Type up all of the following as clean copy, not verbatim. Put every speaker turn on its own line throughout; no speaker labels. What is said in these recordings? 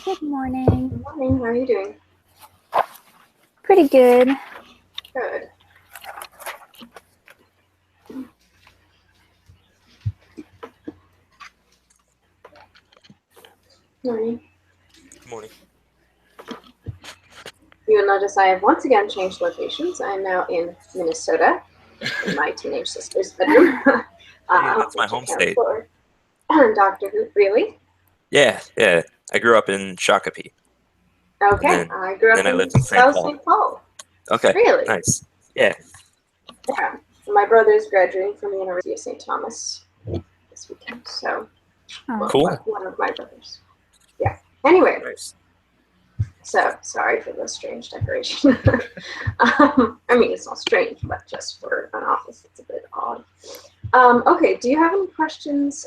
Good morning.
Good morning. How are you doing?
Pretty good.
Good. Morning.
Good morning.
You will notice I have once again changed locations. I am now in Minnesota, in my teenage sister's bedroom.
That's my home state.
Doctor Who, really?
Yeah. I grew up in Shakopee.
Okay,
then-
I grew up
then I
in
lived in St.
South
Paul.
St. Paul.
Okay.
Really?
Nice. Yeah.
Yeah. My brother's graduating from the University of St. Thomas this weekend, so
Oh.
Cool.
one of my brothers. Yeah. Anyway,
Nice.
so sorry for the strange decoration. I mean, it's not strange, but just for an office, it's a bit odd. Okay, do you have any questions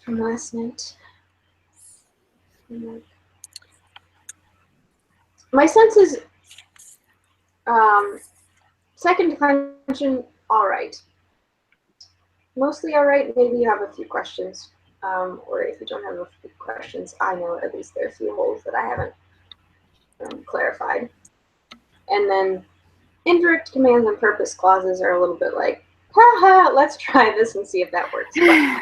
from last night? My sense is second declension, all right. Mostly all right. Maybe you have a few questions, or if you don't have a few questions, I know at least there are a few holes that I haven't clarified. And then indirect commands and purpose clauses are a little bit like, haha, let's try this and see if that works.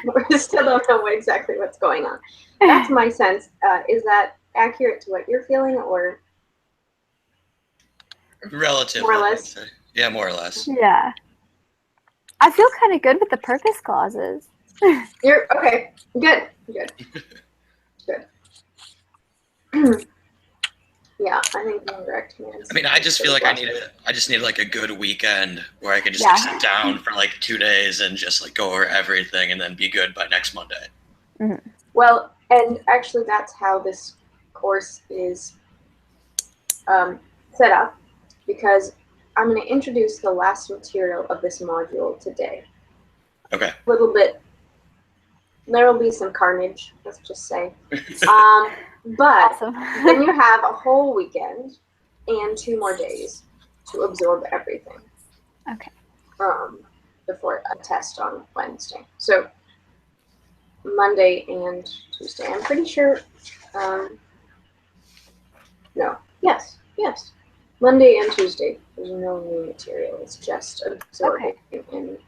But we still don't know exactly what's going on. That's my sense. Is that accurate to what you're feeling, or
Relatively,
more or less?
I'd say. Yeah, more or less.
Yeah. I feel kind of good with the purpose clauses.
You're okay. Good. Yeah, I think the indirect commands.
I mean, I just feel like I just need like a good weekend where I could just
Yeah.
like, sit down for like 2 days and just like go over everything and then be good by next Monday.
Well, and actually, that's how this course is set up, because I'm going to introduce the last material of this module today.
Okay.
A little bit. There will be some carnage, let's just say. But
Awesome.
then you have a whole weekend and 2 more days to absorb everything.
Okay.
Before a test on Wednesday. So Monday and Tuesday. I'm pretty sure. No. Yes. Monday and Tuesday. There's no new material. It's just absorbing. And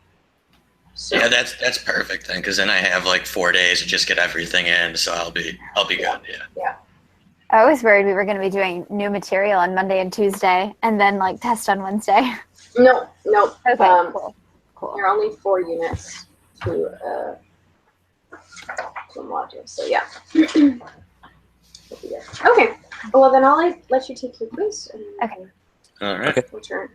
so,
Yeah, that's perfect then, because then I have like 4 days to just get everything in, so I'll be good. Yeah.
I was worried we were going to be doing new material on Monday and Tuesday and then like test on Wednesday.
No.
Okay, cool.
There are only 4 units to a module. So yeah. Okay. Well, then I'll let you take your quiz. And
Okay.
All right.
return.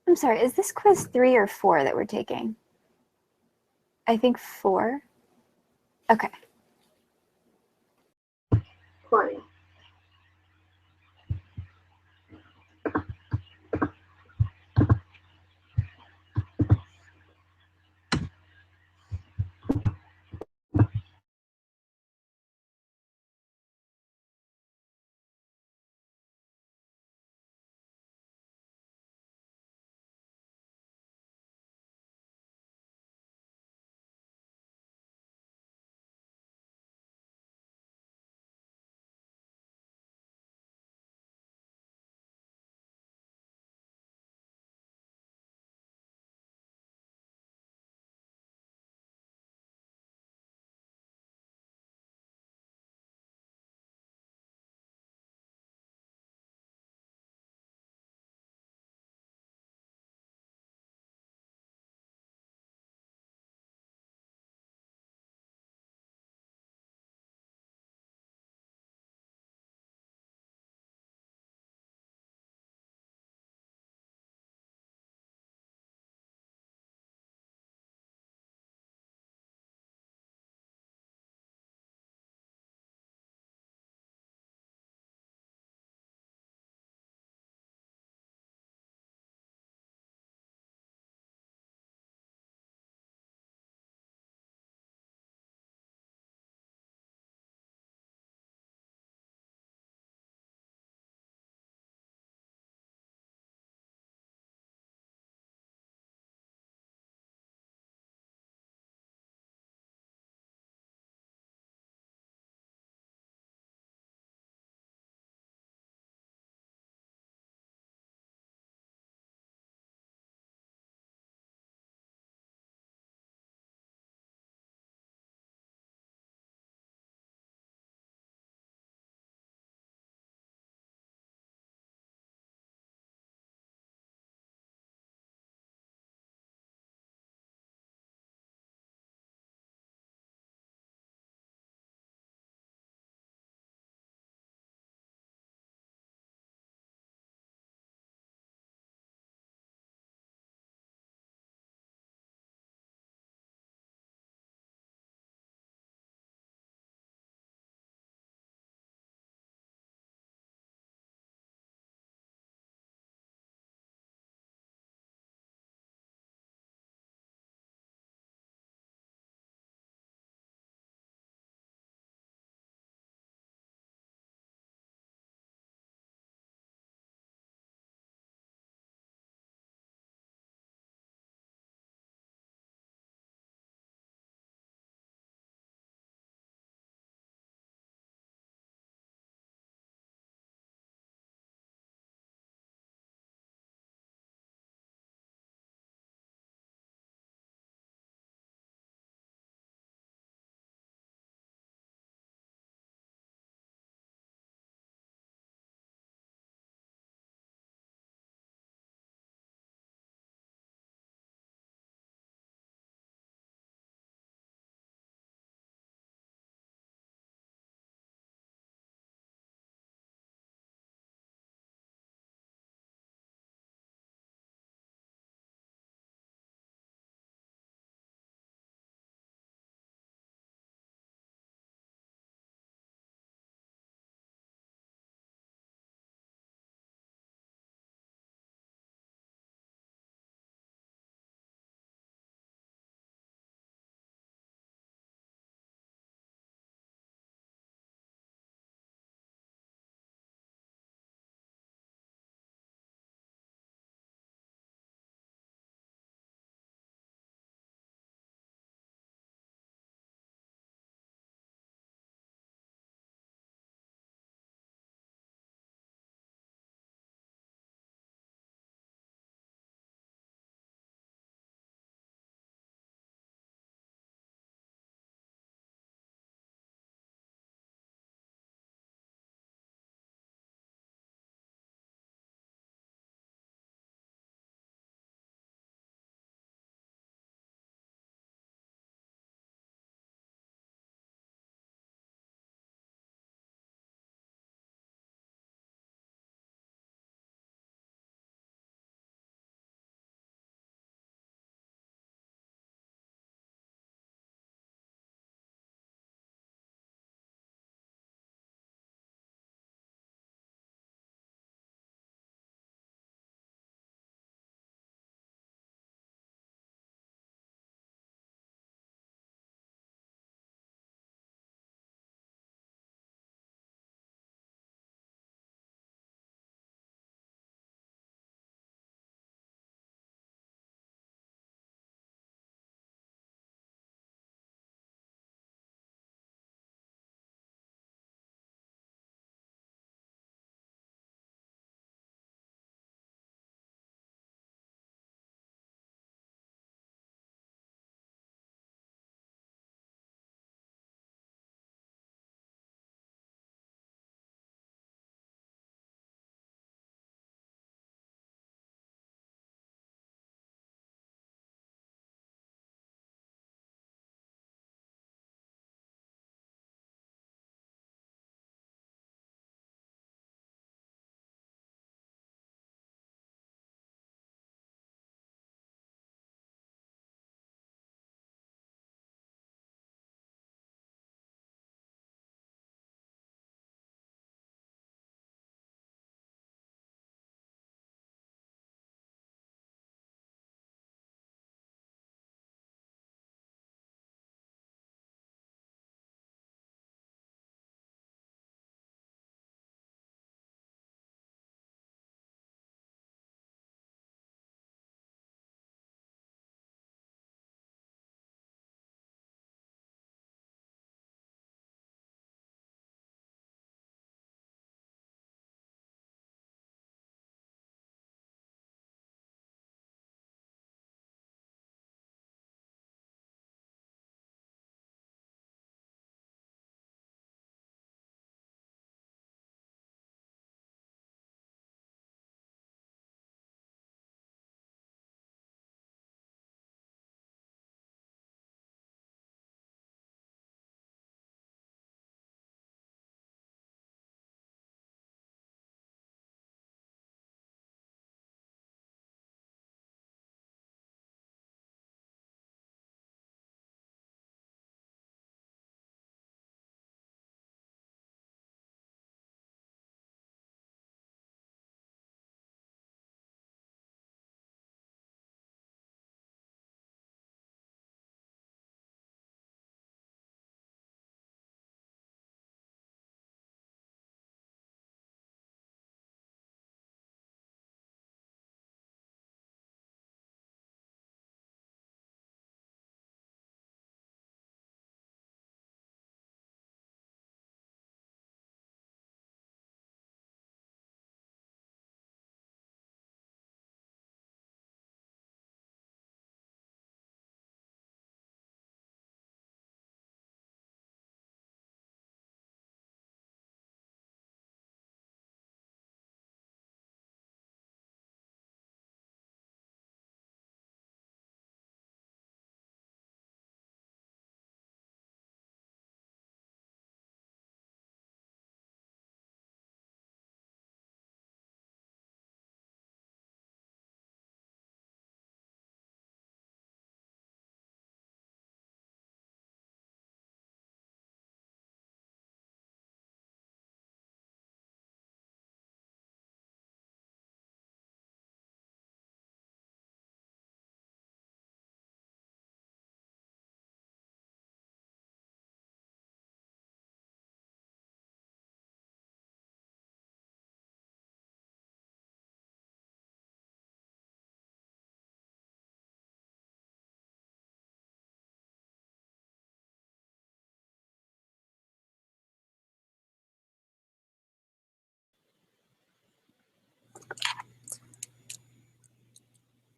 I'm sorry, is this quiz 3 or 4 that we're taking? I think 4. Okay.
Recording.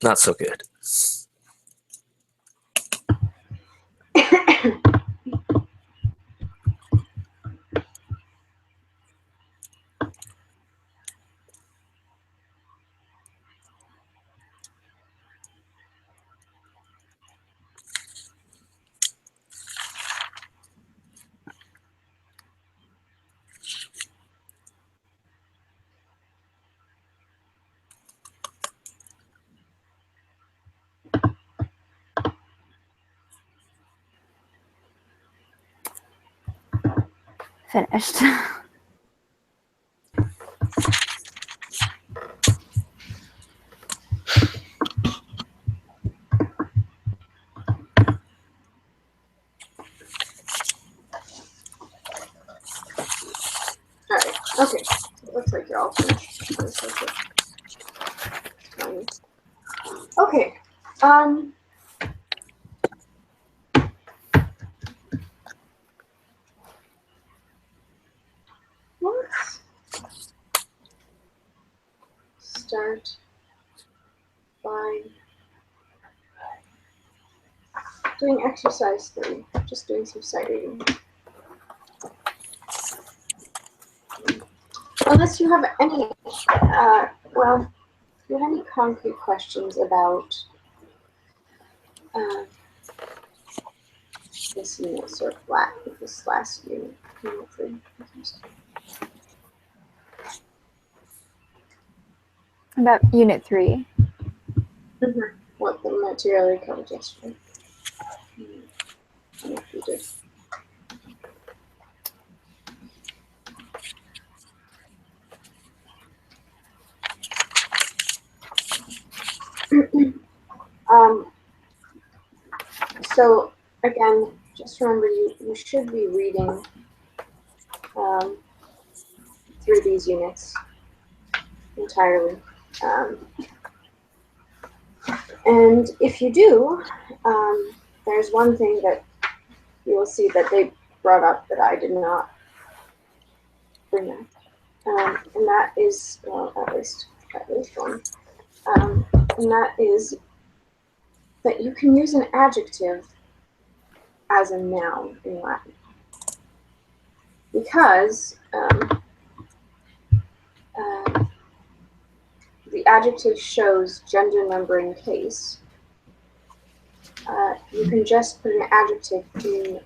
Not so good.
Finished.
All right. Okay. Looks like you're all finished. Fine. Okay. Let's start by doing exercise 3. Just doing some sight reading. Unless you have any, well, if you have any concrete questions about this unit, sort of flat with this last unit.
About Unit 3.
What the material we covered yesterday. I don't know if you did. So again, just remember you should be reading through these units entirely. And if you do, there's one thing that you will see that they brought up that I did not bring up. And that is, well, at least one. And that is that you can use an adjective as a noun in Latin. Because the adjective shows gender number in case. You can just put an adjective in,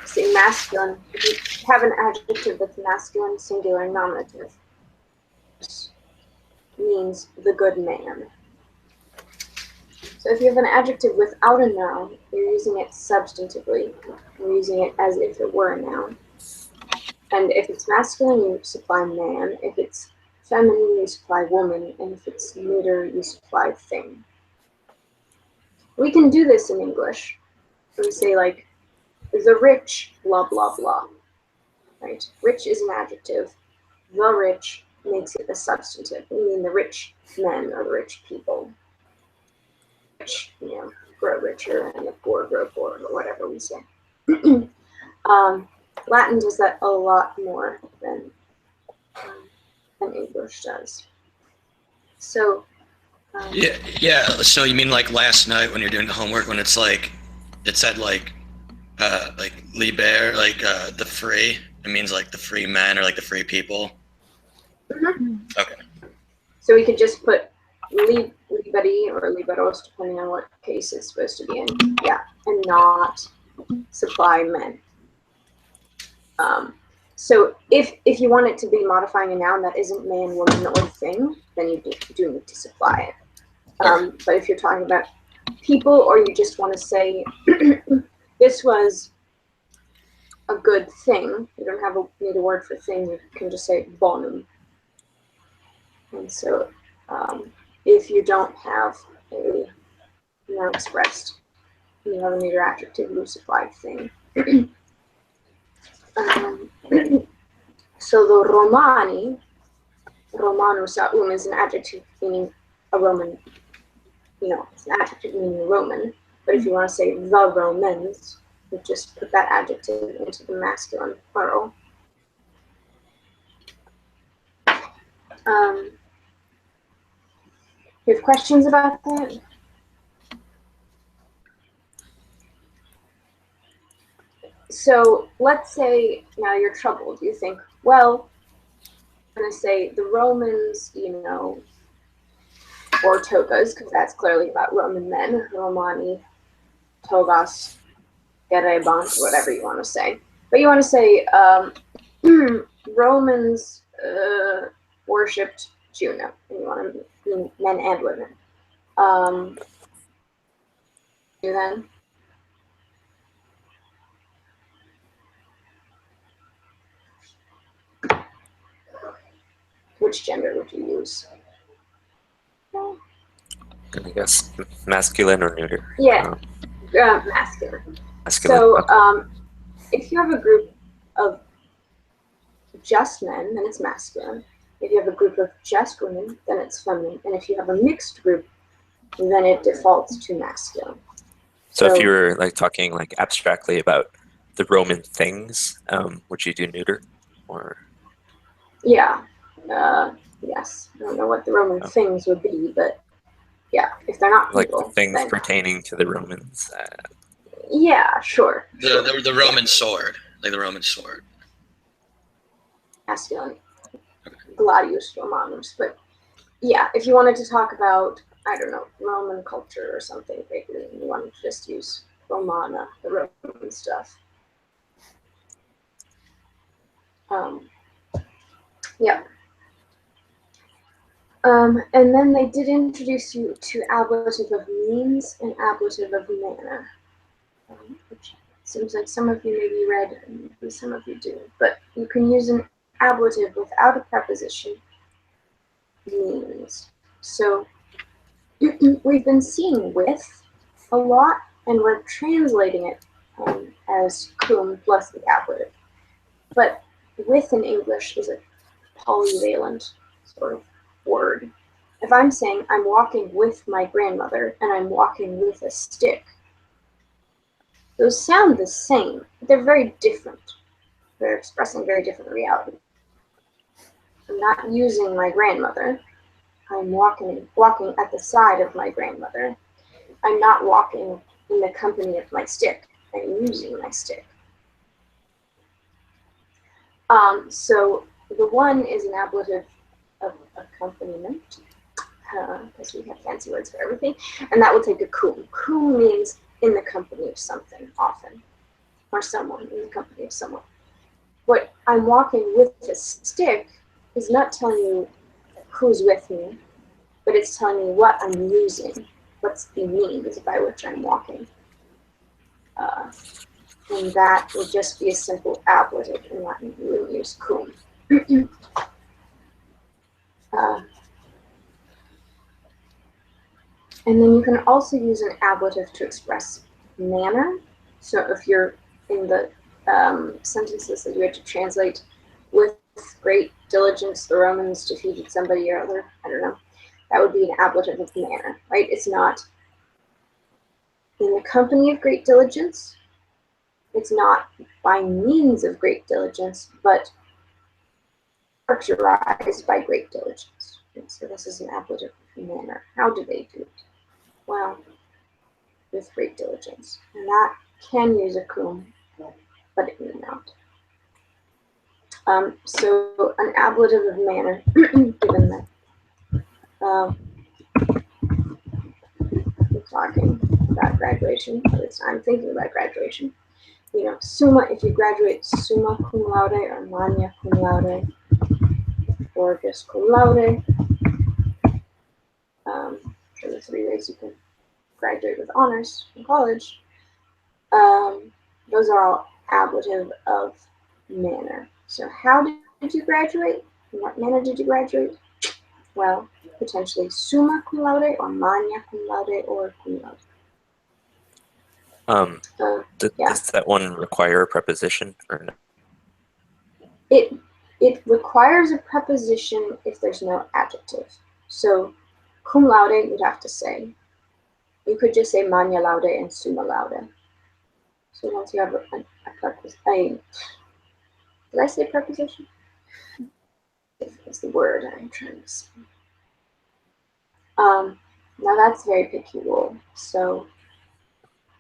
say, masculine. If you have an adjective that's masculine, singular, and nominative, it means the good man. So if you have an adjective without a noun, you're using it substantively. You're using it as if it were a noun. And if it's masculine, you supply man. If it's feminine, you supply woman. And if it's neuter, you supply thing. We can do this in English. We say, like, the rich, blah, blah, blah. Right? Rich is an adjective. The rich makes it a substantive. We mean the rich men or the rich people. Rich, grow richer, and the poor grow poorer, or whatever we say. Latin does that a lot more than English does. So
yeah. So you mean like last night when you're doing the homework, when it's like it said like liber, like the free. It means like the free men or like the free people. Okay.
So we could just put liberi or liberos, depending on what case it's supposed to be in. Yeah, and not supply men. So if you want it to be modifying a noun that isn't man, woman, or thing, then you do need to supply it. But if you're talking about people, or you just want to say this was a good thing, you don't need a word for thing. You can just say bonum. And so if you don't have a noun expressed, you have a neuter adjective, you supply thing. So the Romani, Romanus aum, is an adjective meaning a Roman, it's an adjective meaning Roman. But if you want to say the Romans, you just put that adjective into the masculine plural. You have questions about that? So let's say now you're troubled. You think, well, I'm going to say the Romans, or togas, because that's clearly about Roman men, Romani, togas, gerebant, whatever you want to say. But you want to say Romans worshipped Juno, and you want to mean men and women. You then? Which gender would you use?
I guess masculine or neuter.
Yeah, masculine.
Masculine.
So
okay.
if you have a group of just men, then it's masculine. If you have a group of just women, then it's feminine. And if you have a mixed group, then it defaults to masculine.
So if you were like talking like abstractly about the Roman things, would you do neuter or?
Yeah. Yes. I don't know what the Roman things would be, but yeah, if they're not
like
people,
the things
then
pertaining to the Romans.
yeah, sure.
The Roman sword, like the Roman sword.
Masculine. Gladius Romanus. But yeah, if you wanted to talk about, I don't know, Roman culture or something, maybe you wanted to just use Romana, the Roman stuff. Yeah. And then they did introduce you to ablative of means and ablative of manner, which seems like some of you maybe read and maybe some of you do. But you can use an ablative without a preposition, means. So we've been seeing with a lot, and we're translating it as cum plus the ablative. But with in English is a polyvalent sort of word. If I'm saying I'm walking with my grandmother and I'm walking with a stick, those sound the same, but they're very different. They're expressing very different reality. I'm not using my grandmother. I'm walking at the side of my grandmother. I'm not walking in the company of my stick. I'm using my stick. So the one is an ablative of accompaniment, because we have fancy words for everything, and that will take a cum. Cum means in the company of something, often, or someone, in the company of someone. What I'm walking with a stick is not telling you who's with me, but it's telling me what I'm using, what's the means by which I'm walking. And that would just be a simple ablative in Latin. You would use cum. And then you can also use an ablative to express manner. So if you're in the sentences that you had to translate, with great diligence the Romans defeated somebody or other, I don't know, that would be an ablative of manner, right? It's not in the company of great diligence, it's not by means of great diligence, but characterized by great diligence. And so this is an ablative of manner. How do they do it? Well, with great diligence. And that can use a cum, but it may not. So an ablative of manner, given that we're talking about graduation, at least I'm thinking about graduation. You know, summa, if you graduate summa cum laude or magna cum laude, or just cum laude, for the 3 ways you can graduate with honors in college, those are all ablative of manner. So how did you graduate? In what manner did you graduate? Well, potentially summa cum laude or magna cum laude or cum laude.
Does that one require a preposition or no?
It requires a preposition if there's no adjective. So cum laude you'd have to say. You could just say magna laude and summa laude. So once you have a preposition, did I say preposition? It's the word I'm trying to speak. Now that's a very picky rule, so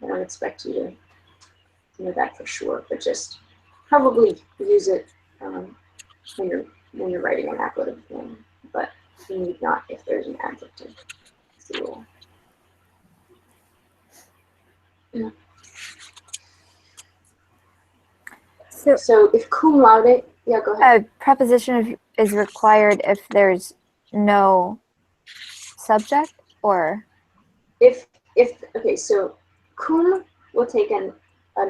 I don't expect you to know that for sure, but just probably use it when you're writing an ablative name, but you need not if there's an adjective. That's the rule. Yeah. So if cum laude, yeah, go ahead.
A preposition is required if there's no subject, or
If okay, so cum will take an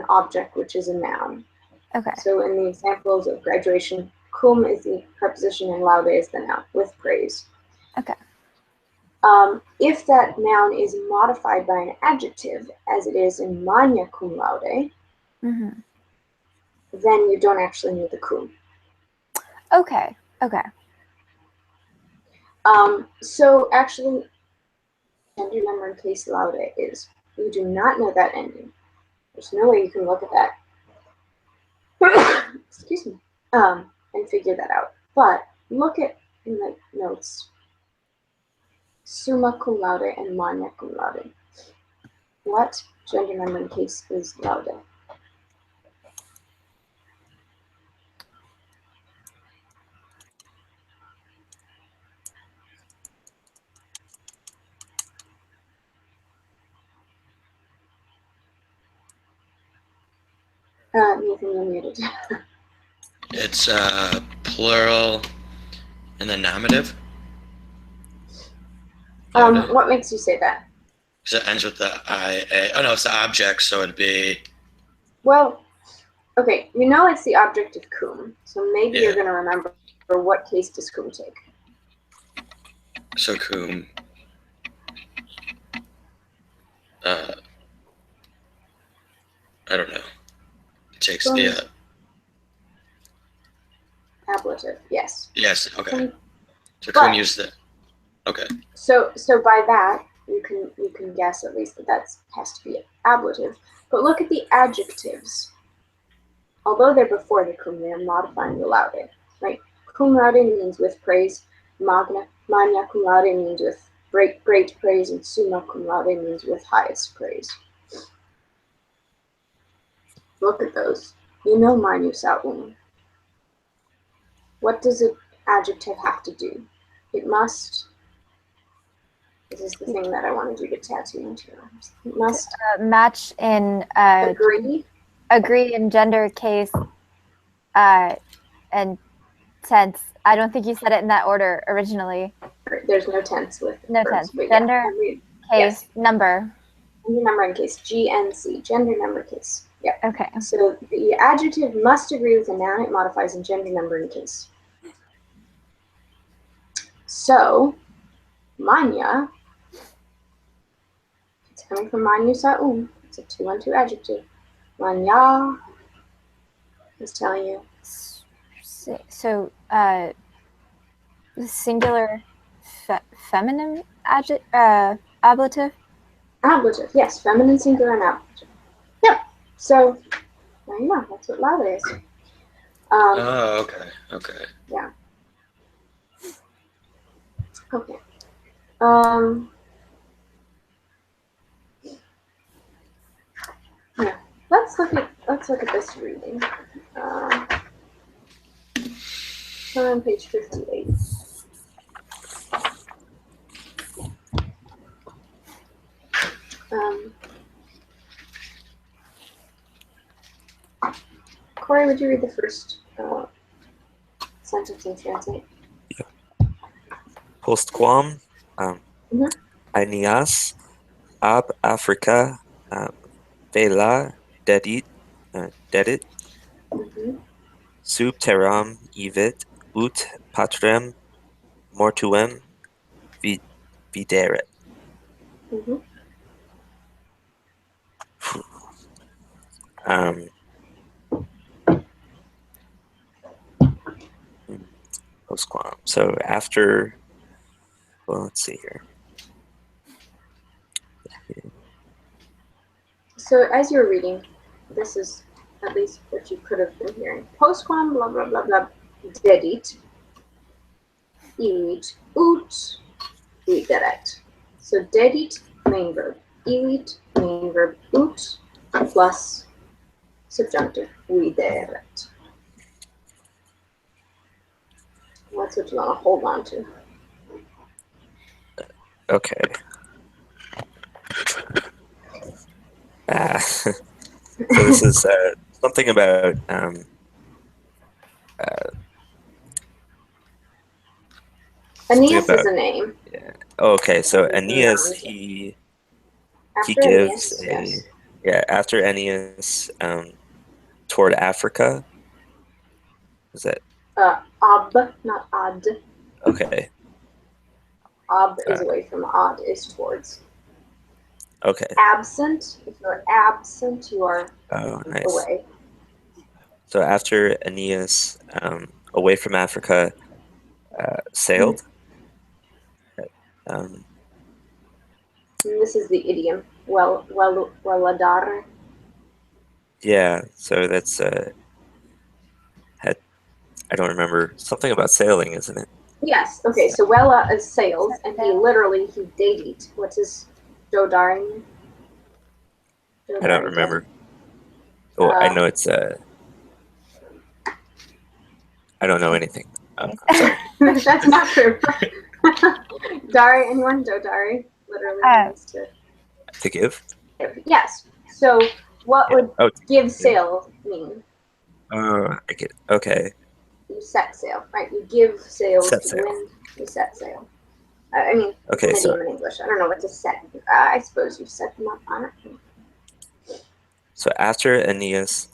object which is a noun.
okay.
So in the examples of graduation, cum is the preposition and laude is the noun with praise.
Okay.
If that noun is modified by an adjective, as it is in magna cum laude,
Mm-hmm.
then you don't actually need the cum.
Okay. Okay.
So actually, gender number in case laude is, you do not know that ending. There's no way you can look at that, excuse me, and figure that out. But look at in the notes, summa cum laude and magna cum laude. What gender number in case is laude? Nathan, you're muted.
It's plural and then nominative.
What makes you say that?
Because it ends with the IA. Oh no, it's the object, so it'd be.
Well, okay, you know it's the object of cum, so maybe
Yeah.
you're going to remember what case does cum take.
So cum. I don't know. It takes
Cum.
yeah.
Ablative, yes.
Yes. Okay.
Cum.
So cum
But-
use the. Okay.
So by that you can guess at least that has to be ablative. But look at the adjectives. Although they're before the cum, they're modifying the laude, right? Cum laude means with praise. Magna cum laude means with great praise, and summa cum laude means with highest praise. Look at those. You know minus out one. What does an adjective have to do? It must. This is the thing that I wanted you to tattoo into your arms. It must
Match in
agree.
in gender, case, and tense. I don't think you said it in that order originally.
There's no tense with
No
verbs,
tense.
but yeah,
Gender,
agree.
case,
Yes.
number.
Gender number in case. GNC. Gender number case. Yeah.
Okay.
So the adjective must agree with the noun it modifies in gender number in case. So magna, it's coming from manus aum. It's a 2-on-2 adjective. Magna is telling you
So, singular feminine ablative.
ablative. Yes, feminine singular and ablative. Yep. So now you know that's what laude is.
Oh, okay. Okay.
Okay. Yeah. Let's look at this reading. So on page 58. Corey, would you read the first sentence and translate?
Postquam
Mhm.
Aeneas ab Africa vela dedit
Mm-hmm.
sub terram evit ut patrem mortuem videret.
Mm-hmm.
Postquam. So after, well, let's see here.
So as you're reading, this is at least what you could have been hearing. Postquam blah blah blah blah dedit id ut videret. So dedit, main verb. Ilit, main verb. Ut, plus subjunctive videret. That's what you want to hold on to.
Okay. So this is something about
Aeneas is
about
a name.
okay. So
He's
Aeneas,
named
he
after
gives
Aeneas,
a
yes.
after Aeneas toward Africa. Is that
Ab, not ad.
okay?
Ab is
Uh,
away from ad is towards.
Okay.
Absent, if you're absent, you are
Oh, nice.
away.
So after Aeneas, away from Africa, sailed. Um,
And this is the idiom. Weladare.
yeah. So that's had I don't remember something about sailing, isn't it?
Yes. Okay. So Wella is sails, and he dated. What's his Dodari?
I don't remember. Well, I know it's I don't know anything. Sorry.
That's not true. Dari, anyone? Dodari literally means
To give.
Yes. So what would
Oh,
give sail mean?
I get it. Okay.
You set sail, right? You give sail
Set
to
sail.
the wind. You set sail. I mean,
Okay,
it's
so
an idiom in English. I don't know what to set. I suppose you set them up on it.
so after Aeneas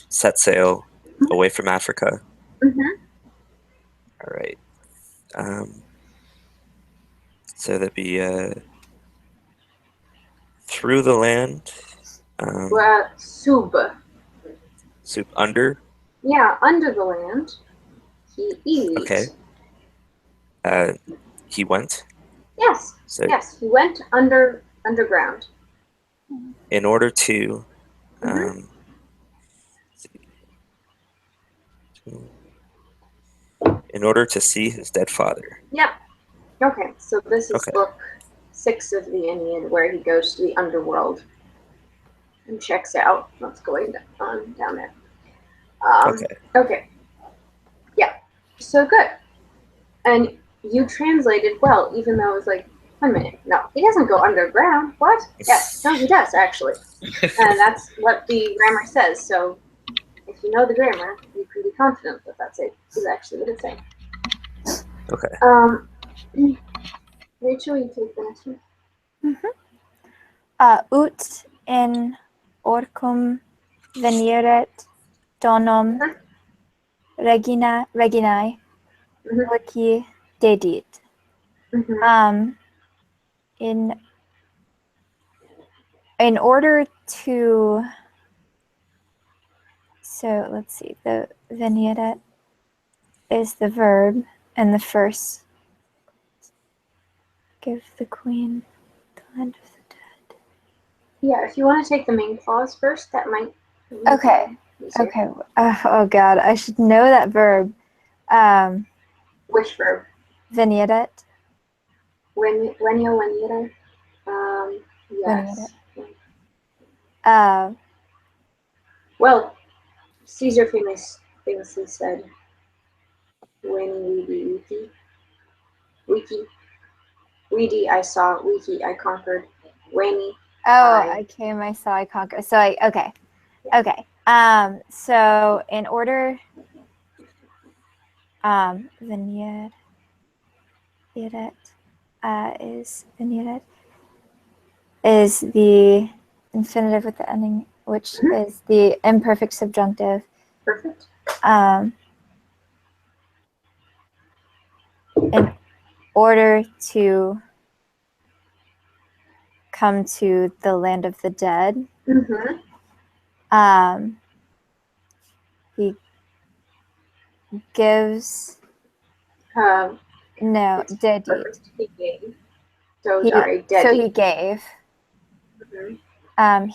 set sail away from Africa.
Mm-hmm.
All right. So that'd be through the land.
Sub.
Soup under.
Yeah, under the land. He eat.
Okay. He went.
Yes.
So
Yes. He went underground.
in order to
Mhm.
in order to see his dead father.
Yep. Okay. So this is
Okay.
book 6 of the Aeneid, where he goes to the underworld and checks out what's going on down there.
Okay.
Okay. Yeah. So good. And you translated well, even though it was like, 1 minute. No, he doesn't go underground. What? Yes. No, he does, actually. And that's what the grammar says. So if you know the grammar, you can be confident that that's it, is actually what it's saying.
Okay.
Rachel, you take the next one.
Ut in orcum veniret donum reginae
Mhm.
vici dedit.
Mhm.
In order to, so let's see, the veniret is the verb, and the first, give the queen the land of the dead.
Yeah, if you want to take the main clause first, that might be
Okay.
easier.
Okay. Oh God, I should know that verb.
Which verb?
Veniret.
When you venire? Yes. Well, Caesar famously said, "When wiki, I saw, wiki, I conquered, weni."
I came, I saw, I conquered. So okay. So in order, veniret is the infinitive with the ending, which is the imperfect subjunctive.
Perfect.
In order to come to the land of the dead, he gives dedit.
He gave. So sorry, dedit.
So he gave.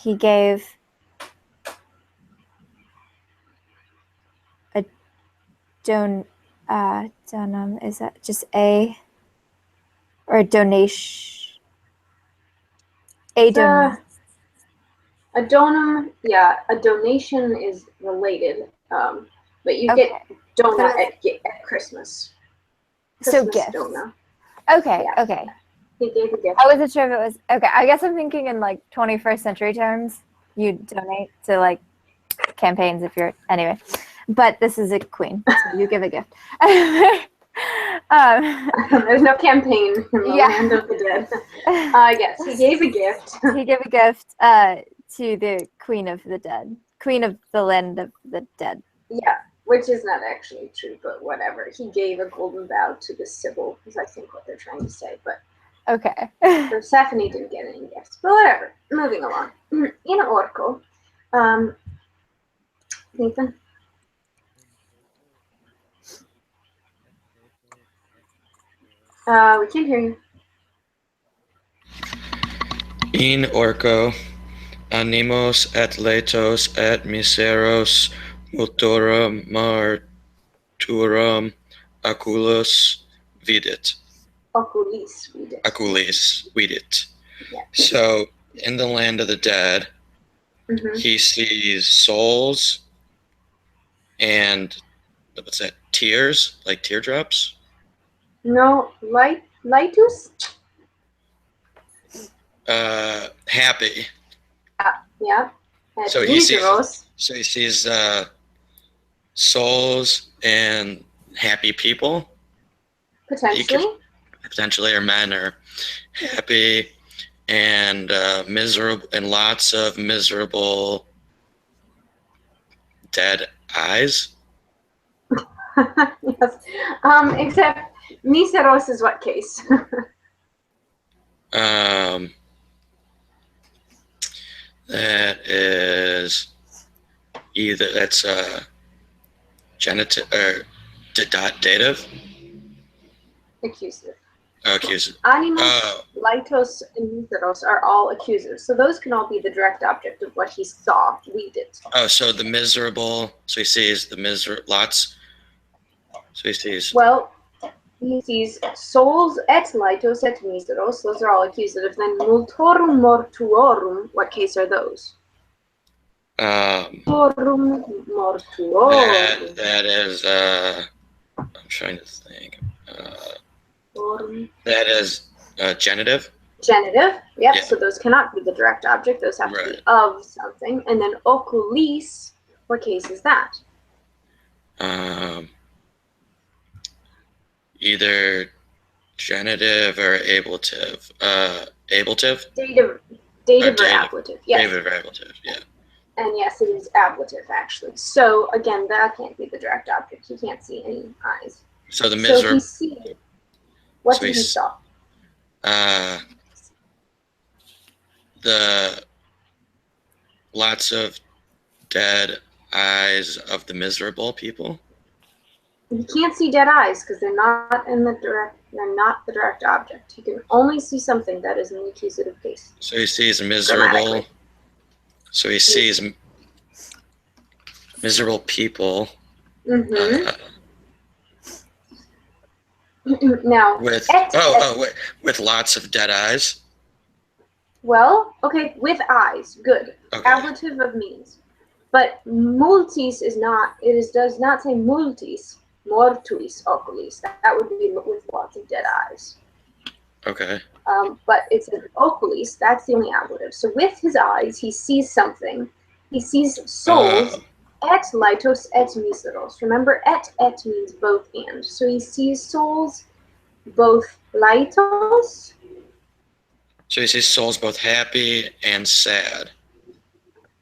He gave a donum. Is that just a? Or a donation. A donation.
A donum, yeah, a donation is related, but you get donut at Christmas.
So
Christmas
gifts.
donut.
Okay,
Yeah.
okay.
He gave a gift.
I wasn't sure if it was okay. I guess I'm thinking in like 21st century terms. You donate to like campaigns if you're anyway. But this is a queen, so you give a gift.
There's no campaign in the land of the dead. Yes, he gave a gift.
He gave a gift to the queen of the dead, queen of the land of the dead.
Yeah, which is not actually true, but whatever. He gave a golden bough to the Sibyl, is I think what they're trying to say. But
Okay.
Persephone didn't get any gifts. But whatever. Moving along. In Orko, Nathan. We can't hear you.
In Orco, animos et letos et miseros motorum marturum aculos vidit.
Oculis, we did.
Aculis vidit.
Yeah.
So, in the land of the dead,
Mhm.
he sees souls and, what's that, tears, like teardrops?
No, lightus?
Happy.
Yeah. At
So he sees-
Miseros.
So he sees souls and happy people,
Potentially.
potentially, or men are happy, and miserable, and lots of miserable dead eyes.
Yes. Except Miseros is what case?
That is either that's genitive or dative.
Accusative.
Accusative.
Animus,
Oh,
Lightos, and Miseros are all accusative. So those can all be the direct object of what he saw. We did.
so the miserable. So he sees the lots. So he sees.
Well, he sees souls et Lightos et Miseros. Those are all accusative. Then multorum mortuorum. What case are those? Mortuorum mortuorum.
That is. I'm trying to think.
Mortuorum.
That is genitive.
Genitive. Yep.
Yeah.
So those cannot be the direct object. Those have to be
Right.
of something. And then oculis. What case is that?
Either genitive or ablative. Ablative.
Dative or
dative.
ablative. Yes.
Dative or ablative. Yeah.
And yes, it is ablative actually. So again, that can't be the direct object. He can't see any eyes.
So the
So he
miserable.
sees. What
So
did he
he's-
saw?
The lots of dead eyes of the miserable people.
He can't see dead eyes because they're not in the direct. They're not the direct object. He can only see something that is in the accusative case.
So he sees miserable.
Grammatically.
So he sees miserable people
Mm-hmm. Now,
with with lots of dead eyes.
well, okay, with eyes, good.
Okay.
Ablative of means, but multis is not. Does not say multis. Mortuis oculis. That would be with lots of dead eyes.
Okay.
But it's an oculis. That's the only ablative. So with his eyes, he sees something. He sees souls. Et lightos et miseros. Remember, et means both and. So he sees souls, both lightos.
So he sees souls both happy and sad.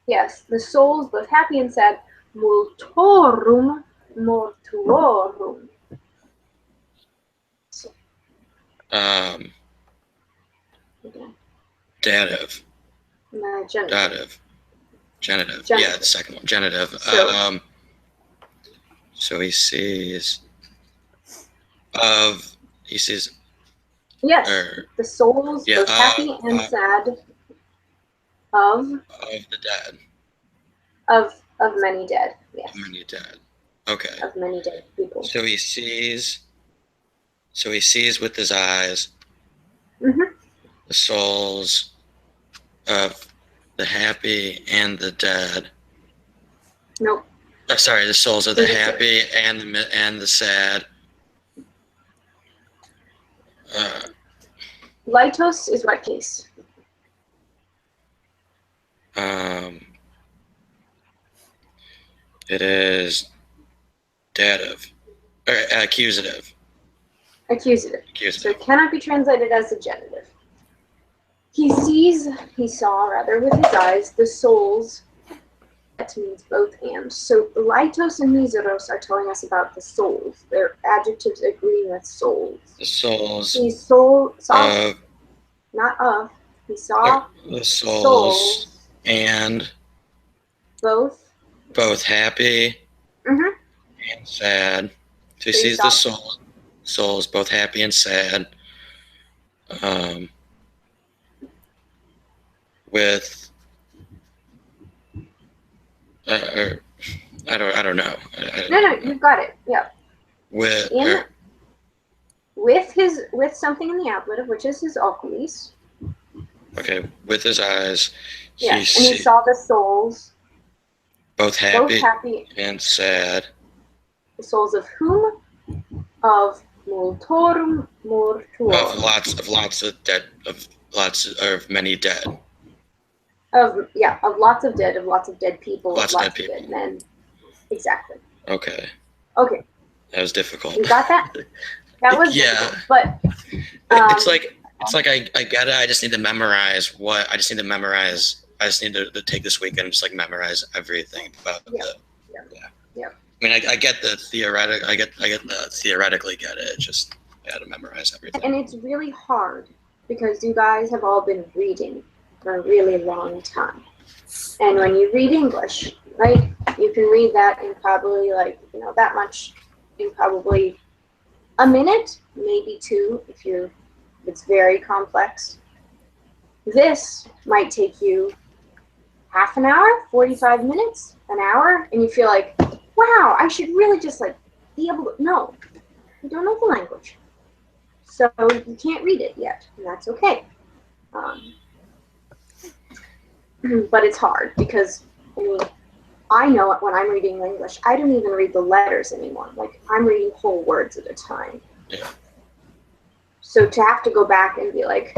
Yes, the souls, both happy and sad. Multorum mortuorum.
Um,
Okay.
dative.
Genitive.
Genitive.
Genitive.
Yeah, the second one. Genitive.
So-
So he sees
Yes, the souls,
yeah,
both happy and sad, of
the dead.
many dead. Yes,
Many dead. Okay.
of many dead people.
So he sees with his eyes
Mm-hmm.
the souls of the happy and the dead.
Nope.
Sorry, the souls of the
Pretty sure.
happy and the sad.
Lytos is what case?
It is dative or accusative.
Accusative. So
Accusative.
it cannot be translated as a genitive. He saw with his eyes, the souls. That means both and. So Lytos and Miseros are telling us about the souls. They're adjectives agreeing with souls.
The souls
He saw,
of
not of, he saw
the souls
souls,
and
both.
both happy
Mm-hmm.
and sad. So he
So he
sees the
saw-
souls both happy and sad. With I don't know.
No, you've got it. Yeah.
With
With something in the ablative, which is his oculis.
okay, with his eyes,
Yes, and he saw the souls,
both happy,
both happy,
and sad.
the souls of whom? Of multorum mortuorum.
Of lots of dead, of many dead.
Of lots of dead people,
Lots
of
of
lots
dead
of dead men. Exactly.
Okay,
Okay,
that was difficult.
you got that? That was
Yeah.
difficult, but
It's like I get it. I just need to memorize what I just need to memorize. I just need to take this weekend and just like memorize everything about
Yeah.
the.
Yeah.
I mean, I get the theoretic. I get the theoretically get it. It's just I got to memorize everything.
and it's really hard because you guys have all been reading for a really long time. And when you read English, right, you can read that in probably that much in probably a minute, maybe two if it's very complex. This might take you half an hour, 45 minutes, an hour, and you feel like, wow, I should really just be able to. No, you don't know the language. So you can't read it yet, and that's okay. But it's hard because, I know it when I'm reading English. I don't even read the letters anymore. I'm reading whole words at a time.
Yeah.
So to have to go back and be like,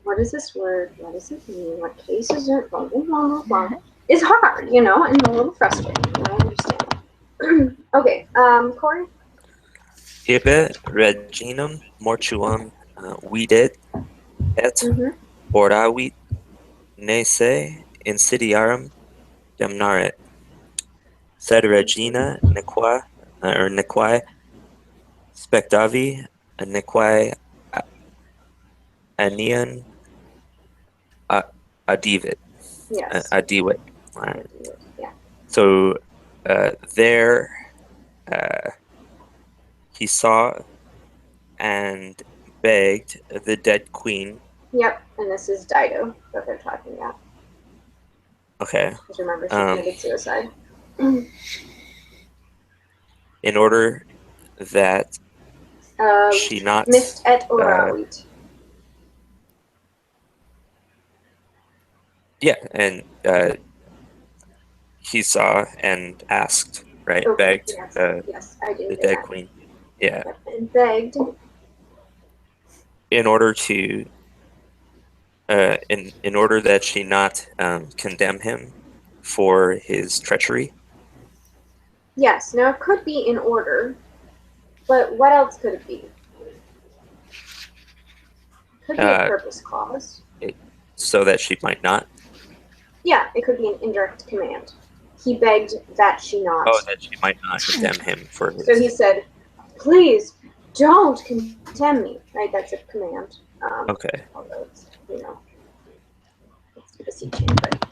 what is this word? What does it mean? What case is it? Blah, blah, blah, blah, blah. It's hard, and a little frustrating. I understand. Okay, Corey?
Ibe reginum mortuum videt et
Mm-hmm.
oravit nese insidiarum damnaret. Sed regina nequae spectavi nequae anian adivit.
Yes.
Adiwit. Alright.
Yeah.
So there he saw and begged the dead queen.
Yep, and this is Dido that they're talking about.
Okay.
Because remember, she committed suicide.
In order that she not
Mist et oravit.
yeah, and he saw and asked, right?
Okay,
Begged
yes, I did
the
hear
dead
that.
queen. Yeah.
Yep, and begged.
In order to in order that she not condemn him for his treachery.
Yes, now it could be in order, but what else could it be? Could be a purpose clause.
So that she might not.
Yeah, it could be an indirect command. He begged that she not.
Oh, that she might not condemn him for his.
So he said, please don't condemn me. Right, that's a command.
Okay.
Although it's, it's beseeching, but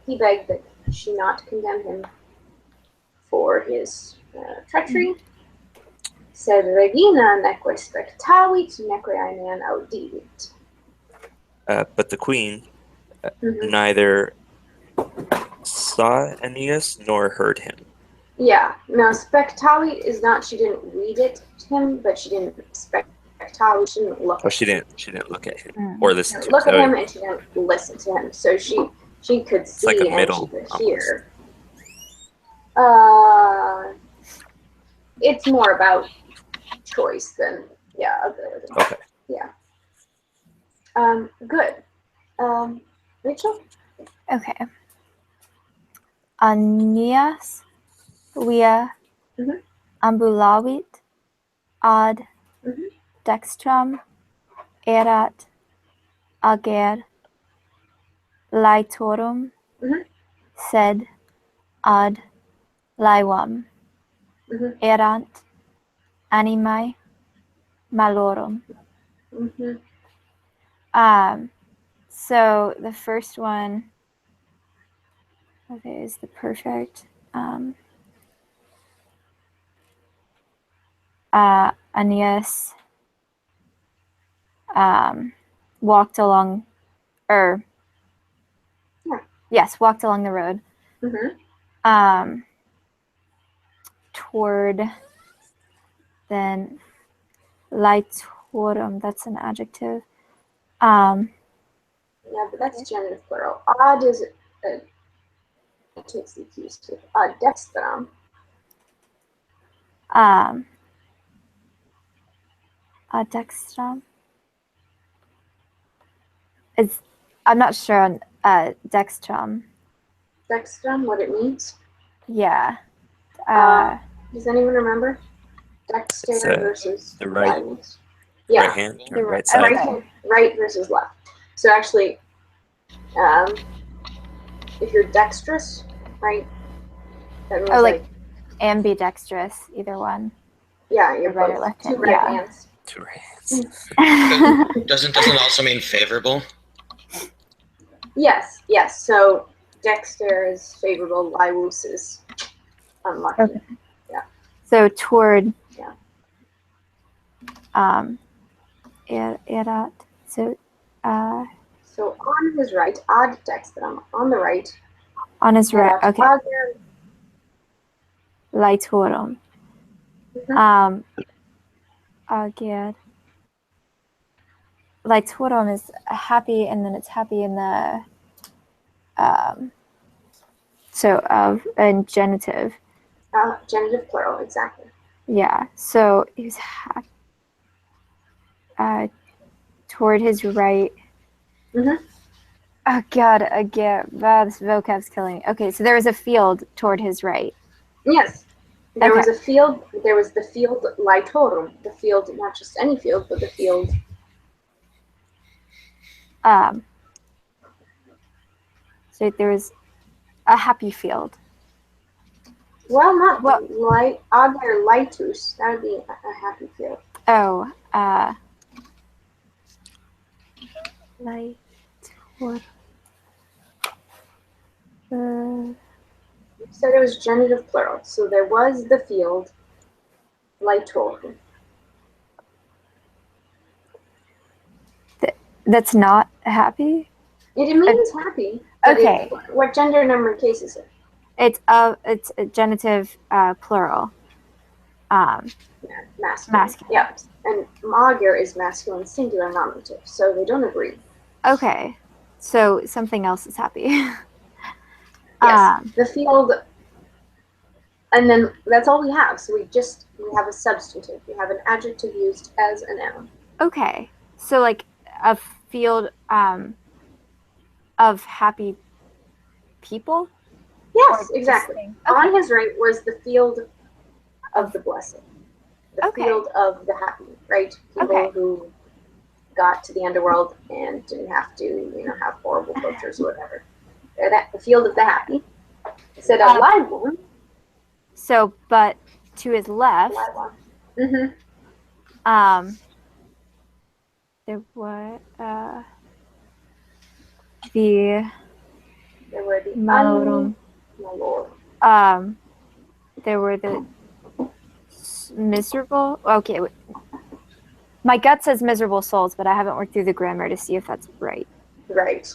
he begged that she not condemn him for his treachery. Sed regina neque spectavit neque aenean audivit.
But the queen neither saw Aeneas nor heard him.
Yeah. Now, spectavit is not she didn't read it to him, but she didn't projectile. She didn't look.
Oh, she didn't look at him
Mm.
or listen to him.
Look at
So
him, and she didn't listen to him. So she could see
like a
and
middle,
she could
almost.
hear. It's more about choice than ability.
Okay.
Yeah. Good. Rachel?
Okay. Anias via
Mhm.
ambulawit ad
Mhm.
dextram erat ager laetorum
Mhm.
sed ad laewam
Mhm.
erant animae malorum.
Mhm.
So the first one, okay, is the perfect. Aeneas walked along, or
Yeah.
yes, walked along the road
Mhm.
toward then laetorum. That's an adjective.
Yeah, but that's genitive plural. Odd is it takes the keys to dextram.
Dextram. It's, I'm not sure on dextram.
Dextram, what it means?
Yeah.
Does anyone remember? Dexter
It's,
versus
the right-
violence. Yeah,
right hand or
The
right
right-
side.
okay.
right versus left. So actually, if you're dexterous, right, that means
Oh, like-
like
Ambidextrous, either one.
yeah, you're
right or
both
left
two
hand,
right
yeah.
hands.
Two right hands.
Doesn't also mean favorable?
Yes, yes. So Dexter is favorable, Laewus is unlucky.
Okay. So toward
Yeah.
erat. So
So on his right, ad dextram, on the right.
on his right.
erat
Okay.
ager.
Laetorum.
Mhm.
Ager. Laetorum is happy, and then it's happy in the so of in genitive.
Genitive plural, exactly.
Yeah. So he's toward his right.
Mhm.
Oh God, again, wow, this vocab's killing me. Okay, so there was a field toward his right.
Yes. There was
Okay.
a field. There was the field Laetorum, the field, not just any field, but the field.
So there was a happy field.
Well, not
Well-
ager Laetus. That would be a happy field.
Oh, Laetorum.
So it was genitive plural. So there was the field Laetorum.
That's not happy.
It means happy. But
Okay.
What gender number case is it?
It's a genitive plural.
Masculine.
Masculine.
Yeah. And ager is masculine singular nominative. So they don't agree.
Okay, so something else is happy.
Yes. The field. And then that's all we have. So we have a substantive. We have an adjective used as a noun.
Okay, so like a field of happy people.
Yes,
Or
exactly.
just saying-
On his right was the field of the blessed. The
Okay.
field of the happy, right? People
Okay.
who got to the underworld and didn't have to, have horrible tortures or whatever. They're the field of the happy. Instead of Laewam.
So, but to his left,
Mm-hmm.
there were the
There were the
malorum.
Malorum.
There were the miserable. Okay, wait. My gut says miserable souls, but I haven't worked through the grammar to see if that's right.
Right.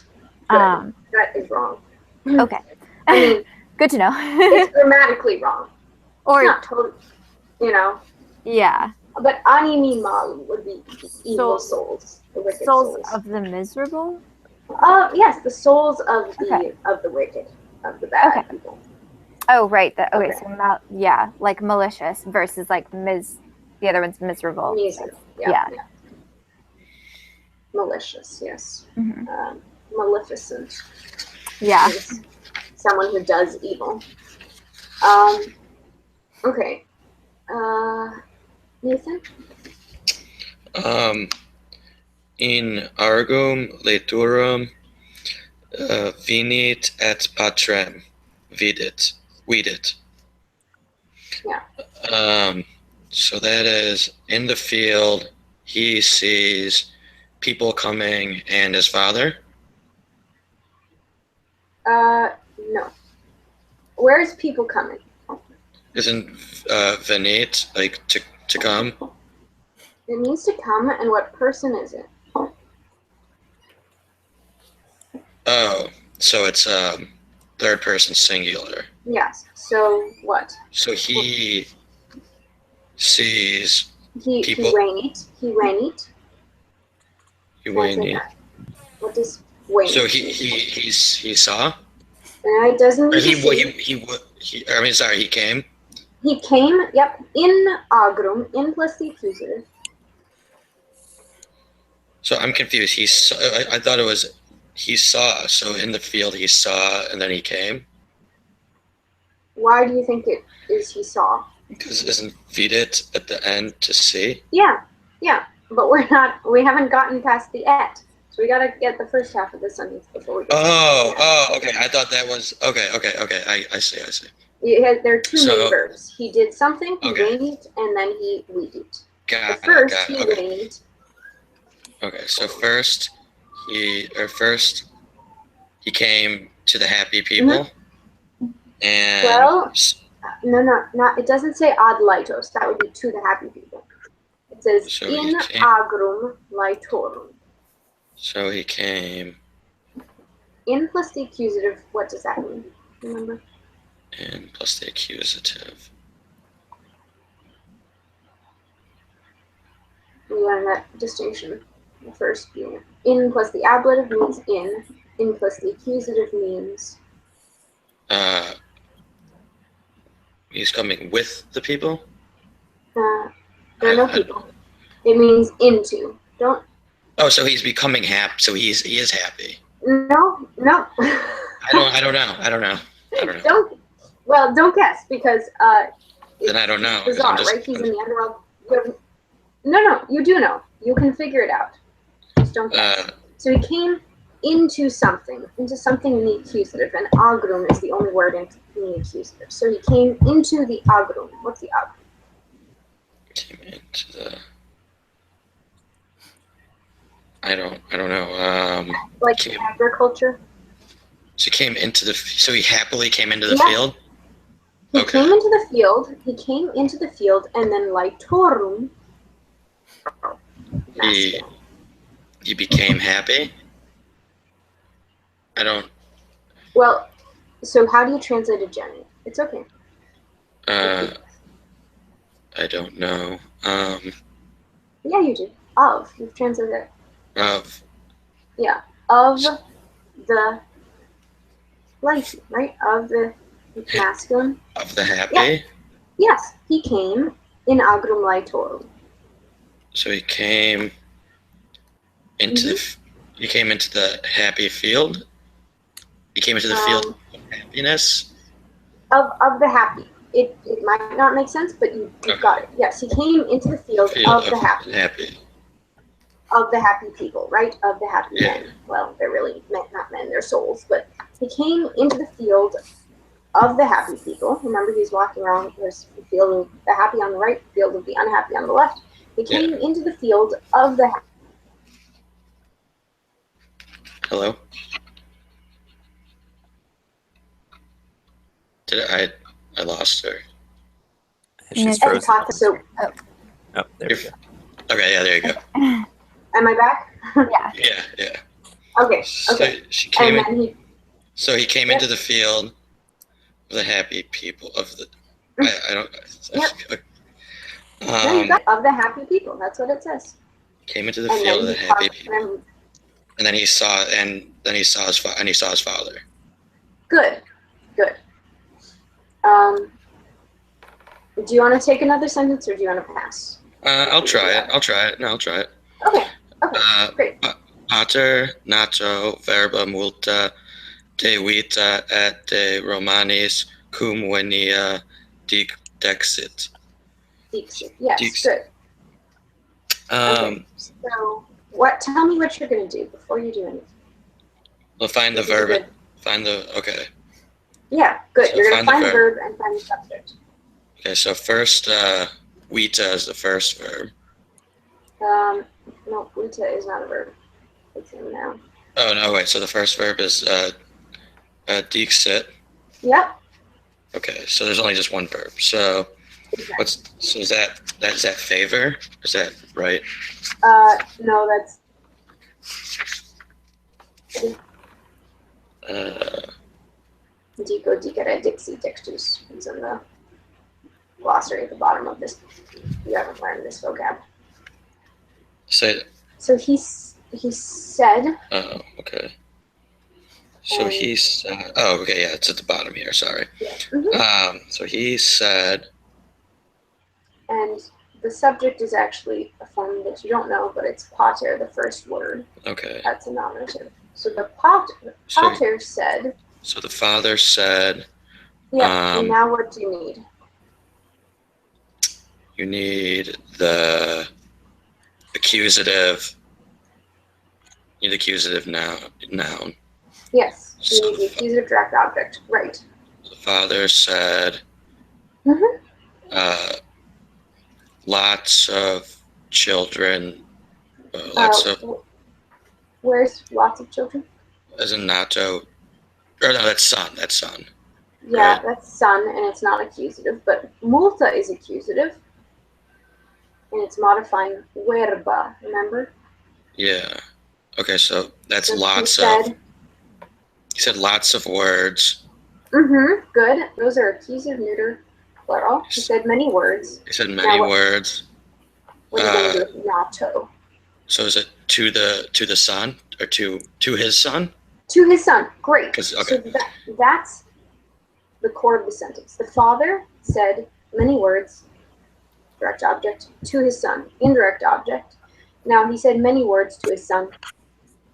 Good.
Um,
That is wrong.
okay,
I mean,
good to know.
it's grammatically wrong.
Or
It's not totally,
yeah,
But animi mali would be the evil souls, the wicked
Souls
souls.
of the miserable?
Yes, the souls of the
Okay.
of the wicked, of the bad
Okay.
people.
Oh, right. Okay,
Okay.
so yeah, like malicious versus like the other one's miserable.
Miserable.
Yeah.
Malicious, yes.
Mhm.
Maleficent
Yeah.
is someone who does evil. Okay. Nathan?
In argum leiturum venit et patrem vidit.
Yeah.
So that is, in the field, he sees people coming and his father.
No. Where's people coming?
Isn't venit like to come?
It means to come, and what person is it?
Oh, so it's third person singular.
Yes. So what?
So he sees
He
people.
venit. He venit.
Venit.
What does venit?
So he saw.
It doesn't
Or
mean to see.
he came.
He came, yep, in agrum, in plus the accusative.
So I'm confused. He saw, I thought it was he saw. So in the field he saw, and then he came.
Why do you think it is he saw?
Because isn't vidit at the end to see?
Yeah, but we haven't gotten past the et. So we gotta get the first half of the sentence before we get
Okay. I thought that was okay. I see.
There are two main verbs. He did something, he venit, and then he vidit.
Got
First,
it.
he
Okay.
venit.
Okay, so first he came to the happy people, and
Well, No, it doesn't say ad litos. That would be to the happy people. It says
So he
in
came-
agrum litorum.
so he came
In plus the accusative, what does that mean? Remember?
in plus the accusative.
We learned that distinction. The first being in plus the ablative means in plus the accusative means
He's coming with the people.
there are no people. It means into. Don't.
Oh, so he's becoming happy. So he is happy.
No.
I don't know.
Don't guess because
Then I don't know. 'cause
bizarre,
I'm just-
right? He's in the underworld. No, you do know. You can figure it out. Just don't guess. So he came into something in the accusative, and agrum is the only word in the accusative. So he came into the agrum. What's the agrum?
Came into the. I don't know.
Like
came-
agriculture.
So he came into the. So he happily came into the
Yeah.
field.
He
Okay.
came into the field, and then litorum.
He became happy. I don't.
Well, so how do you translate a geni? It's okay.
I don't know.
Yeah, you do. Of. You've translated it.
Of
Of the light, right? Of the masculine.
of the happy.
Yes, he came in agrum litorum.
So he came into he came into the happy field. He came into the field of happiness.
Of the happy. It might not make sense, but you've got it. Yes, he came into the field of the happy. Of the happy people, right? Of the happy men. Well, they're really not men, they're souls. But he came into the field of the happy people. Remember, he's walking around. There's the field of the happy on the right, the field of the unhappy on the left. He came into the field of the happy.
Hello? I lost her.
She's
Yeah.
frozen.
So,
Oh, there we go.
Okay, yeah, there you go.
am I back?
Yeah.
Yeah.
Okay.
So she
And
came in,
then he.
so he came into the field of the happy people of the I don't
No, you
Um,
got of the happy people. That's what it says.
came into the
And
field of
then
the
he
happy
talks to
people,
them.
and then he saw his father.
Good, good. Do you want to take another sentence or do you want to pass?
I'll try it. No, I'll try it.
Okay, okay, great.
Pater nato verba multa de vita et de Romanis cum venia dexit.
Dixit. Yes,
Dixit.
good. Okay. So, tell me what you're going to do before you do anything.
We'll find the
This is
verb.
good.
Okay.
Yeah, good.
So
You're going to
find the
find the verb and find the subject.
Okay, so first, vita is the first verb.
No, vita is not a verb. It's a noun.
Oh, no, wait. So the first verb is dixit.
Yep.
Okay, so there's only just one verb. So
Exactly.
is that favor? Is that right?
No, that's dico, dicere, dixi, dictus. It's in the glossary at the bottom of this. You haven't learned this vocab.
Say.
So he said.
Oh, okay. So he's. Oh, okay. Yeah, it's at the bottom here. Sorry.
Yeah. Mm-hmm.
So he said.
And the subject is actually a form that you don't know, but it's pater, the first word.
Okay.
That's a nominative. So the pater said.
So the father said.
Yeah. And now what do you need?
You need the accusative. You need accusative noun.
Yes. You need the accusative direct object. Right.
The father said.
Mm-hmm.
Lots of children.
Where's lots of children?
As in natto. Or no, that's son. That's son.
Yeah,
Right.
that's son, and it's not accusative. But multa is accusative, and it's modifying verba. Remember?
Yeah. Okay, so that's
So
lots
he
of.
said,
He said lots of words.
Mm-hmm. Good. Those are accusative, neuter, plural. He said many words.
He said many words.
What are you going to do with nato?
So is it to the son or to his son?
To his son. Great.
'Cause- okay.
So that's the core of the sentence. The father said many words, direct object, to his son, indirect object. Now he said many words to his son,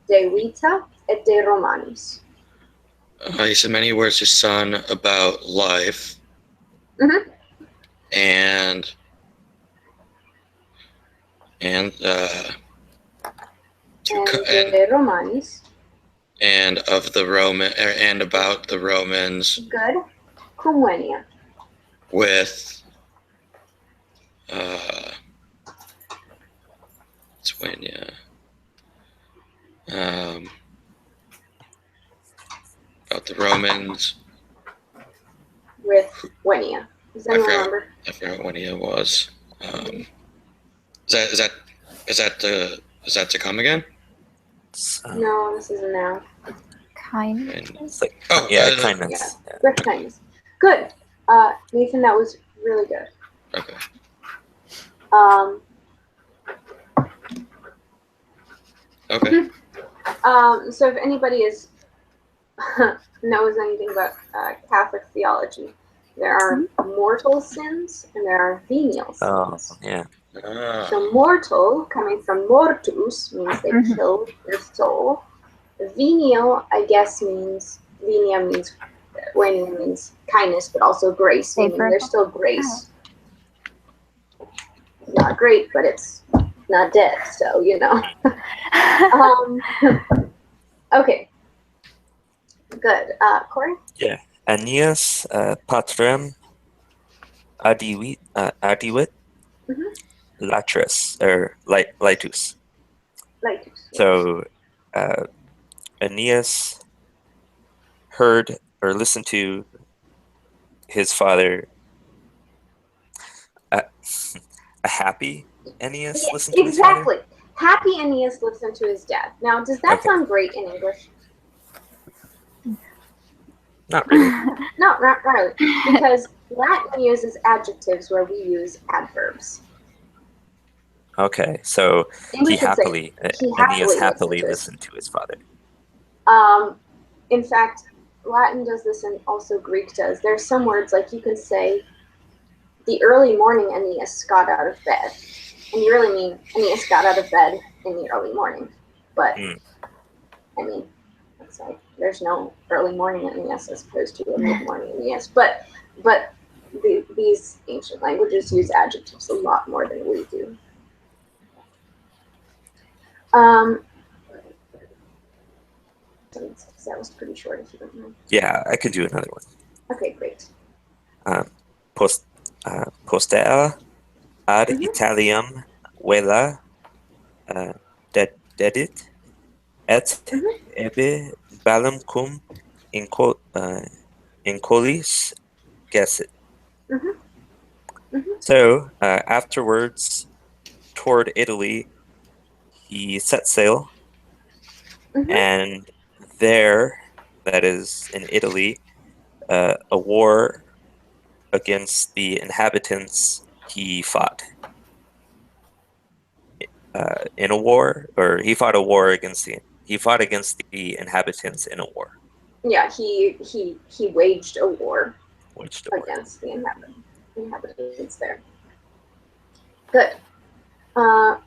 de vita et de Romanis.
He said many words to his son about life.
Mm-hmm.
And
de Romanis.
And of the Roman and about the Romans.
Good. Cum venia.
With about the Romans.
With Venia. Does anyone remember?
I forgot when he was. Is that to come again?
No, this is a noun.
Kindness.
Like, kindness.
Yeah. With kindness. Good. Nathan, that was really good.
Okay. Okay.
So if anybody knows anything about Catholic theology, there are mortal sins and there are venial sins.
Oh, yeah.
So mortal, coming from mortus, means they killed their soul. Venial, I guess, venia means kindness, but also grace, meaning there's still grace. It's not great, but it's not dead, so you know. Okay. Good. Corey?
Yeah. Aeneas patrem adivit latris or litus.
Litus.
So Aeneas heard or listened to his father. A happy Aeneas listened to his father?
Exactly. Happy Aeneas listened to his dad. Now, does that sound great in English?
Not really.
No, not really. Because Latin uses adjectives where we use adverbs.
Okay, so
English would say
Aeneas
happily
happily
listened
listened to his father.
In fact, Latin does this and also Greek does. There's some words like you can say, the early morning Aeneas got out of bed. And you really mean Aeneas got out of bed in the early morning. But, I mean, it's like, there's no early morning Aeneas as opposed to a mid-morning Aeneas. But these ancient languages use adjectives a lot more than we do. That was pretty short if you don't mind.
Yeah, I could do another one.
Okay, great.
Postea ad Italiam vela dedit et ebe bellum cum incolis gessit. So afterwards, toward Italy, he set sail, and there, that is in Italy, a war against the inhabitants he fought. In a war, or he fought a war against the inhabitants in a war.
Yeah, he waged a war
Waged a war.
against the inhabitants there. Good.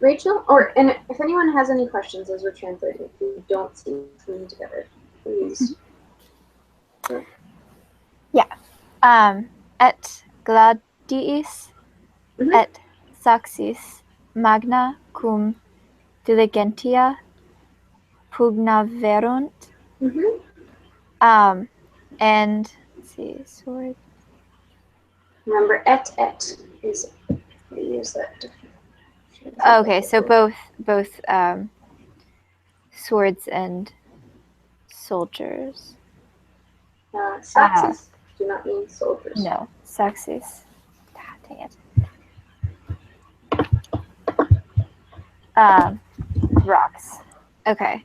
Rachel, and if anyone has any questions as we're translating, if you don't see them together, please.
Et gladiis et saxis magna cum diligentia pugnaverunt. And let's see, sword.
Remember, et is we use that.
Okay, so both swords and soldiers.
Saxes do not mean soldiers.
No, saxis. Ah, dang it. Rocks. Okay.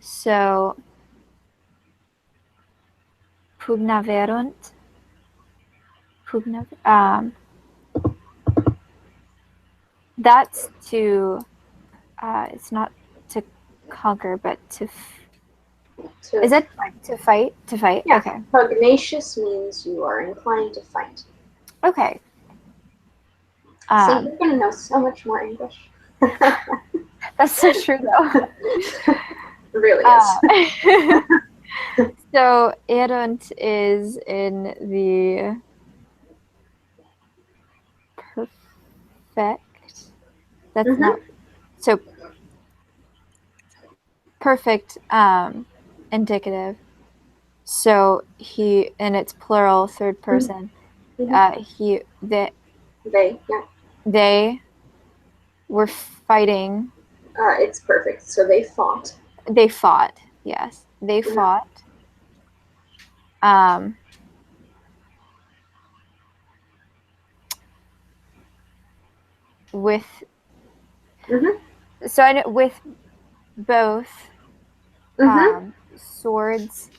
So pugnaverunt. That's to. It's not to conquer, but to. Is it to fight? To fight?
Yeah.
Okay.
Pugnacious means you are inclined to fight.
Okay.
See, you're going to know so much more English.
That's so true, though.
It really is.
So, erunt is in the perfect. That's not so perfect. Indicative. So he, and it's plural, third person. They were fighting.
It's perfect. So they fought.
They fought. Yes, they fought. With. So I know with both swords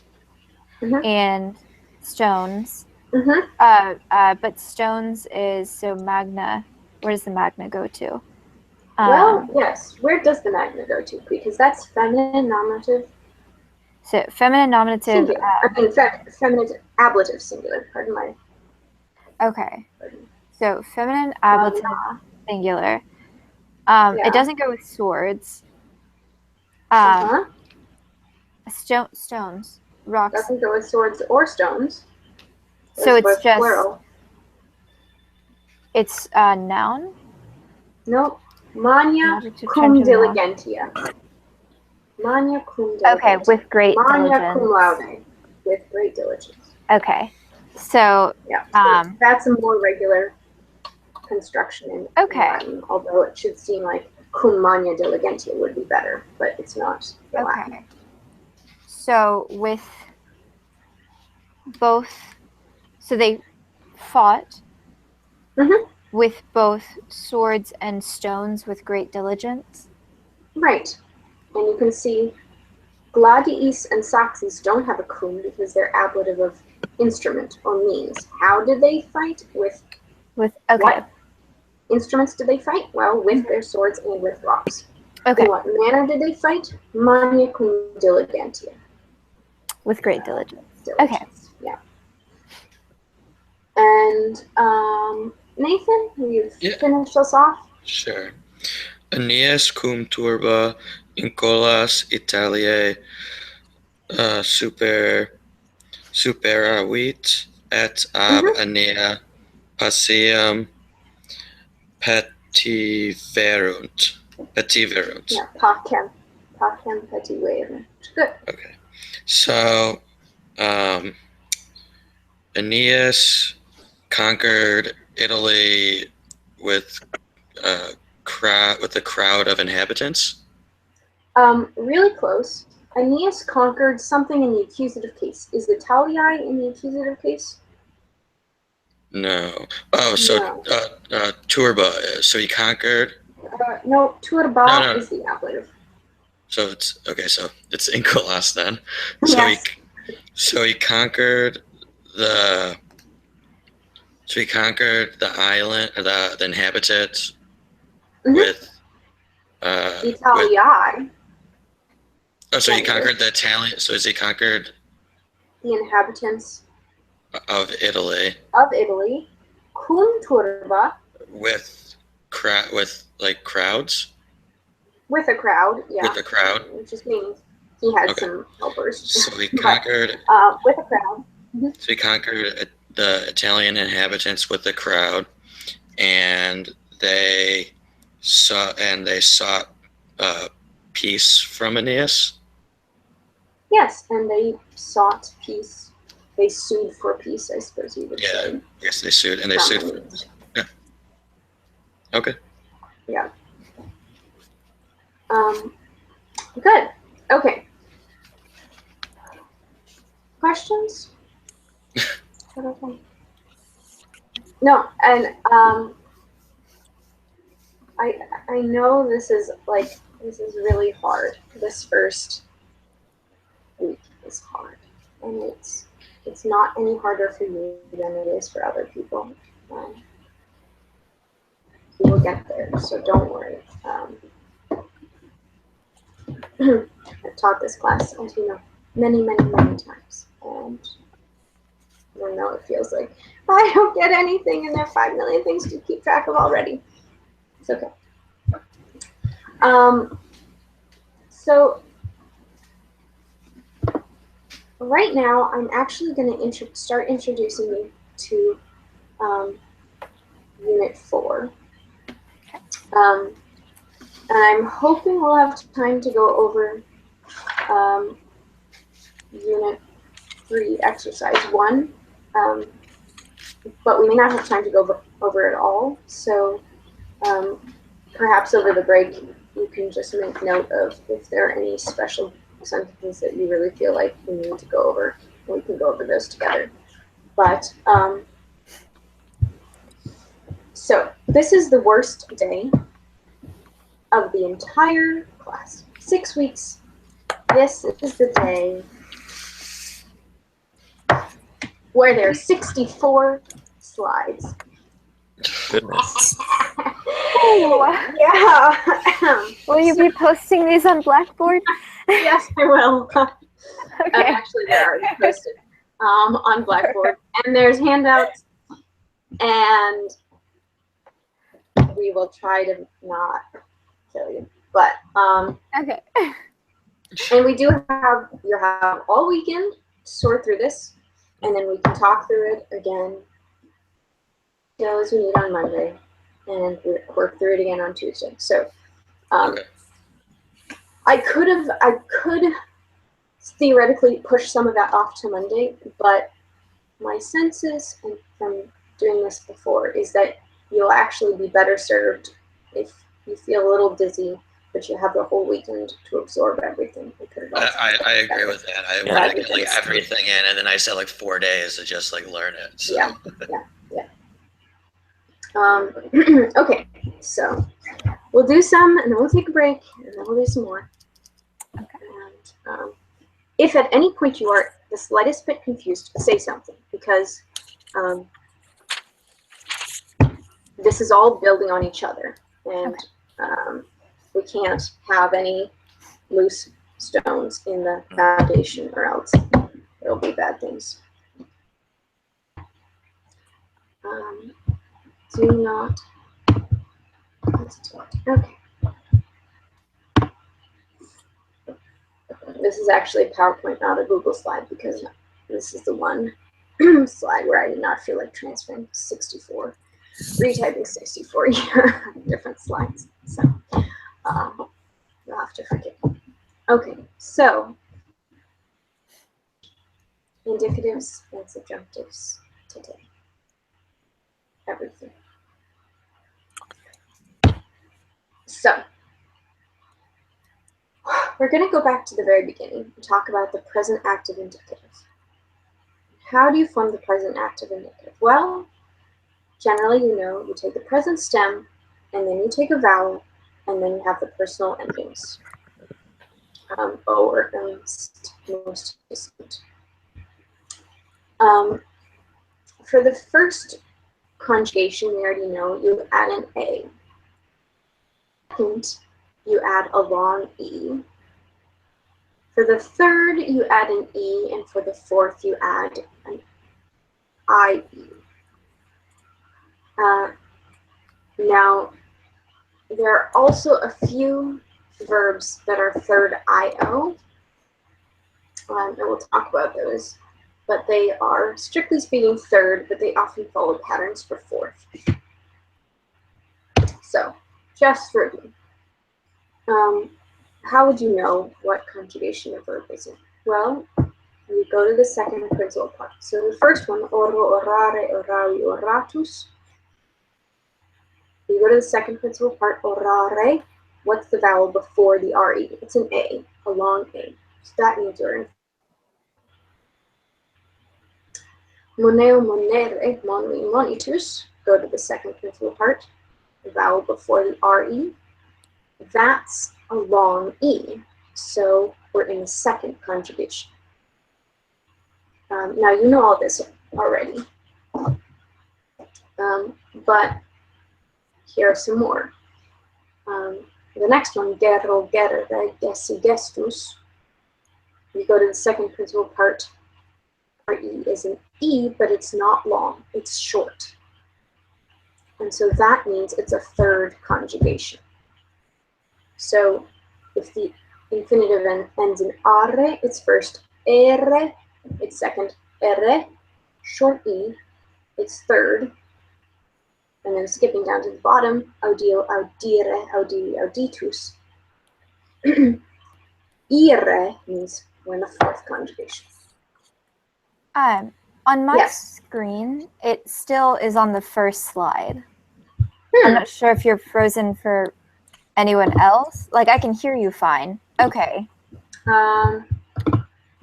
and stones. But stones is so magna. Where does the magna go to?
Well, yes. Where does the magna go to? Because that's feminine nominative.
So feminine nominative.
Feminine ablative singular. Pardon my.
Okay. So feminine ablative singular. It doesn't go with swords. Stones, rocks.
Doesn't go with swords or stones.
So it's just
plural.
It's a noun.
Nope. Mania cum diligentia. Mania cum diligentia.
Okay, with great
Mania
diligence.
cum laude. With great diligence.
Okay, so
yeah, so that's a more regular construction in Latin, although it should seem like cum mania diligentia would be better, but it's not.
Okay. So with both, so they fought with both swords and stones with great diligence.
Right, and you can see gladiis and saxis don't have a cum because they're ablative of instrument or means. How did they fight? With
okay.
What? instruments did they fight? Well, with their swords and with rocks.
Okay.
In what manner did they fight? Mania cum diligentia.
With great diligence.
Diligence. Yeah. And Nathan, you've
Yeah.
finished us off.
Sure. Aeneas cum turba incolas Italiae superavit et ab Aenea Passium petiverunt.
Yeah, Pacem petiverunt. Good.
Okay. So, Aeneas conquered Italy with a crowd of inhabitants.
Really close. Aeneas conquered something in the accusative case. Is the Talii in the accusative case?
No. Oh, so
No.
Turba. So he conquered.
No, turba
No.
is the ablative.
So it's okay. So it's Incolas then.
Yes.
So he conquered the. So he conquered the island, or the inhabitants
Mhm.
with.
Italii,
So he conquered the Italian. So has he conquered
the inhabitants
of Italy
of Italy, cum turba,
with crowds?
with a crowd, yeah.
With a crowd.
Which just means he had
Okay.
some helpers.
So he
But,
conquered.
with a crowd.
So he conquered the Italian inhabitants with the crowd, and they sought peace from Aeneas.
Yes, and they sought peace. They sued for peace, I suppose you would
Yeah.
say.
Yes, they sued, and they
From
sued.
Aeneas.
Okay.
Yeah. Good. Okay. Questions? Okay. No, and I know this is really hard. This first week is hard, and it's not any harder for you than it is for other people. You will get there, so don't worry. I've taught this class, as you know, many, many, many times, and I know it feels like I don't get anything, and there are 5 million things to keep track of already. It's okay. So right now, I'm actually going to start introducing you to Unit 4. And I'm hoping we'll have time to go over Unit 3, Exercise 1. But we may not have time to go over it all. So perhaps over the break, you can just make note of if there are any special sentences that you really feel like we need to go over. And we can go over those together. But so this is the worst day of the entire class. 6 weeks. This is the day where there are 64 slides.
Goodness.
Oh,
Yeah.
will you be posting these on Blackboard?
Yes, I will.
Okay.
Actually, they're already posted on Blackboard. And there's handouts. And we will try to not kill you. But,
Okay.
and we do have, you have all weekend to sort through this. And then we can talk through it again as we need on Monday. And we work through it again on Tuesday. So,
Okay.
I could theoretically push some of that off to Monday, but my sense is, and from doing this before, is that you'll actually be better served if you feel a little dizzy, but you have the whole weekend to absorb everything.
I agree with that. I
Yeah,
want to get like everything in, and then I said like 4 days to just like learn it. So.
Yeah. Okay, so we'll do some, and then we'll take a break, and then we'll do some more.
Okay.
And if at any point you are the slightest bit confused, say something, because this is all building on each other, and we can't have any loose stones in the foundation, or else there'll be bad things. Do not. Okay. This is actually a PowerPoint, not a Google slide, because this is the one slide where I did not feel like transferring 64, retyping 64 different slides. So you'll have to forgive me. Okay, so indicatives and subjunctives today. Everything. So we're going to go back to the very beginning and talk about the present active indicative. How do you form the present active indicative? Well, generally, you take the present stem, and then you take a vowel, and then you have the personal endings. O or ernst, most distant. For the first conjugation, we already know you add an A. Second, you add a long E. For the third, you add an E, and for the fourth, you add an IE. Now, there are also a few verbs that are third IO, and we'll talk about those, but they are, strictly speaking, third, but they often follow patterns for fourth. So, just for you. How would you know what conjugation a verb is in? Well, you go to the second principal part. So the first one, oro, orare, oravi, oratus. You go to the second principal part, orare. What's the vowel before the RE? It's an A, a long A. So that means you're in. Moneo, monere, monui, monitus. Go to the second principal part, the vowel before the RE. That's a long E, so we're in the second conjugation. Now you know all this already, but here are some more. The next one, gero, gerere, gesi, gestus. You go to the second principal part, RE is an E, but it's not long, it's short. And so that means it's a third conjugation. So if the infinitive ends in are, it's first ere, it's second ere, short E, it's third, and then skipping down to the bottom, audio, audire, audiri, auditus. Ire means we're in the fourth conjugation.
On my screen, it still is on the first slide. I'm not sure if you're frozen for anyone else. Like, I can hear you fine. Okay.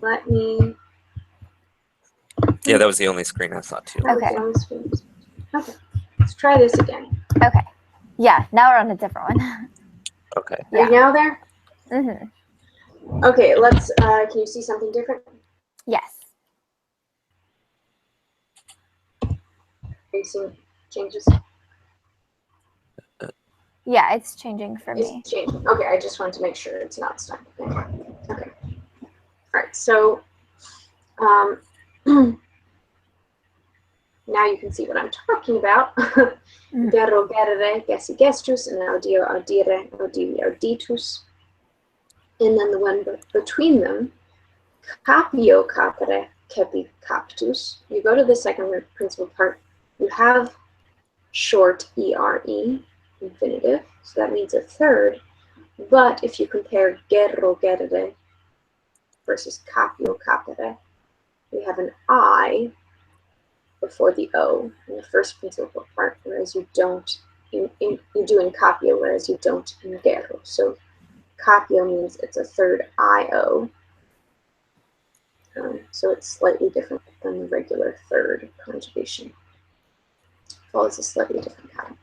Let me.
Yeah, that was the only screen I saw too.
Okay.
Okay. Let's try this again.
Okay. Yeah, now we're on a different one.
Okay.
Are you now there?
Mm-hmm.
Okay, let's, can you see something different?
Yes.
Are you seeing changes?
Yeah, it's changing for me.
It's changing. Okay, I just wanted to make sure it's not stuck. Okay. All right, so now you can see what I'm talking about. Gero, gerere, gesi, gestus, and audio, audire, audiri, auditus. And then the one between them, capio, capere, kepi, captus. You go to the second principal part, you have short ERE, infinitive, so that means a third. But if you compare gero, gerere versus capio, capere, we have an I before the O in the first principal part, whereas you don't, you do in capio, whereas you don't in gero. So capio means it's a third IO. So it's slightly different than the regular third conjugation. Follows a slightly different pattern.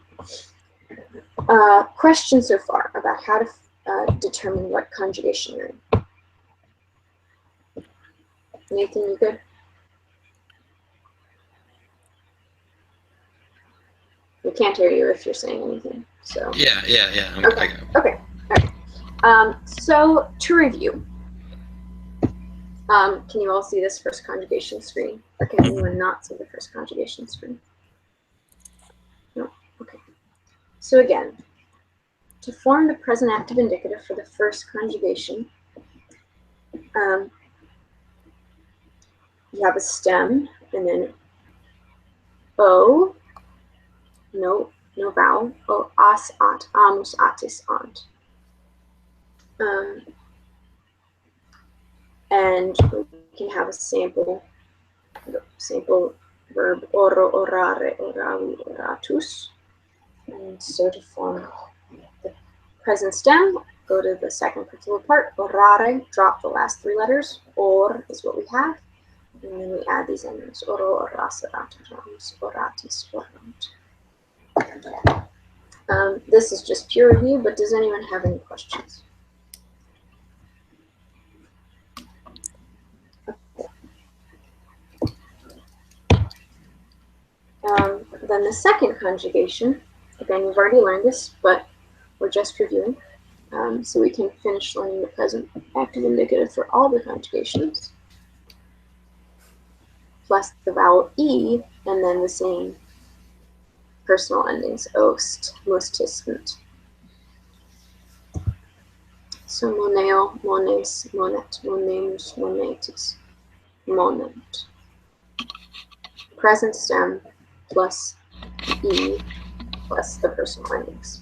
Questions so far about how to determine what conjugation you're in? Nathan, you good? We can't hear you if you're saying anything. So
Yeah.
Okay. Okay. All right. So to review, can you all see this first conjugation screen? Or can anyone not see the first conjugation screen? No. Okay. So again, to form the present active indicative for the first conjugation, you have a stem and then O, no vowel, O, as, at, amus, atis, ant. And we can have a sample verb, oro, orare, oravi, oratus. And so to form the present stem, go to the second principal part, orare, drop the last 3 letters, or is what we have, and then we add these endings, oro, oras, oratus, oratis, orant. This is just pure review, but does anyone have any questions? Then the second conjugation, again, we've already learned this, but we're just reviewing. So we can finish learning the present active indicative for all the conjugations, plus the vowel E, and then the same personal endings, ost, mustis, nt. So moneo, mones, monet, monemus, monetis, monent. Present stem plus E plus the personal endings.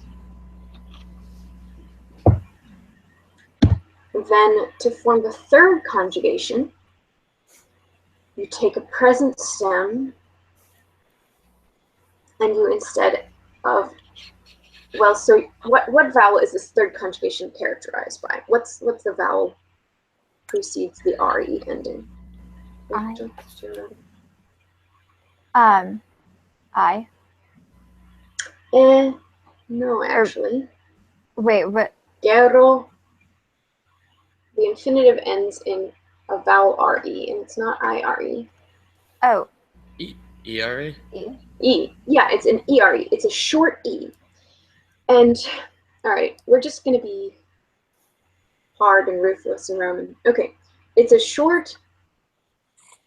Then to form the third conjugation, you take a present stem and you instead of, well, so what vowel is this third conjugation characterized by? What's the vowel precedes the RE ending?
I.
No, actually.
Wait, what?
Gero. The infinitive ends in a vowel RE, and it's not IRE.
Oh.
ERE?
E. Yeah, it's an ERE. It's a short E. And, all right, we're just going to be hard and ruthless and Roman. Okay, it's a short,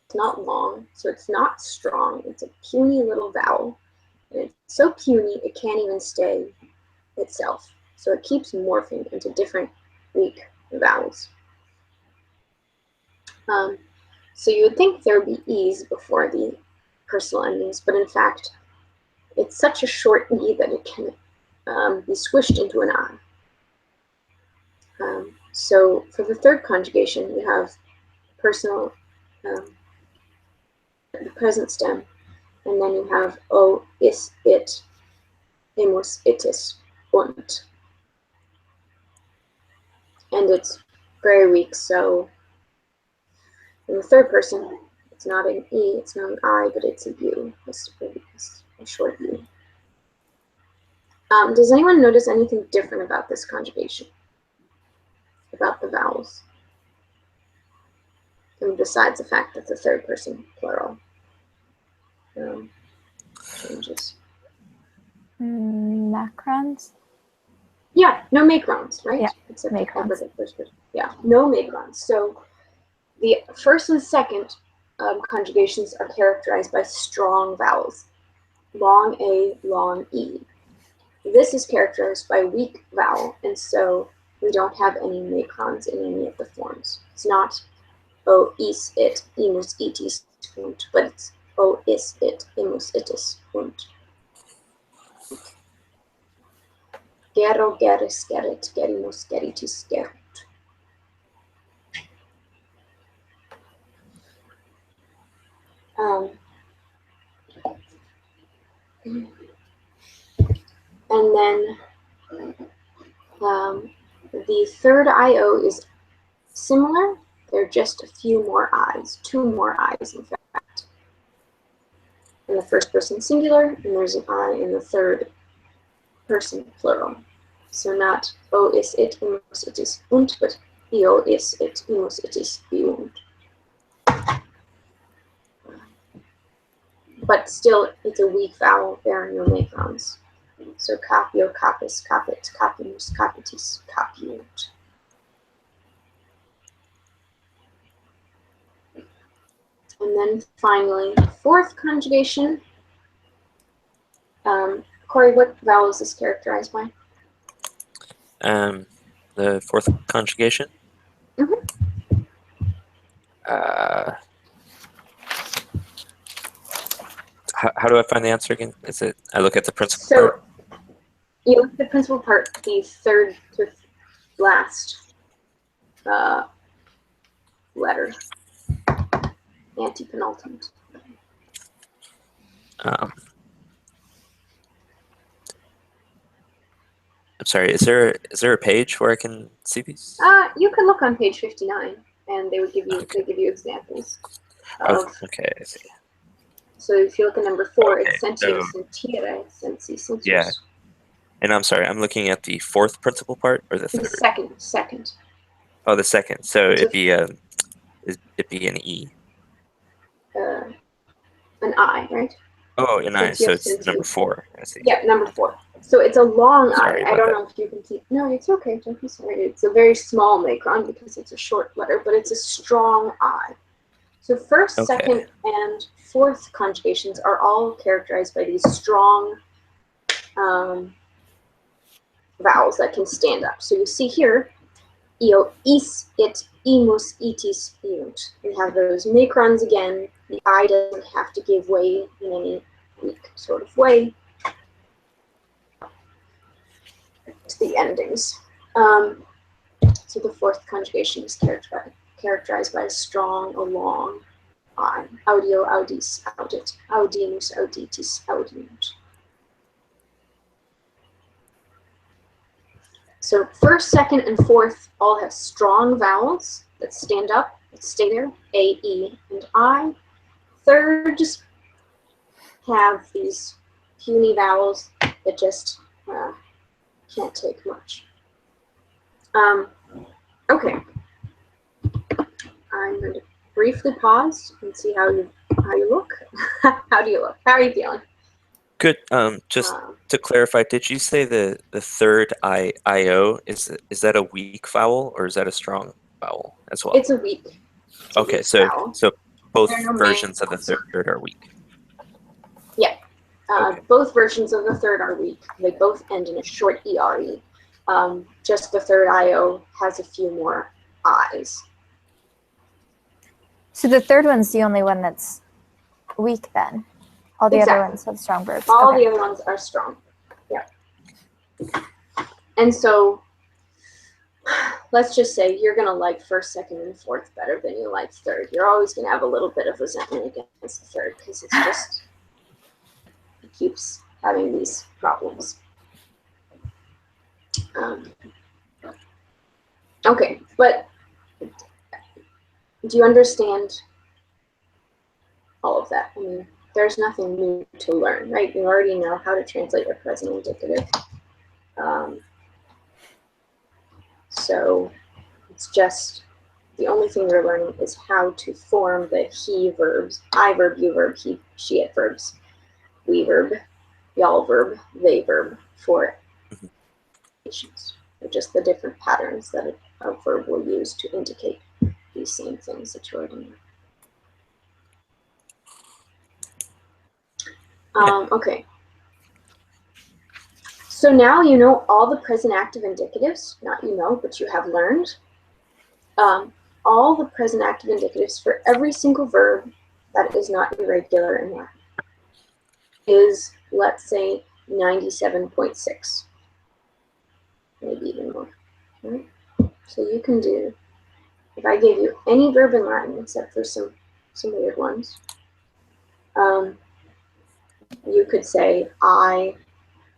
it's not long, so it's not strong. It's a puny little vowel. And it's so puny, it can't even stay itself. So it keeps morphing into different weak vowels. So you would think there would be E's before the personal endings, but in fact, it's such a short E that it can be squished into an I. So for the third conjugation, you have personal, the present stem, and then you have O, is, it, imus, itis, und. And it's very weak, so in the third person, it's not an E, it's not an I, but it's a U. It's a short U. Does anyone notice anything different about this conjugation? About the vowels? And besides the fact that the third person plural changes.
Macrons?
Yeah, no macrons, right?
Yeah,
Except
macrons.
the first person. Yeah, no macrons. So the first and second conjugations are characterized by strong vowels. Long A, long E. This is characterized by weak vowel, and so we don't have any macrons in any of the forms. It's not O, is, it, imus, itis, und, but it's O, is, it, imus, itis, und. Gero, geris, gerit, gerimus, geritis, gerut. And then the third IO is similar. There are just a few more I's, 2 more I's in fact. In the first person singular, and there's an I in the third person plural. So not O is it, imus itis, und, but io is it, imus itis, iunt. but still it's a weak vowel. There are no macrons. So capio, capis, capit, capimus, capitis, capiunt. And then finally, fourth conjugation. Corey, what vowel is this characterized by?
The fourth conjugation.
Mhm.
How do I find the answer again? Is it I look at the principal
So
part?
you look at the principal part, the third to last letter, antepenultimate.
I'm sorry. Is there a page where I can see these?
You could look on page 59, and they would give you
Okay.
they give you examples
Oh,
of.
okay. I see.
So if you look at number 4,
Okay,
it's sentio, sentire, sensi, sentius.
Yeah. And I'm sorry. I'm looking at the fourth principal part or the
The
third?
second.
Oh, the second. So
So-
it'd be an E.
An I, right?
Oh, an I. So
Sentio,
it's number
sentius.
4. I see.
Yeah, number 4. So it's a long
Sorry
I. I
about
don't
that.
know if you can see. No, it's okay. Don't be sorry. It's a very small macron because it's a short letter, but it's a strong I. So first,
Okay.
second, and fourth conjugations are all characterized by these strong vowels that can stand up. So you see here, io, is, it, imus, itis, iunt. We have those macrons again. The I doesn't have to give way in any weak sort of way to the endings. So the fourth conjugation is characterized by a strong, a long I. Audio, audis, audit, audimus, auditis, audiunt. So first, second, and fourth all have strong vowels that stand up, that stay there, A, E, and I. Thirds have these puny vowels that just can't take much. Okay. I'm going to briefly pause and see how you look. How do you look? How are you feeling?
Good. Just to clarify, did you say the third IO is that a weak vowel or is that a strong vowel as well?
It's a weak.
Okay, so both
There are no
versions of the
macrons.
third are weak.
Yeah.
Okay.
Both versions of the third are weak. They both end in a short ERE. Just the third IO has a few more I's.
So the third one's the only one that's weak then. All the other
Exactly.
ones have strong verbs.
All
Okay.
the other ones are strong. Yeah. And so let's just say you're going to like first, second, and fourth better than you like third. You're always going to have a little bit of resentment against the third because it's just, it keeps having these problems. Okay, but do you understand all of that? I mean, there's nothing new to learn, right? You already know how to translate your present indicative. So it's just, the only thing we're learning is how to form the he verbs, I verb, you verb, he, she, it verbs, we verb, y'all verb, they verb for occasions. They're just the different patterns that a verb will use to indicate these same things that you already know. Okay. So now you know all the present active indicatives, not you know, but you have learned. All the present active indicatives for every single verb that is not irregular in Latin is, let's say, 97.6. Maybe even more. Right? So you can do, if I gave you any verb in Latin except for some weird ones, you could say I,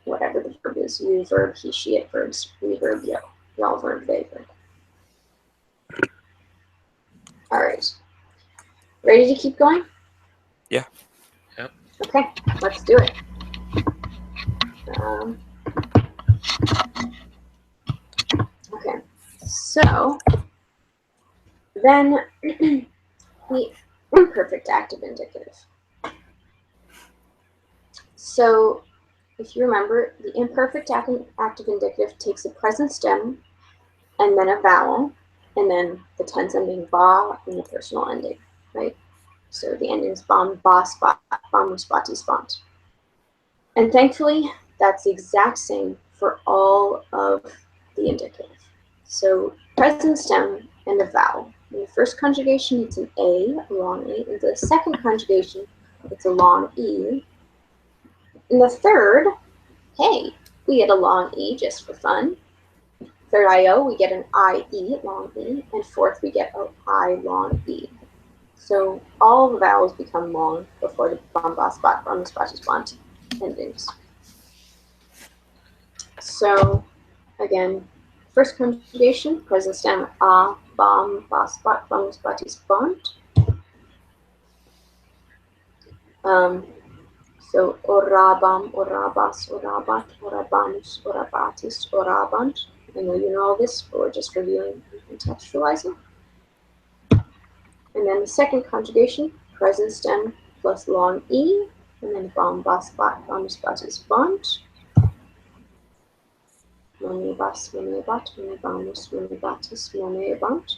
whatever the verb is, you verb, he, she, it verbs, we verb, yo, y'all verb, they verb. All right. Ready to keep going?
Yeah.
Yep.
Okay, let's do it. Okay, so then the imperfect active indicative. So if you remember, the imperfect active indicative takes a present stem and then a vowel, and then the tense ending ba and the personal ending, right? So the endings bam, ba, spot, bam, spotty, spont. And thankfully, that's the exact same for all of the indicative. So present stem and a vowel. In the first conjugation, it's an A, a long A. In the second conjugation, it's a long E. In the third, hey, we get a long E just for fun. Third IO, we get an IE, long E. And fourth, we get an I, long E. So all the vowels become long before the bomba, spot, bum, spotty, spont endings. So again, first conjugation, present stem a, bam, ba, spot, bum, spotty, spont. So orabam, orabas, orabat, orabanus, orabatis, orabant. I know you know all this, but we're just reviewing and contextualizing. And then the second conjugation, present stem plus long E, and then bam, ba, spot, bum, spotty, spont. Monebas, monebat, monebanus, monebatis, monebant.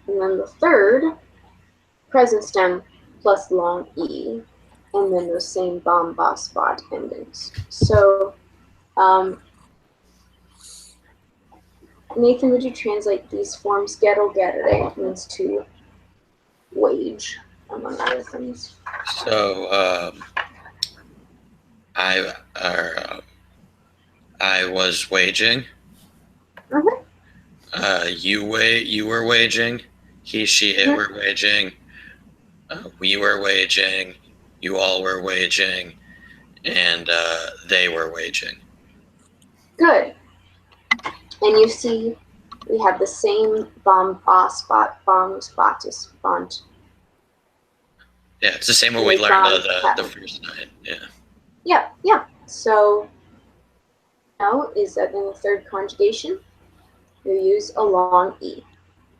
And then the third, present stem plus long E, and then those same bam, ba, spot endings. So, Nathan, would you translate these forms? Gero gerere means to wage, among other things.
So I was waging. You were waging. He, she, it were waging. We were waging. You all were waging, and they were waging.
Good. And you see, we have the same bam, ba, spot, bam, spotis, font.
Yeah, it's the same way we learned the first night. Yeah.
Yeah. So now is that in the third conjugation, you use a long E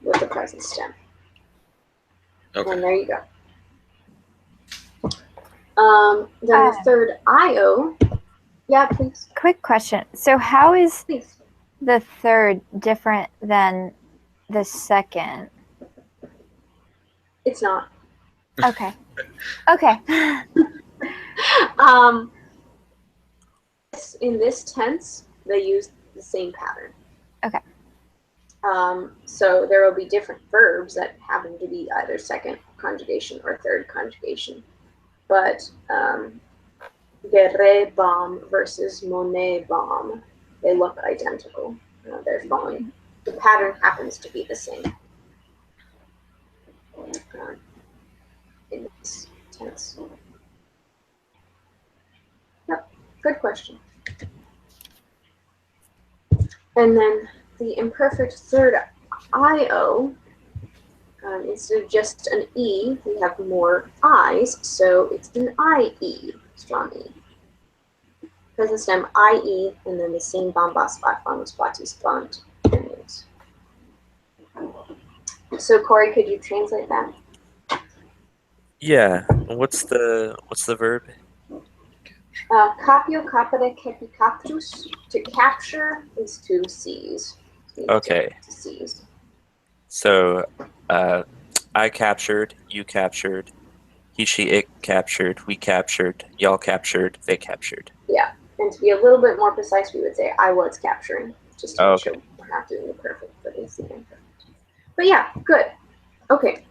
with the present stem.
Okay.
And there you go. Then the third IO. Yeah, please.
Quick question. So how is
Please.
the third different than the second?
It's not.
Okay. Okay.
In this tense, they use the same pattern.
Okay.
So there will be different verbs that happen to be either second conjugation or third conjugation. But gere bam versus monet bam, they look identical. They're following. The pattern happens to be the same. In this tense. Yep, good question. And then the imperfect third IO, instead of just an E, we have more I's, so it's an IE, strong E. Present stem IE, and then the same bamba, spot, bamba, spotty, spont endings. So Corey, could you translate that?
Yeah. What's the verb?
Capio, capere, capicaptus. To capture is to seize.
Okay.
To seize.
So, I captured, you captured, he, she, it captured, we captured, y'all captured, they captured.
Yeah, and to be a little bit more precise, we would say I was capturing, just to make sure we're not doing the perfect, but it's the imperfect. But yeah, good. Okay.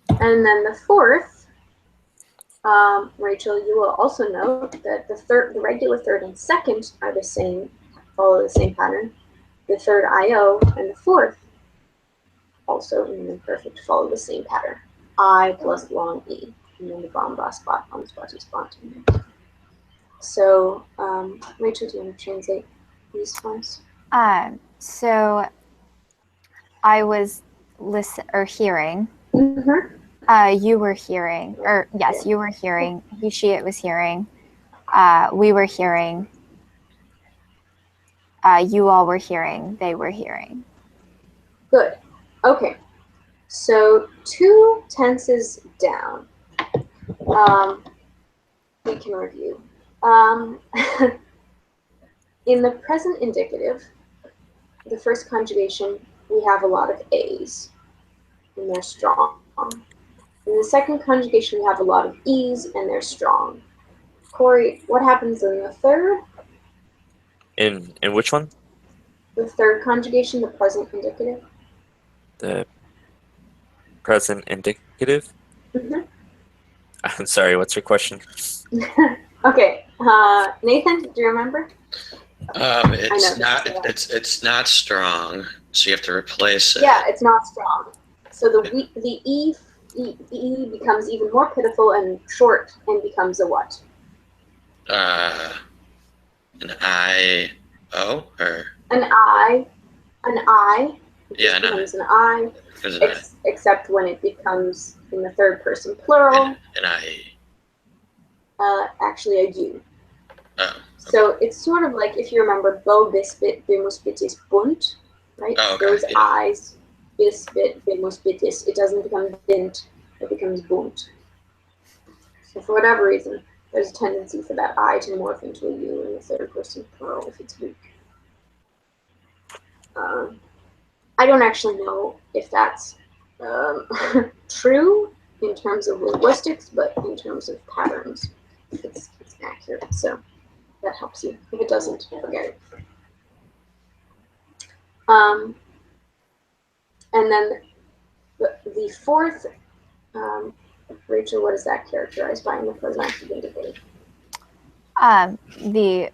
And then the fourth, Rachel, you will also note that the regular third and second are the same, follow the same pattern. The third IO and the fourth, also in the imperfect, follow the same pattern. I plus long E, and then the bamba, spot, bum, spotty, spont. So, Rachel, do you want to translate these ones?
So I was hearing.
Mm-hmm.
You were hearing, or yes, you were hearing. He, she, it was hearing. We were hearing. You all were hearing. They were hearing.
Good. Okay. So 2 tenses down. we can review. In the present indicative, the first conjugation, we have a lot of A's, and they're strong. In the second conjugation, we have a lot of E's, and they're strong. Corey, what happens in the third?
In which one?
The third conjugation, the present indicative.
The present indicative?
Mm-hmm.
I'm sorry, what's your question?
Okay, Nathan, do you remember?
It's not strong, so you have to replace it.
Yeah, it's not strong. So the E becomes even more pitiful and short and becomes a what?
An I-O or
An I.
Yeah,
It becomes an I, except when it becomes in the third person plural.
An I.
Actually, a U.
Oh. Okay.
So it's sort of like if you remember Bo Bisbit, Bimus Bitis Bunt, right?
Oh, okay,
Those
yeah.
I's, Bisbit, Bimus Bitis, it doesn't become Bint, it becomes Bunt. So for whatever reason, there's a tendency for that I to morph into a U in the third person plural if it's weak. I don't actually know if that's true in terms of linguistics, but in terms of patterns, it's accurate. So that helps you. If it doesn't, forget it. And then the fourth, Rachel, what is that characterized by in the present active indicative?
The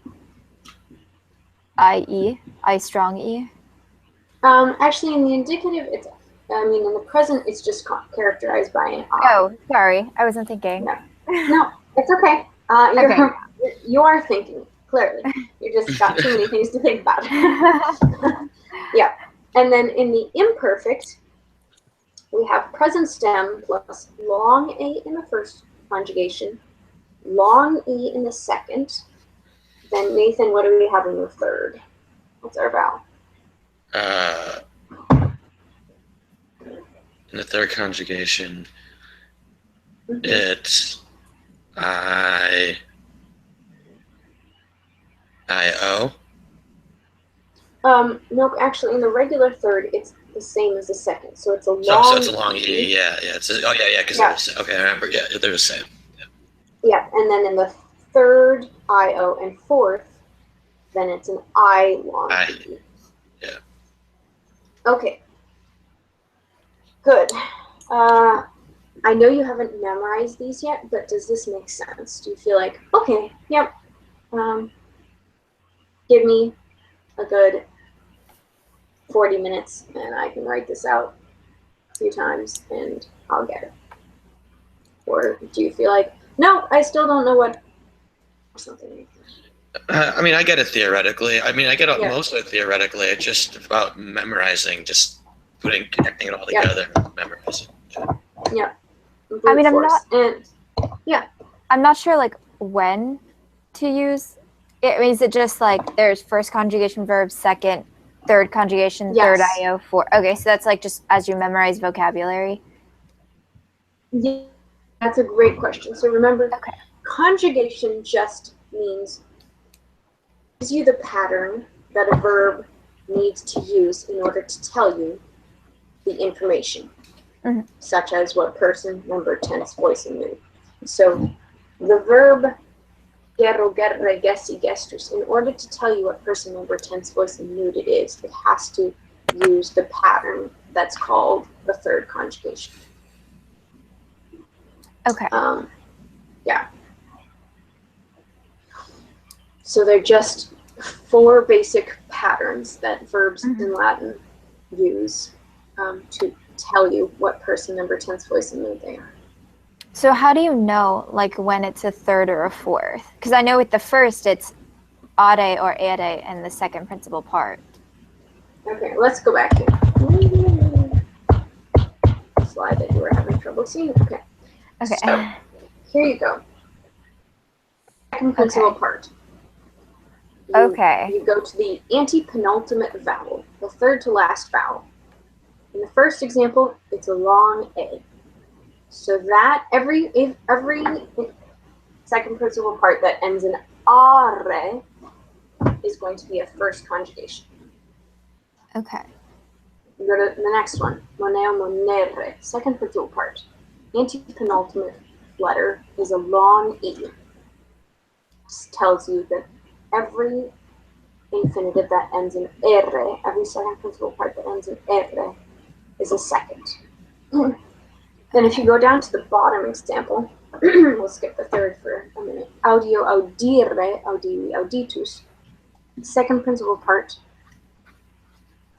I strong E.
Actually, in the indicative, in the present, it's just characterized by an I.
Oh, sorry, I wasn't thinking.
No, it's okay. You are thinking, clearly. You just got too many things to think about. Yeah. And then in the imperfect, we have present stem plus long A in the first conjugation, long E in the second. Then, Nathan, what do we have in the third? What's our vowel?
In the third conjugation,
Mm-hmm.
it's I-O.
No, actually, in the regular third, it's the same as the second. So it's a long
So it's a long E. Yeah. Because okay, I remember. Yeah, they're the same.
Yeah, and then in the third I-O and fourth, then it's an I long E.
Yeah.
Okay. Good. I know you haven't memorized these yet, but does this make sense? Do you feel like, okay, yep, give me a good 40 minutes and I can write this out a few times and I'll get it? Or do you feel like, no, I still don't know what, or something like that?
I get it theoretically. I get it most of it theoretically. It's just about memorizing, just connecting it all together, memorizing.
Yeah.
I'm not sure like when to use it. Is it just like there's first conjugation verb, second, third conjugation, third IO, fourth? Okay, so that's like just as you memorize vocabulary.
Yeah, that's a great question. So remember, conjugation just means gives you the pattern that a verb needs to use in order to tell you the information, such as what person, number, tense, voice, and mood. So the verb gero, gerre, gessi, gestus, in order to tell you what person, number, tense, voice, and mood it is, it has to use the pattern that's called the third conjugation.
Okay.
Yeah. So they're just 4 basic patterns that verbs in Latin use to tell you what person, number, tense, voice, and mood they are.
So how do you know like when it's a third or a fourth? Because I know with the first it's ade or ere in the second principal part.
Okay, let's go back here. Slide that you were having trouble seeing. Okay. So, here you go. Second principal part. You go to the antepenultimate vowel, the third to last vowel. In the first example, it's a long A. So that every second principal part that ends in are is going to be a first conjugation.
Okay.
We go to the next one. Moneo, monere. Second principal part. Antepenultimate letter is a long E. This tells you that every infinitive that ends in ere, every second principal part that ends in ere, is a second. Then if you go down to the bottom example, we'll skip the third for a minute. Audio, audire, audiri, auditus. Second principal part,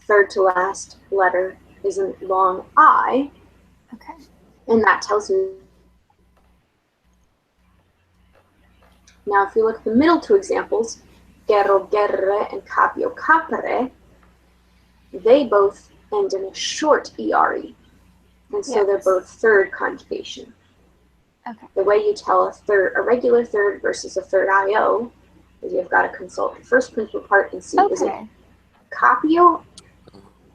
third to last letter is a long I,
Okay.
and that tells you. Now, if you look at the middle two examples, gero, gerre, and capio, capere, they both end in a short ere, and so they're both third conjugation.
Okay.
The way you tell a regular third versus a third IO is you've got to consult the first principal part and see is it
Okay.
capio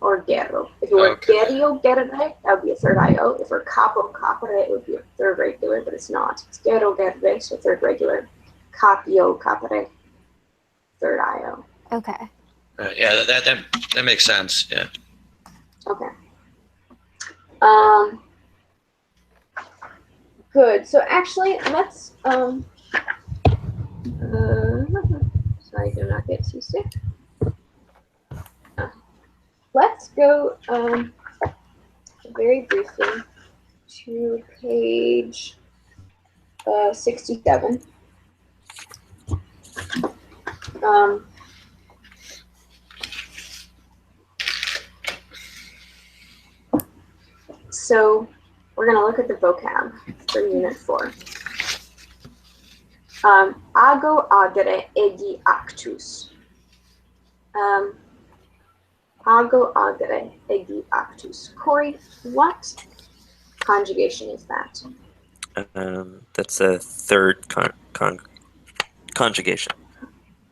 or gero. If it were gerio, gerre, that would be a third IO. If it were capo, capere, it would be a third regular, but it's not. It's gero, gerre, so third regular. Capio, capere, third IO.
Okay.
Yeah, that makes sense. Yeah.
Okay. Good. So actually, let's so I do not get too sick. Let's go very briefly to page 67. So we're going to look at the vocab for Unit 4. Ago, agere, egi, actus. Ago, agere, egi, actus. Corey, what conjugation is that?
That's a third conjugation.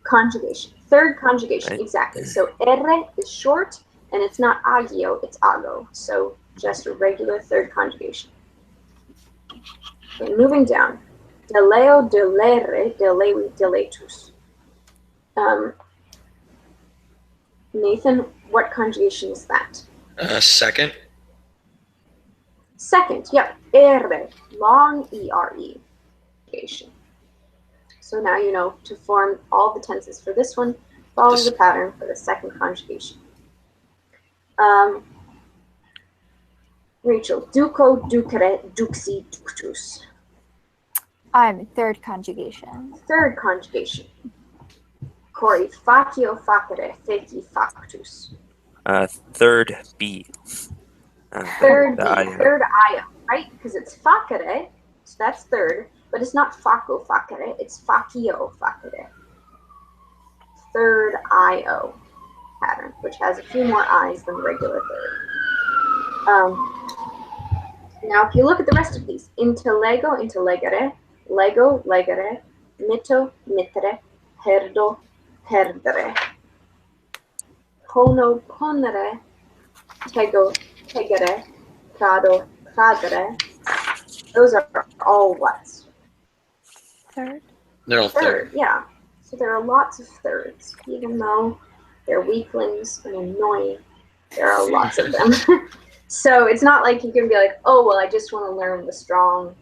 Conjugation. Third conjugation,
Right.
exactly. So ere is short, and it's not agio, it's ago. So just a regular third conjugation. Okay, moving down. Deleo, delere, delevi, deletus. Nathan, what conjugation is that?
Second.
Second, yep. Ere, long ere conjugation. So now you know to form all the tenses for this one, follow the pattern for the second conjugation. Rachel, duco, ducere, duxi, ductus.
I'm third conjugation.
Third conjugation. Corey, facio, facere, feci, factus.
Third B.
Third B,
the IO.
third IO, right? Because it's facere, so that's third, but it's not faco facere, it's facio facere. Third IO pattern, which has a few more I's than the regular third. Now, if you look at the rest of these, intellego, intellegere, lego, legere, mitto, mittere, perdo, perdere, pono, ponere, tego, tegere, prado, pradere. Those are all what?
Third.
They're all
Third, yeah. So there are lots of thirds, even though they're weaklings and annoying. There are lots of them. So it's not like you can be like, oh, well, I just want to learn the strong,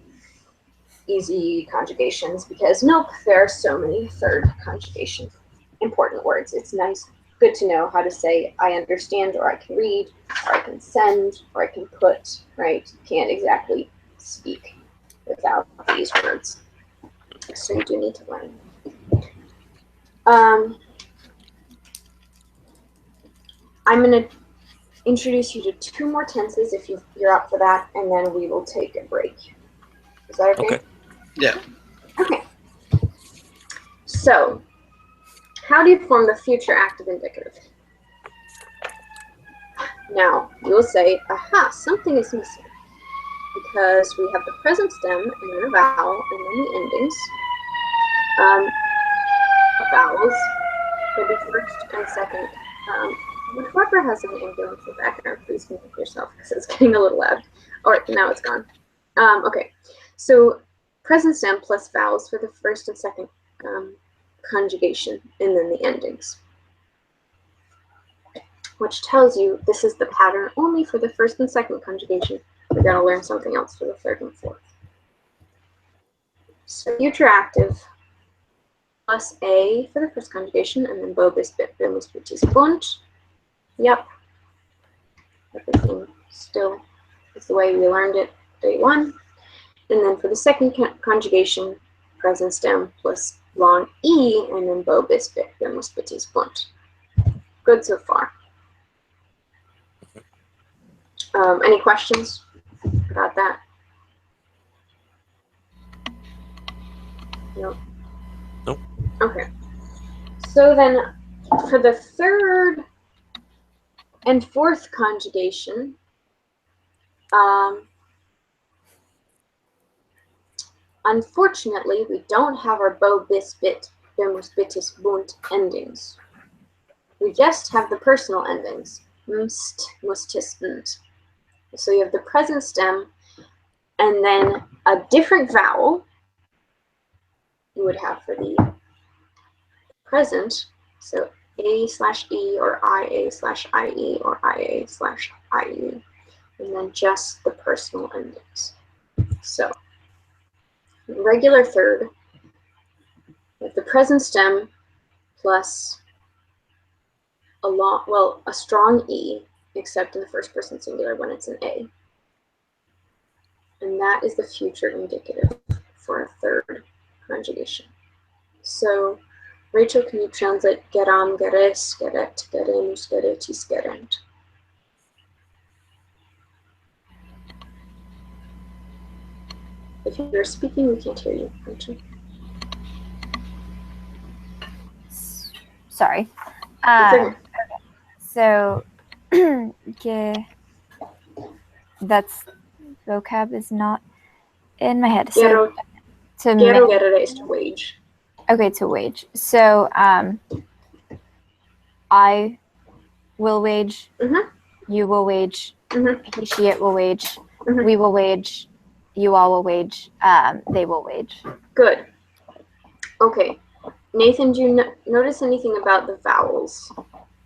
easy conjugations, because nope, there are so many third conjugation important words. It's nice, good to know how to say I understand, or I can read, or I can send, or I can put, right? You can't exactly speak without these words. So you do need to learn. I'm going to introduce you to two more tenses if you're up for that, and then we will take a break. Is that okay?
Okay.
Yeah.
Okay. So, how do you form the future active indicative? Now, you will say, aha, something is missing. Because we have the present stem, and then a vowel, and then the endings. Vowels will be first and second. Whoever has an ambulance in the background, please mute yourself because it's getting a little loud. Or now it's gone. Okay, so present stem plus vowels for the first and second conjugation, and then the endings, which tells you this is the pattern only for the first and second conjugation. We're going to learn something else for the third and fourth. So future active plus A for the first conjugation, and then bo bis bit bimus bitis bunt. Yep. Everything still is the way we learned it day one. And then for the second conjugation, present stem plus long E, and then bo bis bit bimus bitis bunt. Good so far. Any questions about that? No.
Nope.
Okay. So then for the third and fourth conjugation, unfortunately, we don't have our bo bis bit bimus bitis bunt endings. We just have the personal endings. Mst, mustis, nt. So you have the present stem and then a different vowel you would have for the present. So A/E or IA/IE or IA/IE, and then just the personal endings. So regular third with the present stem plus a strong E, except in the first person singular when it's an A. And that is the future indicative for a third conjugation. So Rachel, can you translate geram, geres, geret, geremus, geretis, gerent? If you're speaking, we can't hear you, Rachel.
Sorry.
Okay.
So, that's vocab is not in my head. So
Gero, gerere is to wage.
Okay, to wage. So, I will wage. You will wage. He, she, it will wage. We will wage. You all will wage. They will wage.
Good. Okay. Nathan, do you notice anything about the vowels?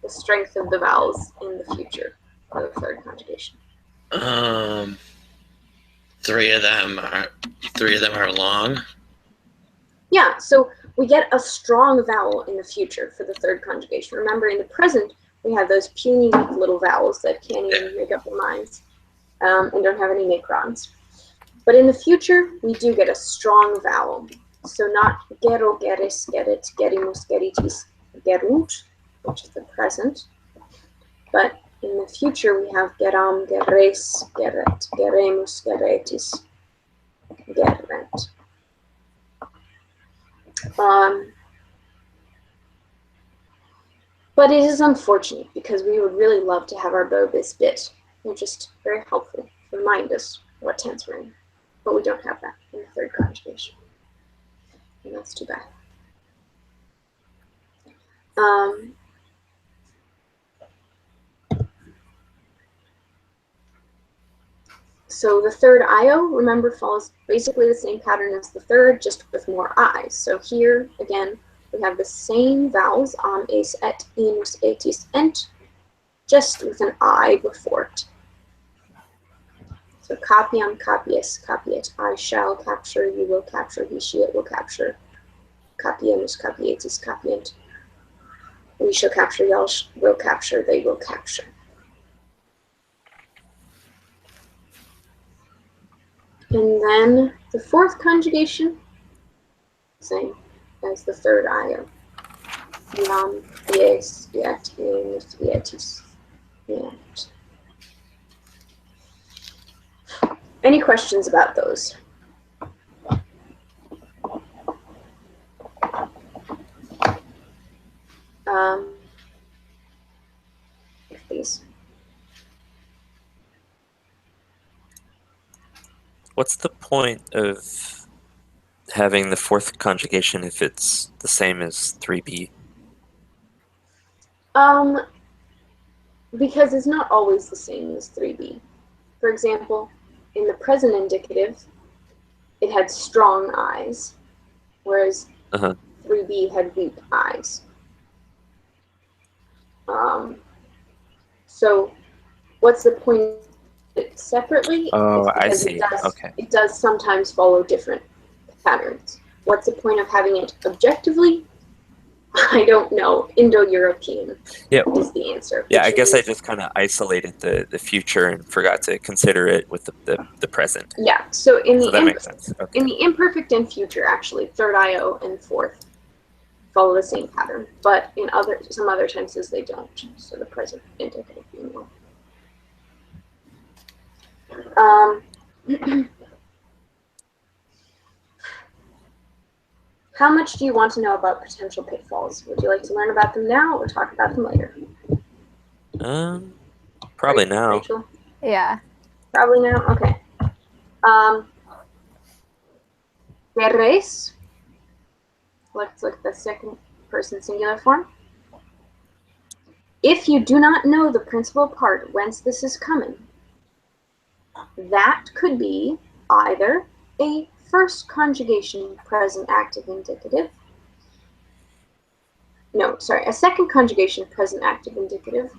The strength of the vowels in the future for the third conjugation?
Three of them are long.
Yeah, so we get a strong vowel in the future for the third conjugation. Remember, in the present, we have those puny little vowels that can't even make up their minds and don't have any macrons. But in the future, we do get a strong vowel. So not gero, geris, gerit, gerimus, geritis, gerunt, which is the present. But in the future, we have geram, geres, geret, geremus, geretis, gerent. But it is unfortunate because we would really love to have our bo bis bit. They're just very helpful to remind us what tense we're in. But we don't have that in the third conjugation. And that's too bad. So the third IO, remember, follows basically the same pattern as the third, just with more I's. So here, again, we have the same vowels, am, es, et, inus, etis, ent, just with an I before it. So capiam, capies, capiet, I shall capture, you will capture, he, she, it will capture. Capiemus, capietis, capient. We shall capture, y'all will capture, they will capture. And then the fourth conjugation, same as the third IO. Iam, ies, iet, ienus, ietis, iet. Any questions about those? Please.
What's the point of having the fourth conjugation if it's the same as 3B?
Because it's not always the same as 3B. For example, in the present indicative, it had strong eyes, whereas 3B had weak eyes. So what's the point of it separately?
Oh,
It's
I
because
see. Okay.
it does sometimes follow different patterns. What's the point of having it objectively? I don't know. Indo-European is the answer.
Yeah, I
which
guess I
means-
just kind of isolated the future and forgot to consider it with the present.
Yeah, so
So that makes sense. Okay.
in the imperfect and future, actually, third IO and fourth follow the same pattern, but in some other tenses they don't. So the present indicative being one. How much do you want to know about potential pitfalls? Would you like to learn about them now or talk about them later?
Probably now.
Rachel?
Yeah.
Probably now? Okay. Querés. Let's look at the second person singular form. If you do not know the principal part whence this is coming, that could be either a first conjugation present active indicative. No, sorry, a second conjugation present active indicative,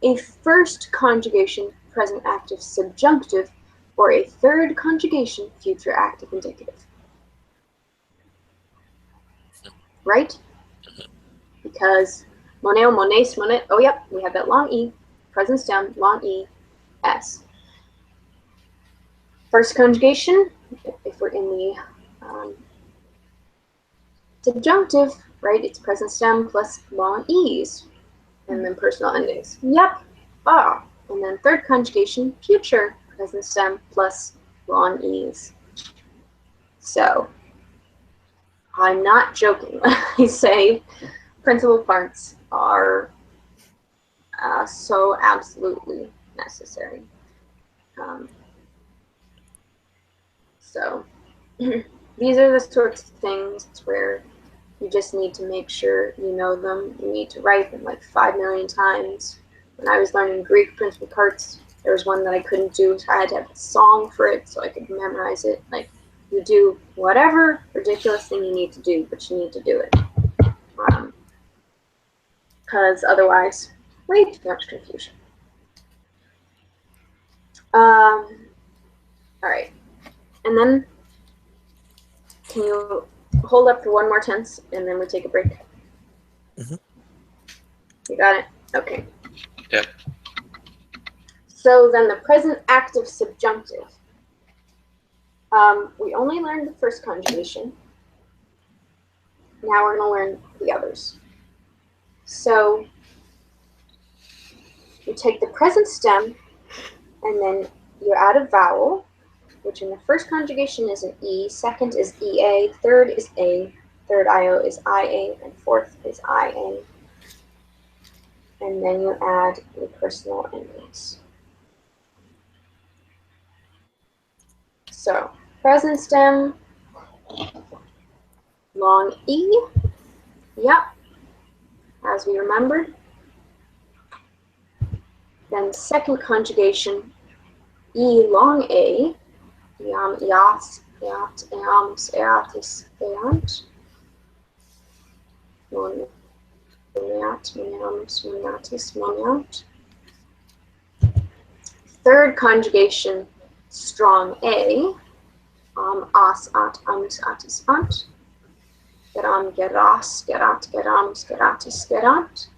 a first conjugation present active subjunctive, or a third conjugation future active indicative. Right? Because moneo, mones, monet, oh yep, we have that long E, present stem, long E, S. First conjugation, if we're in the subjunctive, right, it's present stem plus long E's, and then personal endings. Yep, ah. And then third conjugation, future, present stem plus long E's. So, I'm not joking when I say principal parts are so absolutely necessary. So these are the sorts of things where you just need to make sure you know them. You need to write them like 5 million times. When I was learning Greek principal parts, there was one that I couldn't do, so I had to have a song for it so I could memorize it. Like, you do whatever ridiculous thing you need to do, but you need to do it. Because otherwise, way too much confusion. All right. And then, can you hold up for one more tense, and then we take a break?
Mm-hmm.
You got it? Okay.
Yep.
So then the present active subjunctive. We only learned the first conjugation. Now we're going to learn the others. So you take the present stem, and then you add a vowel, which in the first conjugation is an E, second is EA, third is A, third IO is IA, and fourth is IA. And then you add the personal endings. So, present stem, long E, yep, as we remembered. Then second conjugation, E long A, iam, ias, eat, eamus, eatis, eant. Moniat, moniamus, moniatis, moniant. Third conjugation, strong A, as, at, amus, atis, ant. Geram, geras, gerat, geramus, geratis, gerant.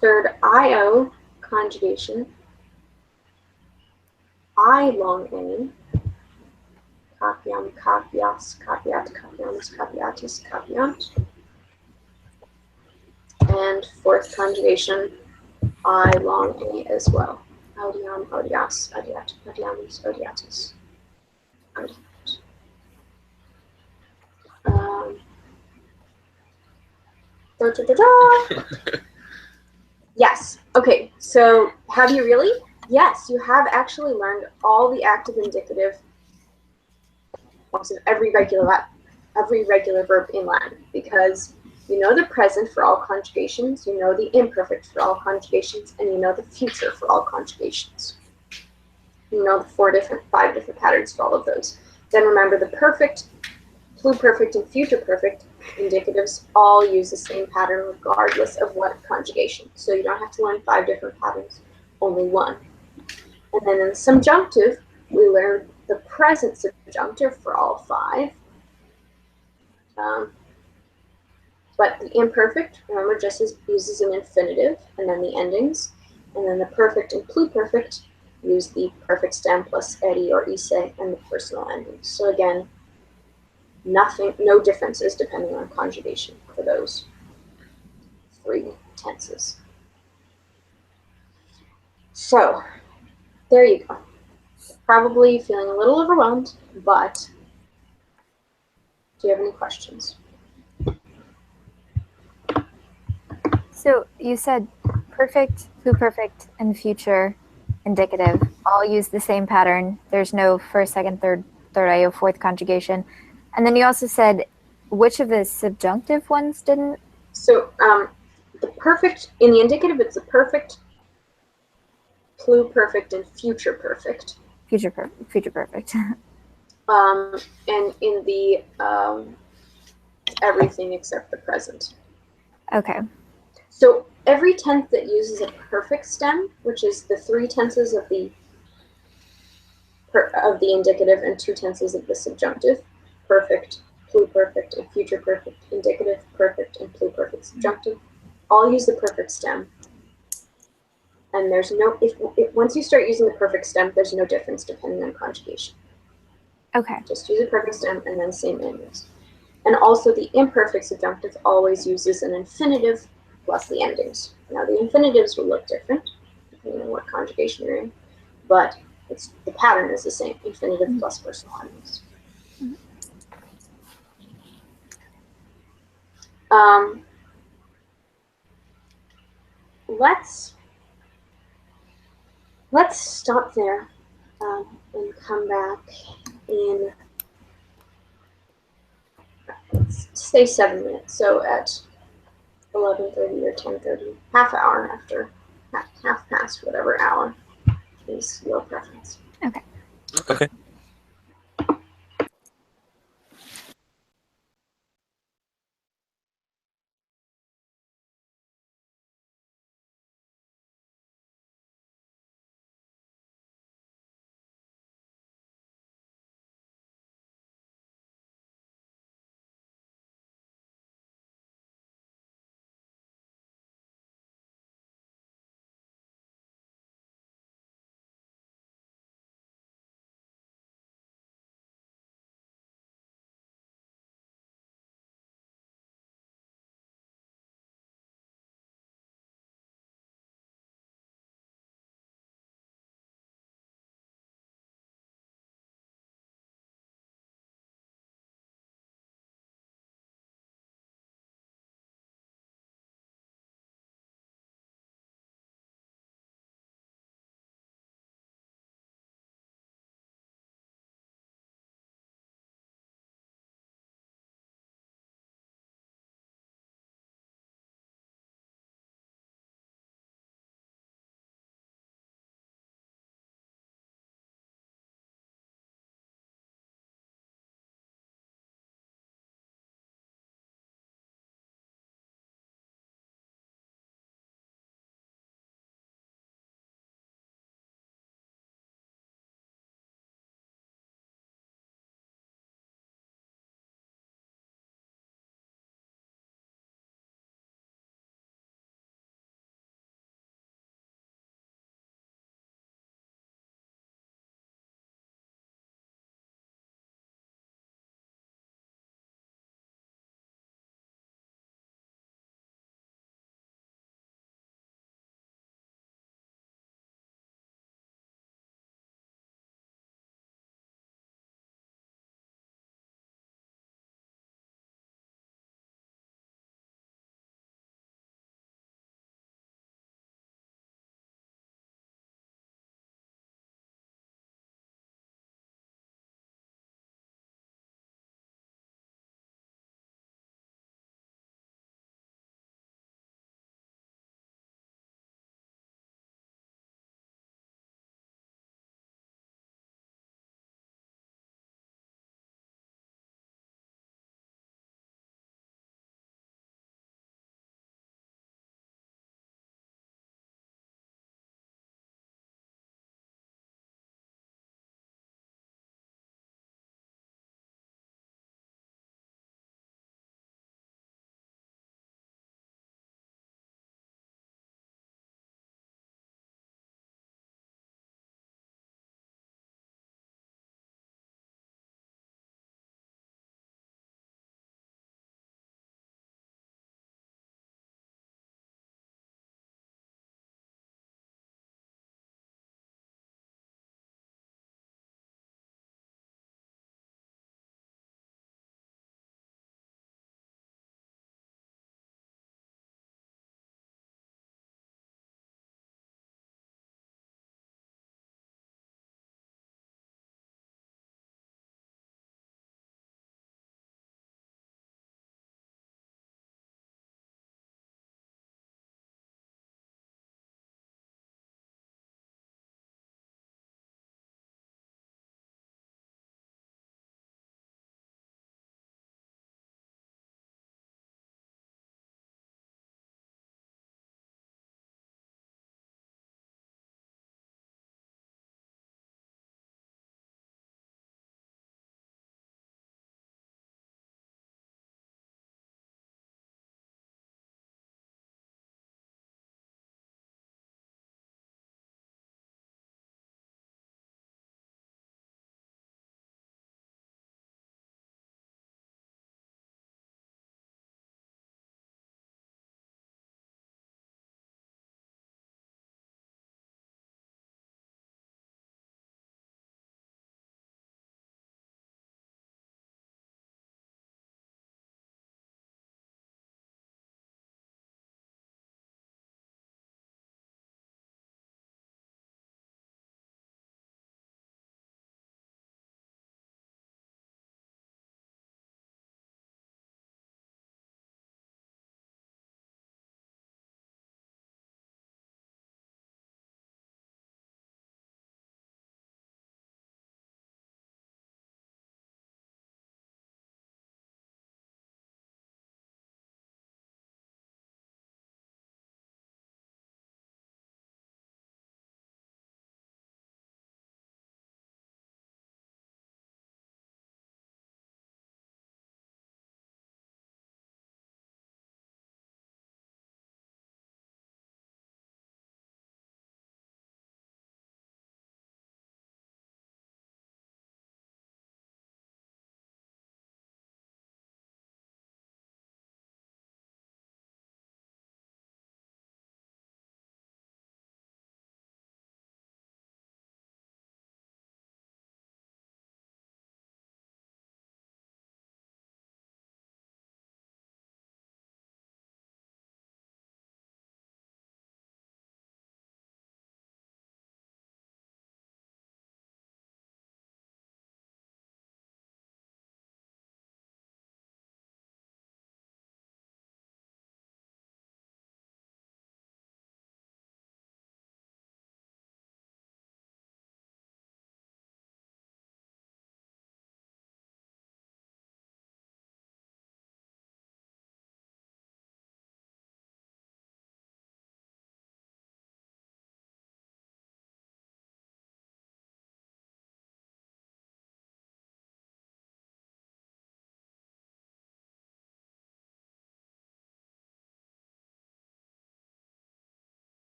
Third IO conjugation, I long A, capiam, capias, capiat, capiamus, capiatis, capiant. And fourth conjugation, I long A as well. Audiam, audias, audiat, audiamus, audiatis. Audiat. Yes. Okay. So have you really? Yes, you have actually learned all the active indicative forms of every regular verb in Latin, because You know the present for all conjugations, you know the imperfect for all conjugations, and you know the future for all conjugations. You know the 5 different patterns for all of those. Then remember the perfect, pluperfect, and future perfect indicatives all use the same pattern regardless of what conjugation. So you don't have to learn 5 different patterns, only one. And then in the subjunctive, we learn the present subjunctive for all 5. But the imperfect, remember, just uses an infinitive and then the endings. And then the perfect and pluperfect use the perfect stem plus edi or ise and the personal endings. So again, no differences depending on conjugation for those 3 tenses. So there you go. Probably feeling a little overwhelmed, but do you have any questions?
So you said perfect, pluperfect, and future indicative all use the same pattern. There's no first, second, third IO, fourth conjugation. And then you also said which of the subjunctive ones didn't?
So the perfect, in the indicative, it's the perfect, pluperfect, and future perfect.
Future perfect.
And in the everything except the present.
Okay.
So every tense that uses a perfect stem, which is the 3 tenses of the indicative and 2 tenses of the subjunctive, perfect, pluperfect, and future perfect, indicative, perfect, and pluperfect subjunctive, all use the perfect stem. And there's no, once you start using the perfect stem, there's no difference depending on conjugation.
Okay.
Just use a perfect stem and then same endings. And also the imperfect subjunctive always uses an infinitive plus the endings. Now the infinitives will look different depending on what conjugation you're in, but the pattern is the same, infinitive plus personal endings. Let's stop there and come back in, let's say 7 minutes. So at 11:30 or 10:30, half hour after, half past whatever hour is your preference.
Okay.
Okay.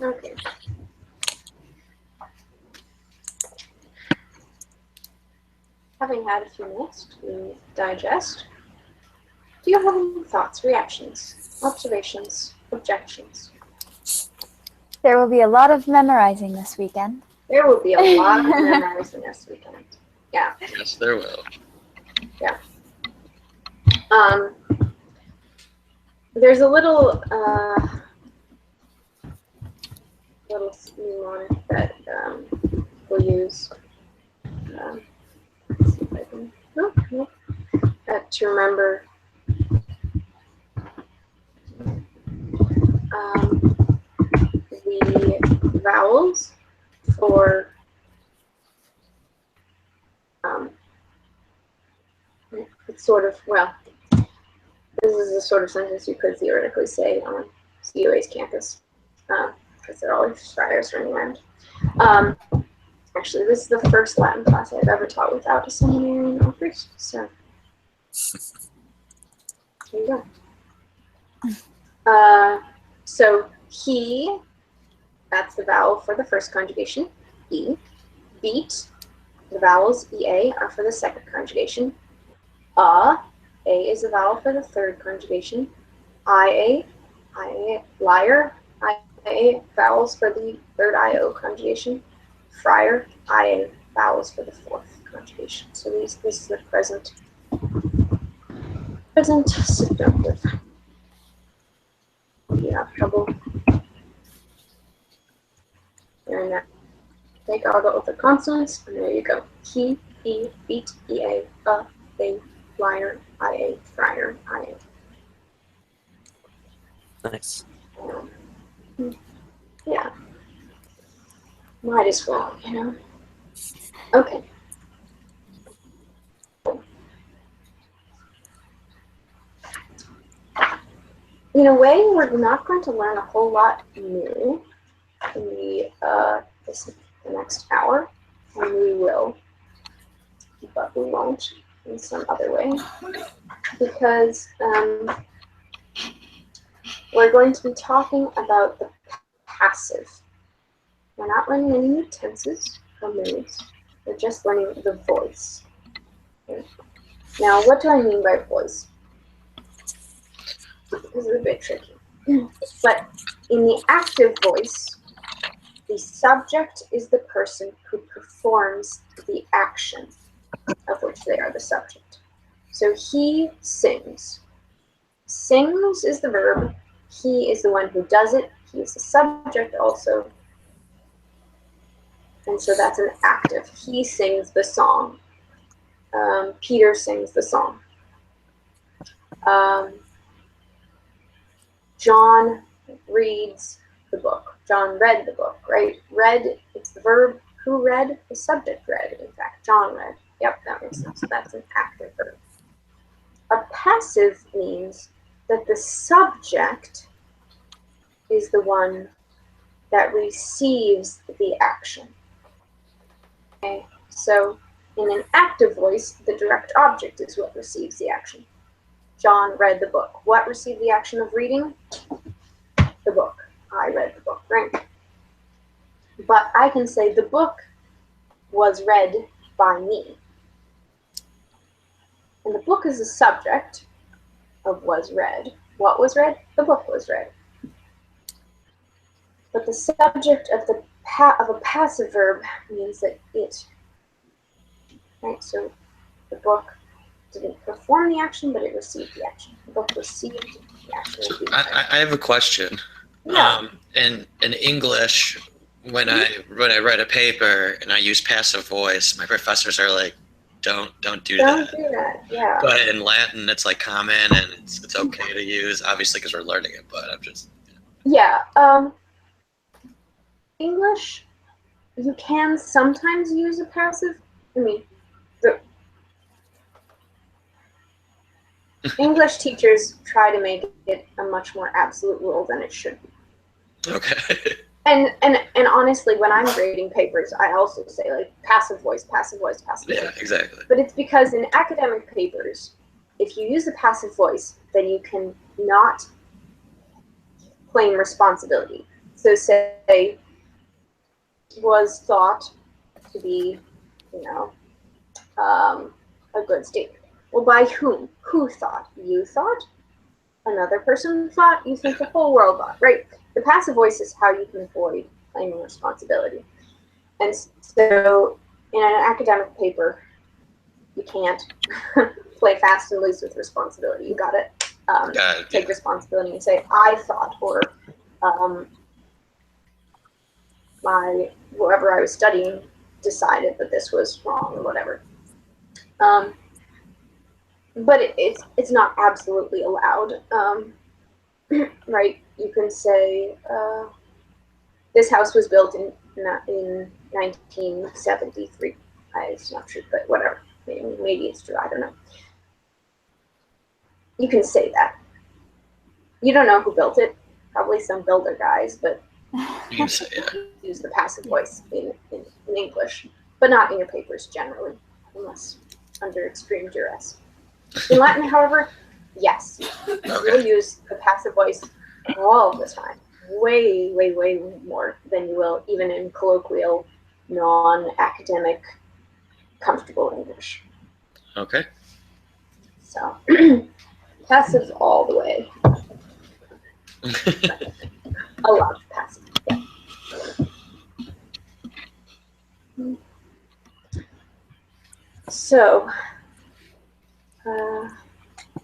Okay. Having had a few minutes to digest, do you have any thoughts, reactions, observations, objections?
There will be a lot of memorizing this weekend.
There will be a lot of memorizing this weekend. Yeah.
Yes, there will.
There's a little mnemonic that we'll use. Let's see if I can. To remember. The vowels for it's sort of, well, this is a sort of sentence you could theoretically say on CUA's campus, because there are always friars running around. Actually, this is the first Latin class I've ever taught without a seminarian or priest, so there you go. So he, that's the vowel for the first conjugation, E. Beat, the vowels EA are for the second conjugation. A is the vowel for the third conjugation. IA, liar, IA, vowels for the third IO conjugation. Friar, IA, vowels for the fourth conjugation. So this is the present subjunctive. You have trouble hearing that. Take all the other consonants, and there you go. He, beat, EA, they, liar, IA, friar, IA.
Nice.
Yeah. Might as well, you know. Okay. In a way, we're not going to learn a whole lot new in the next hour, and we will, but we won't in some other way, because we're going to be talking about the passive. We're not learning any new tenses or moods. We're just learning the voice. Okay. Now, what do I mean by voice? This is a bit tricky. But in the active voice, the subject is the person who performs the action of which they are the subject. So he sings. Sings is the verb. He is the one who does it. He is the subject also. And so that's an active. He sings the song. Peter sings the song. John reads the book. John read the book, right? Read, it's the verb. Who read? The subject read, in fact. John read. Yep, that makes sense. So that's an active verb. A passive means that the subject is the one that receives the action. Okay, so in an active voice, the direct object is what receives the action. John read the book. What received the action of reading? The book. I read the book, right? But I can say the book was read by me. And the book is the subject of was read. What was read? The book was read. But the subject of a passive verb means that it, right? So the book didn't perform the action, but it received the action. The book received the action.
I have a question.
Yeah.
In English, when I write a paper and I use passive voice, my professors are like, Don't do
Don't
that.
do that. Yeah.
But in Latin, it's like common and it's okay to use, obviously, because we're learning it. But I'm just
Yeah. English, you can sometimes use a passive. I mean, the English teachers try to make it a much more absolute rule than it should be.
okay.
And honestly, when I'm grading papers, I also say like passive voice, passive voice, passive
Yeah,
voice.
exactly.
But it's because in academic papers, if you use a passive voice, then you can not claim responsibility. So say was thought to be, you know, a good statement. Well, by whom? Who thought? You thought? Another person thought? You think the whole world thought, right? The passive voice is how you can avoid claiming responsibility. And so in an academic paper, you can't play fast and loose with responsibility. You got it. Take responsibility and say, I thought, or my whoever I was studying decided that this was wrong or whatever. But it's not absolutely allowed, right? You can say this house was built in 1973. It's not true, but whatever. Maybe it's true. I don't know. You can say that. You don't know who built it. Probably some builder guys, but
You can say, yeah.
use the passive voice in English, but not in your papers generally, unless under extreme duress. In Latin, however, yes, you'll use the passive voice all the time, way, way, way more than you will even in colloquial, non-academic, comfortable English.
Okay.
So, passive all the way. A lot of passive. Yeah. So,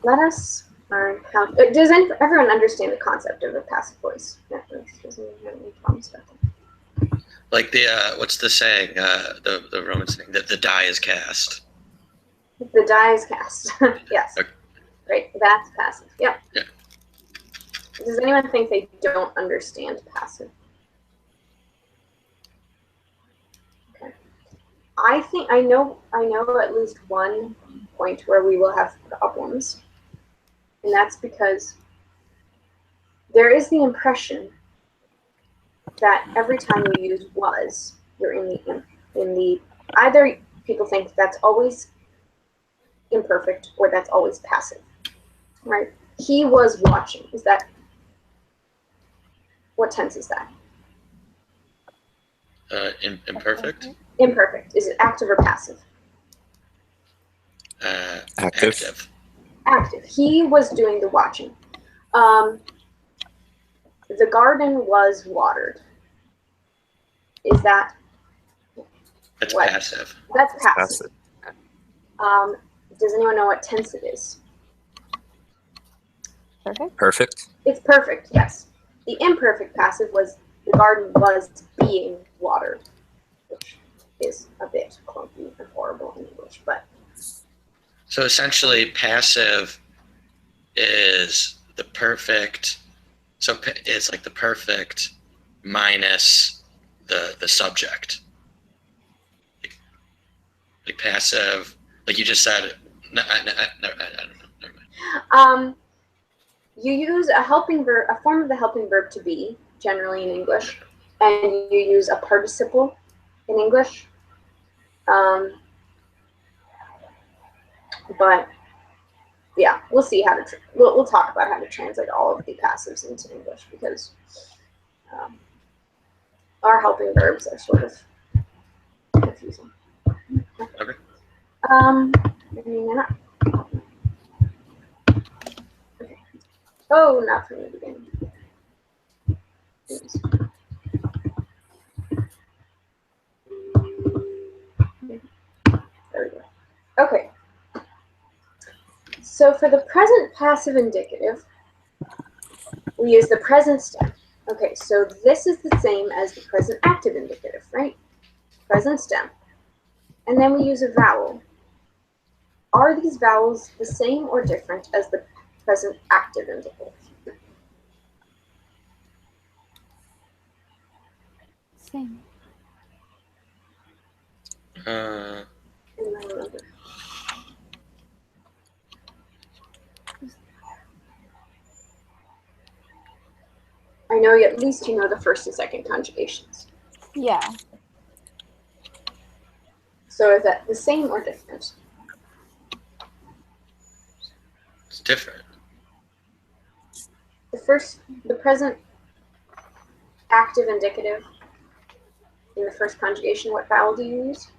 let us learn how. Does everyone understand the concept of a passive voice? Does anyone have any problems with that?
Like the what's the saying? The Roman saying that the die is cast.
The die is cast. Yes.
Okay.
Right. That's passive. Yep.
Yeah.
Does anyone think they don't understand passive? Okay. I think I know at least one point where we will have problems. And that's because there is the impression that every time you use was, you're in the either people think that's always imperfect or that's always passive. Right? He was watching. Is that what tense is that?
Imperfect.
Imperfect. Is it active or passive?
Active.
Active. He was doing the watching. The garden was watered. Is that?
That's
what?
passive.
That's passive. Does anyone know what tense it is?
Perfect.
Perfect.
It's perfect, yes. The imperfect passive was the garden was being watered, which is a bit clunky and horrible in English, but.
So essentially, passive is the perfect. So it's like the perfect minus the subject. Like passive, like you just said. No, I don't know. Never mind.
You use a helping verb, a form of the helping verb to be, generally in English, and you use a participle in English. But yeah, we'll see how to. We'll talk about how to translate all of the passives into English because our helping verbs are sort of confusing.
Okay.
Hanging up. Okay. Oh, not from the beginning. Oops. There we go. Okay. So for the present passive indicative, we use the present stem. Okay, so this is the same as the present active indicative, right? Present stem. And then we use a vowel. Are these vowels the same or different as the present active indicative?
Same.
And then remember. I know at least you know the first and second conjugations.
Yeah.
So is that the same or different?
It's different.
The present active indicative in the first conjugation, what vowel do you use?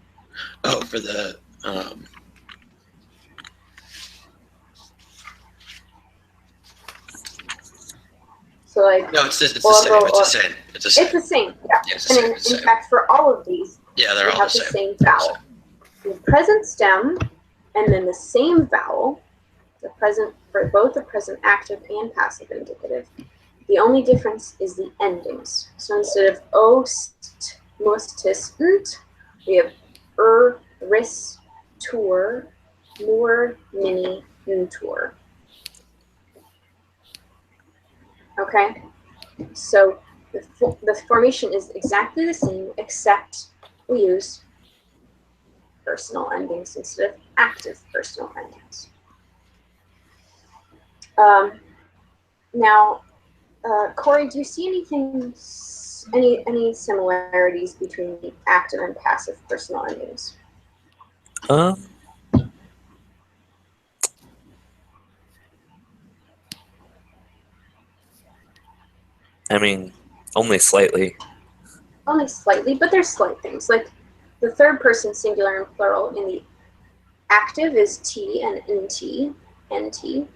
Oh, for the
So like
no, it's the same. It's the same. It's the same.
it's the same, yeah.
Yeah, it's the
And
same.
in fact, for all of these,
Yeah, they're
we
all
have
the
the
same.
same vowel. The present stem, and then the same vowel, the present for both the present active and passive indicative. The only difference is the endings. So instead of ost, must, tis, nt, we have ris, tour, nur, mini, ntur. Okay? So the formation is exactly the same, except we use personal endings instead of active personal endings. Now, Corey, do you see anything, any similarities between the active and passive personal endings?
I mean, only slightly.
Only slightly, but there's slight things. Like the third person singular and plural in the active is t and nt, nt. In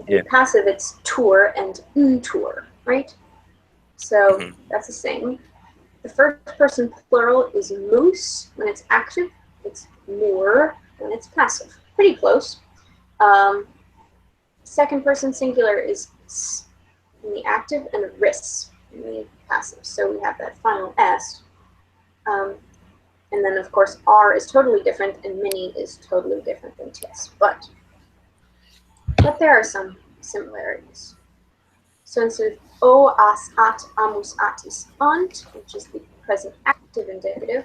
Yeah.
the passive, it's tour and ntour, right? So that's the same. The first person plural is moose when it's active. It's moor when it's passive. Pretty close. Second person singular is s in the active and ris in the passive. So we have that final s. And then, of course, r is totally different and mini is totally different than ts. But there are some similarities. So instead of o, as, at, amus, atis, ant, which is the present active indicative,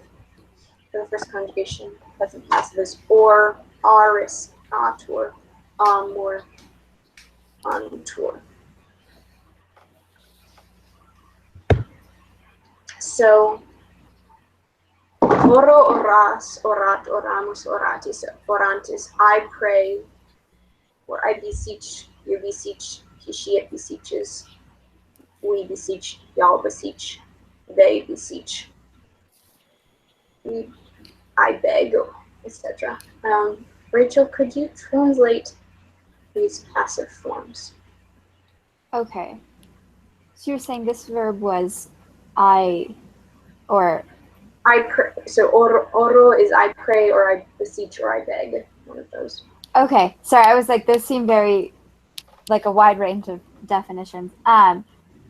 for the first conjugation, present passive is or, aris, atur, amor, antur. So, oro, oras, orat, oramus, oratis, orantis, I pray, or I beseech, you beseech, he, it beseeches, we beseech, y'all beseech, they beseech, I beg, etc. Rachel, could you translate these passive forms?
Okay. So you're saying this verb was I, or
I pray. So oro is I pray or I beseech or I beg. One of those.
okay. Sorry, I was like, those seem very like a wide range of definitions.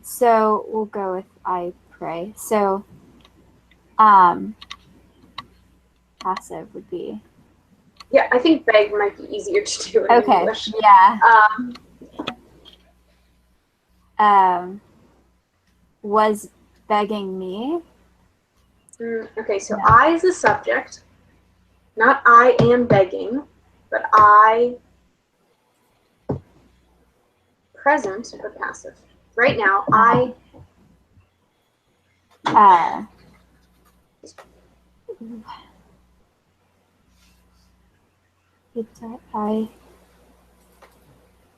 So we'll go with I pray. So passive would be.
Yeah, I think beg might be easier to do in
Okay.
English.
Yeah. Was begging me.
Okay, so
Yeah.
I is the subject, not I am begging, but I present but passive. Right now, I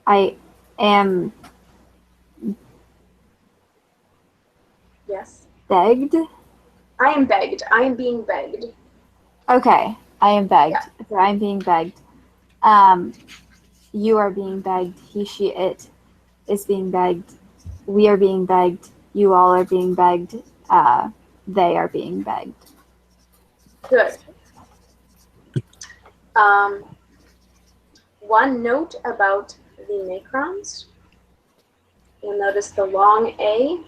I am
yes.
begged.
I am begged. I am being begged.
Okay, I am begged.
Yeah.
So I'm being begged. You are being begged. He, she, it is being begged. We are being begged. You all are being begged. They are being begged.
Good. One note about the macrons. You'll notice the long A.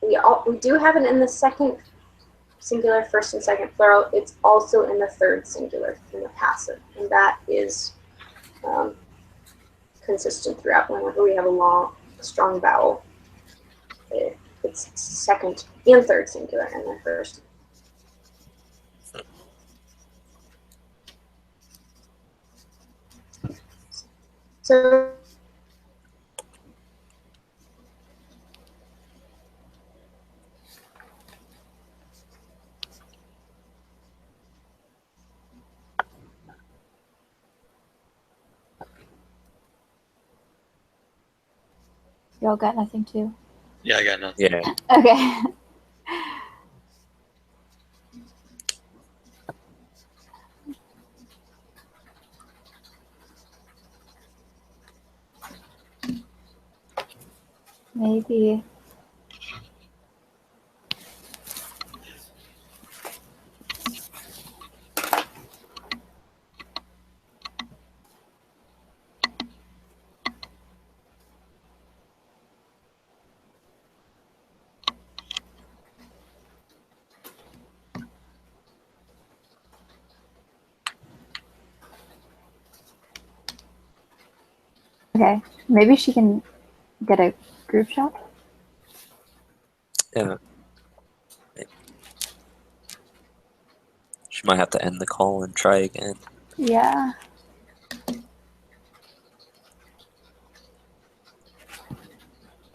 We do have it in the second singular, first and second plural, it's also in the third singular, in the passive. And that is consistent throughout. Whenever we have a strong vowel, it's second and third singular, and then first. So
Y'all got nothing too?
Yeah, I got nothing.
Yeah.
Okay. Maybe. Okay. Maybe she can get a group shot.
Yeah. She might have to end the call and try again.
Yeah.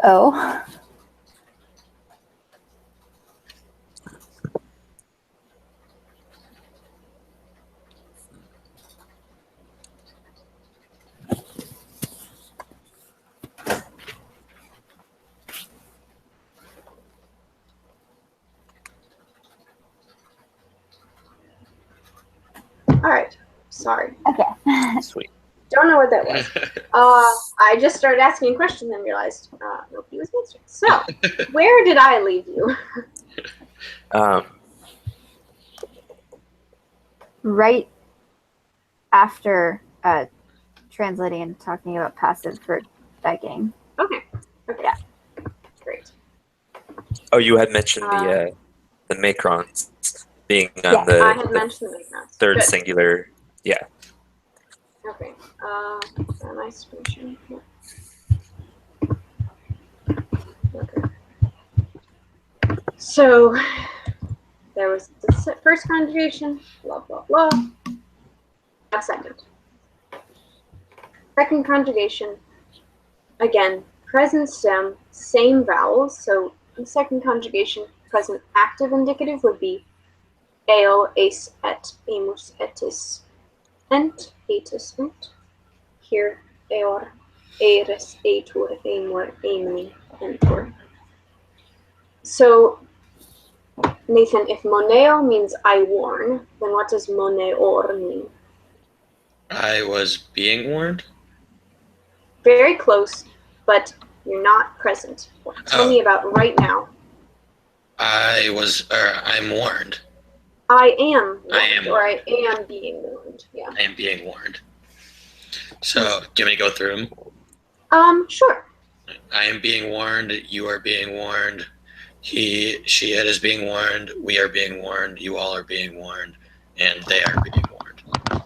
Oh.
all right, sorry.
Okay.
Sweet.
Don't know what that was. I just started asking a question and realized nobody was answering. So, where did I leave you?
Right after translating and talking about passive for begging.
Okay.
Yeah.
Great.
Oh, you had mentioned the macrons being on
Yeah,
the,
I had
the
mentioned the macrons.
third
Good.
singular. Yeah.
Okay. A nice screenshot. Yeah. Okay. So there was the first conjugation, blah blah blah. A second. Second conjugation. Again, present stem, same vowels. So the second conjugation, present active indicative would be eo, ace, et, amus, etis, ent, etis, ent. Here, eor, eris, etur, amor, amini, entor. So, Nathan, if moneo means I warn, then what does moneor mean?
I was being warned.
Very close, but you're not present. Tell me about right now.
I'm warned.
I am warned,
I am
or I am being warned. Yeah.
I am being warned. So, do you want me to go through them?
Sure.
I am being warned. You are being warned. He, she, it is being warned. We are being warned. You all are being warned. And they are being warned.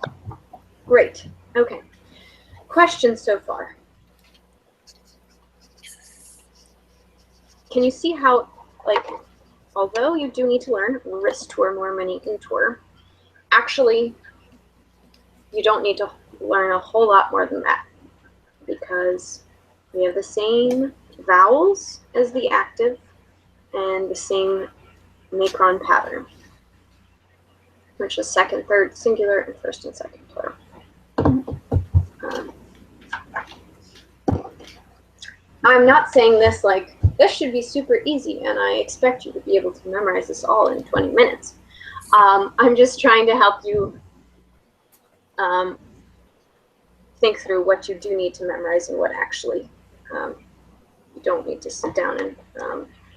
Great. Okay. Questions so far? Can you see how, like, although you do need to learn ristur, more many intur, actually, you don't need to learn a whole lot more than that, because we have the same vowels as the active and the same macron pattern, which is second, third singular, and first and second plural. I'm not saying this like, this should be super easy, and I expect you to be able to memorize this all in 20 minutes. I'm just trying to help you think through what you do need to memorize and what actually you don't need to sit down and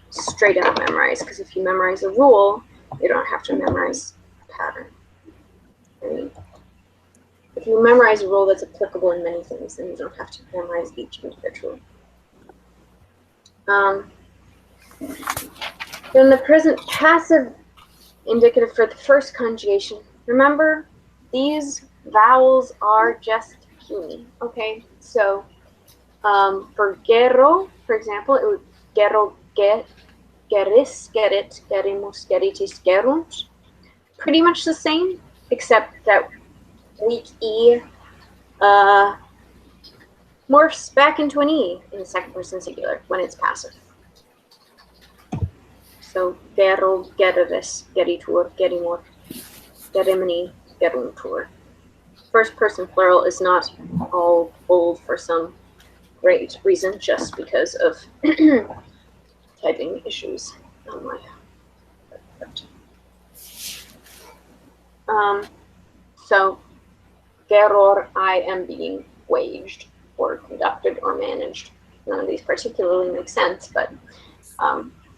straight out memorize, because if you memorize a rule, you don't have to memorize a pattern. I mean, if you memorize a rule that's applicable in many things, then you don't have to memorize each individual. In the present passive indicative for the first conjugation. Remember, these vowels are just puny, okay? So for gero, for example, it would gero, geris, gerit, gerimus, geritis, gerunt. Pretty much the same, except that weak E morphs back into an E in the second person singular when it's passive. So gero, gereris, geritur, gerimur, gerimini, geruntur. First person plural is not all bold for some great reason, just because of typing issues on my so geror, I am being waged or conducted or managed. None of these particularly make sense, but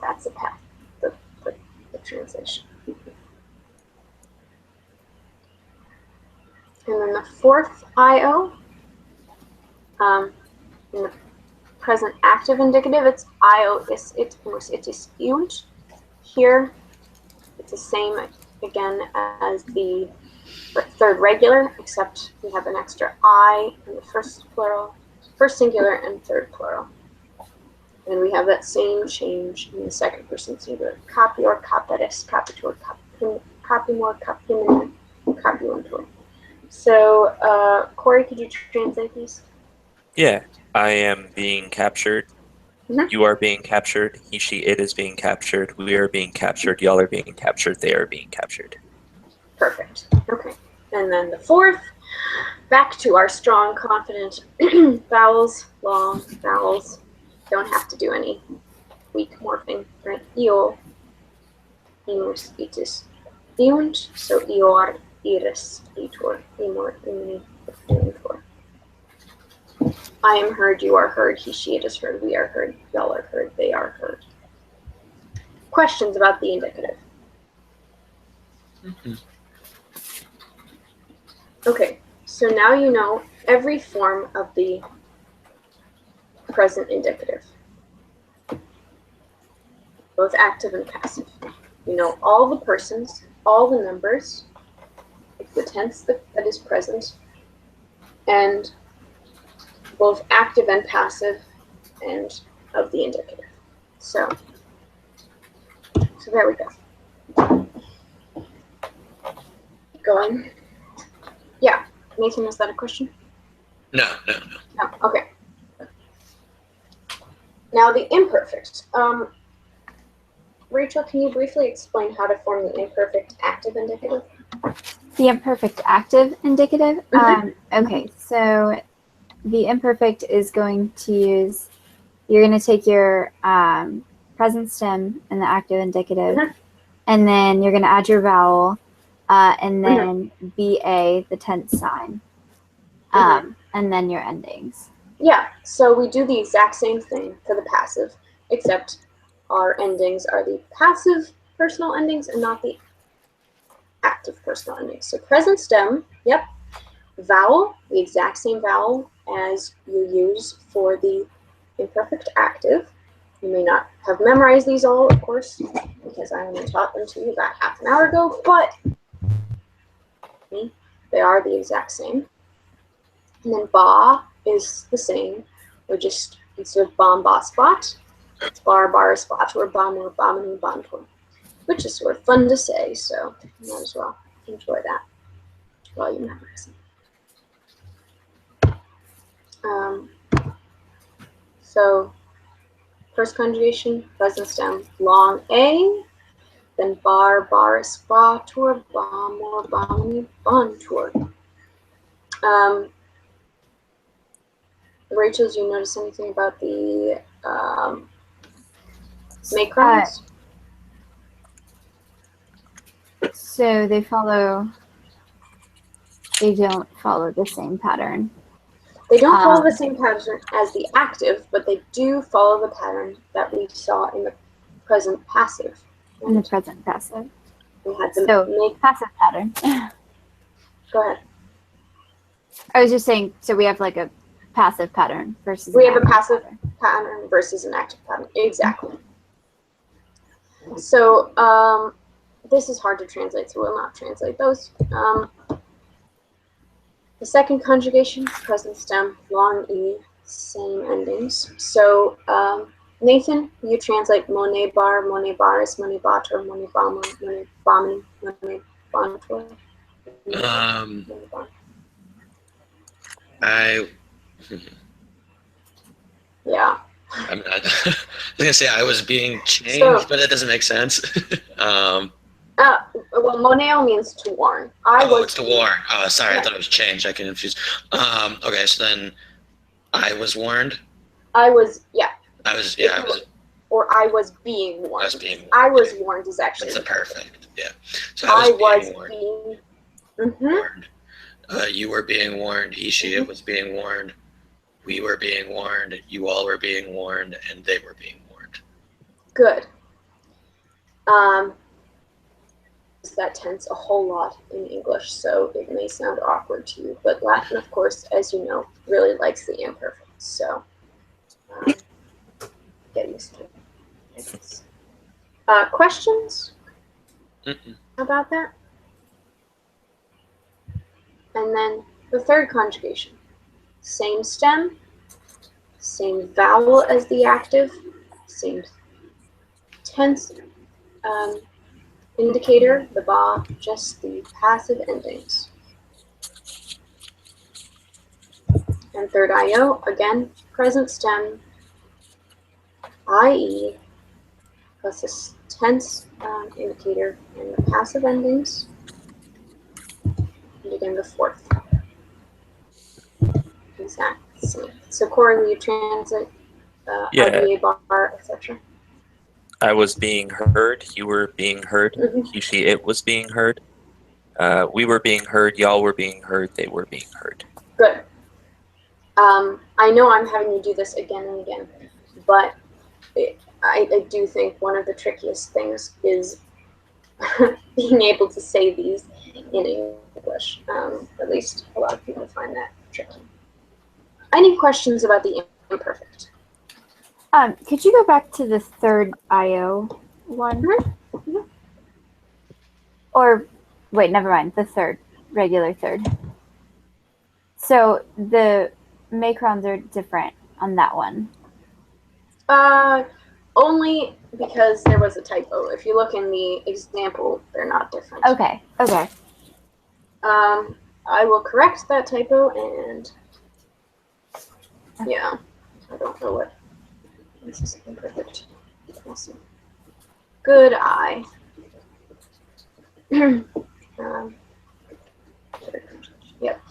that's the path, the translation. And then the fourth IO, in the present active indicative, it's IO is it mus itis iunt. Here, it's the same again as the third regular, except we have an extra I in the first plural, first singular and third plural. And we have that same change in the second person singular. Capior, caperis, capitur, capimur, capimini, capiuntur. So, Corey, could you translate these?
Yeah, I am being captured.
Mhm.
You are being captured. He, she, it is being captured. We are being captured. Y'all are being captured. They are being captured.
Perfect. Okay. And then the fourth, back to our strong, confident vowels, long vowels. Don't have to do any weak morphing, right? Io, imus, itis, iunt. So ior, iris, itur, imur, imini, iuntur. I am heard, you are heard, he, she, it is heard, we are heard, y'all are heard, they are heard. Questions about the indicative? Okay, so now you know every form of the present indicative, both active and passive. You know all the persons, all the numbers, the tense that is present, and both active and passive, and of the indicative. So there we go. Going. Yeah, Nathan, is that a question?
No.
No, okay. Now the imperfect. Rachel, can you briefly explain how to form the imperfect active indicative?
The imperfect active indicative?
Mhm.
Okay, so the imperfect is going to use, you're going to take your present stem and the active indicative,
Mhm.
and then you're going to add your vowel, and then BA, the tense sign, and then your endings.
Yeah, so we do the exact same thing for the passive, except our endings are the passive personal endings and not the active personal endings. So present stem, yep. Vowel, the exact same vowel as you use for the imperfect active. You may not have memorized these all, of course, because I only taught them to you about half an hour ago, but they are the exact same. And then ba is the same. We're just, instead of bom, ba, spot, it's bar, bar, spot, or bom, or bominu, bontor, which is sort of fun to say, so you might as well enjoy that while you memorize it. So first conjugation, present stem, long A, then bar, bar, spatur, bom, or bomini, bontur. Rachel, did you notice anything about the macrons?
So they don't follow the same pattern.
They don't follow the same pattern as the active, but they do follow the pattern that we saw in the present passive.
In the present passive.
We had the
passive pattern.
Go ahead.
I was just saying, so we have like a passive pattern versus
we have a passive pattern versus an active pattern. Exactly. So this is hard to translate, so we'll not translate those. The second conjugation, present stem, long E, same endings. So Nathan, you translate mone bar, mone baris, mone bator, mone bama, mone bami, mone bantor. Yeah.
I mean, I was gonna say I was being changed,
So-
but that doesn't make sense.
Well, moneo means to warn.
It's to warn. Oh, sorry,
Yeah.
I thought it was changed. I get confused. Okay, so then I was warned.
I was
Or
I was being warned.
I was being warned.
I was warned is actually
That's a perfect. Yeah. So
I
I was
was
being warned.
being
warned. You were being warned. He, she, it was being warned. We were being warned. You all were being warned, and they were being warned.
good. That tense a whole lot in English, so it may sound awkward to you, but Latin, of course, as you know, really likes the imperfect, so get used to it. Questions about that? And then the third conjugation. Same stem, same vowel as the active, same tense indicator, the ba, just the passive endings. And third IO, again, present stem, IE, plus this tense indicator and the passive endings. And again, the fourth. Exactly same. So Corey, will you translate
Yeah.
RBA bar, etc.?
I was being heard. You were being heard.
Mhm.
He, she, it was being heard. We were being heard. Y'all were being heard. They were being heard.
Good. I know I'm having you do this again and again, but I do think one of the trickiest things is being able to say these in English. At least a lot of people find that tricky. Any questions about the imperfect?
Could you go back to the third IO one?
Yeah.
Or wait, never mind. The third, regular third. So the macrons are different on that one.
Only because there was a typo. If you look in the example, they're not different.
Okay. Okay.
I will correct that typo and yeah, I don't know what. This is imperfect. Awesome. Good eye. Yep.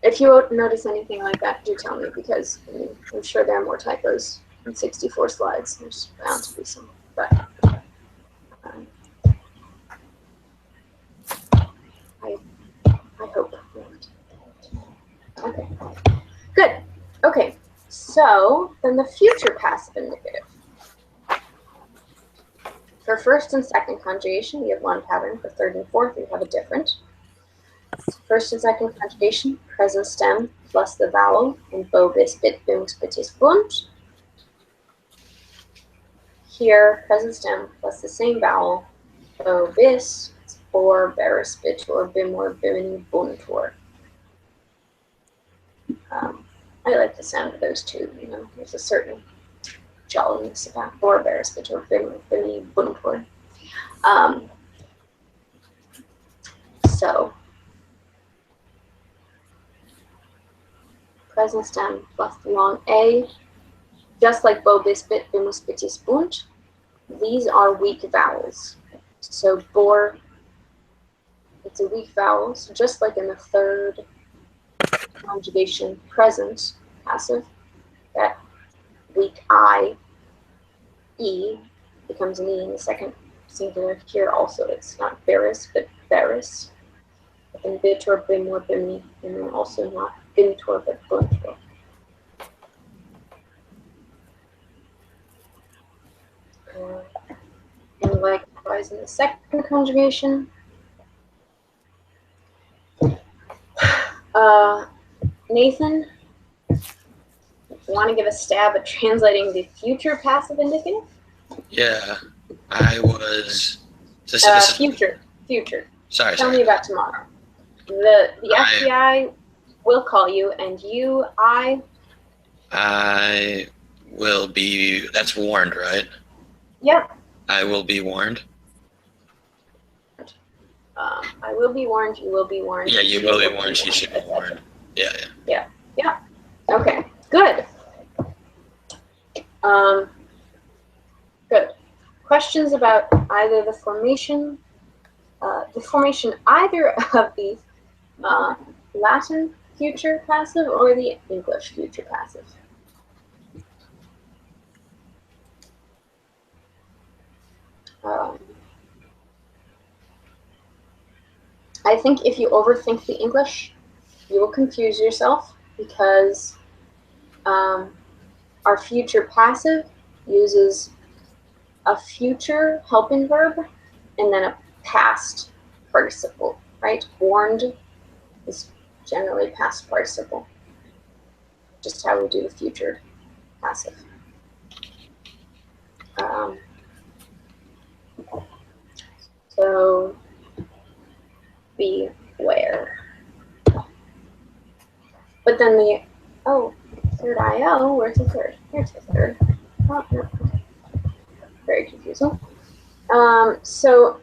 If you notice anything like that, do tell me because I'm sure there are more typos in 64 slides. There's bound to be some, but I hope not. Okay. Good. Okay. So then the future passive indicative. For first and second conjugation, we have one pattern. For third and fourth, we have a different. First and second conjugation, present stem plus the vowel in bo, bis, bit, bims, bitis, bunt. Here, present stem plus the same vowel, bo, bis, or beris, bitor, bimor, bimini, buntor. I like the sound of those two, you know, there's a certain jolliness about or beris, bitor, bimor, bimini, buntor. So, present stem plus the long A, just like bo, bis, bit, bimus, bitis, bunt, these are weak vowels. So bor, it's a weak vowel. So just like in the third conjugation, present passive, that weak I, E, becomes an E in the second singular. Here also it's not beris, but beris. And bitor, bimor, bimni, and then also not bintor, but buntor. And likewise in the second conjugation, Nathan, want to give a stab at translating the future passive indicative?
Yeah, I was. This is
Future.
sorry.
Tell me about tomorrow. The FBI will call you, and
I will be. That's warned, right?
Yep.
I will be warned.
I will be warned. You will be warned.
Yeah, you will be warned. She should be warned. Yeah.
Okay. Good. Good. Questions about either the formation either of the Latin future passive or the English future passive? I think if you overthink the English, you will confuse yourself because our future passive uses a future helping verb and then a past participle, right? Warned is generally past participle. Just how we do the future passive. So beware. But then third IO, where's the third? Here's the third. Oh, no. Very confusing. So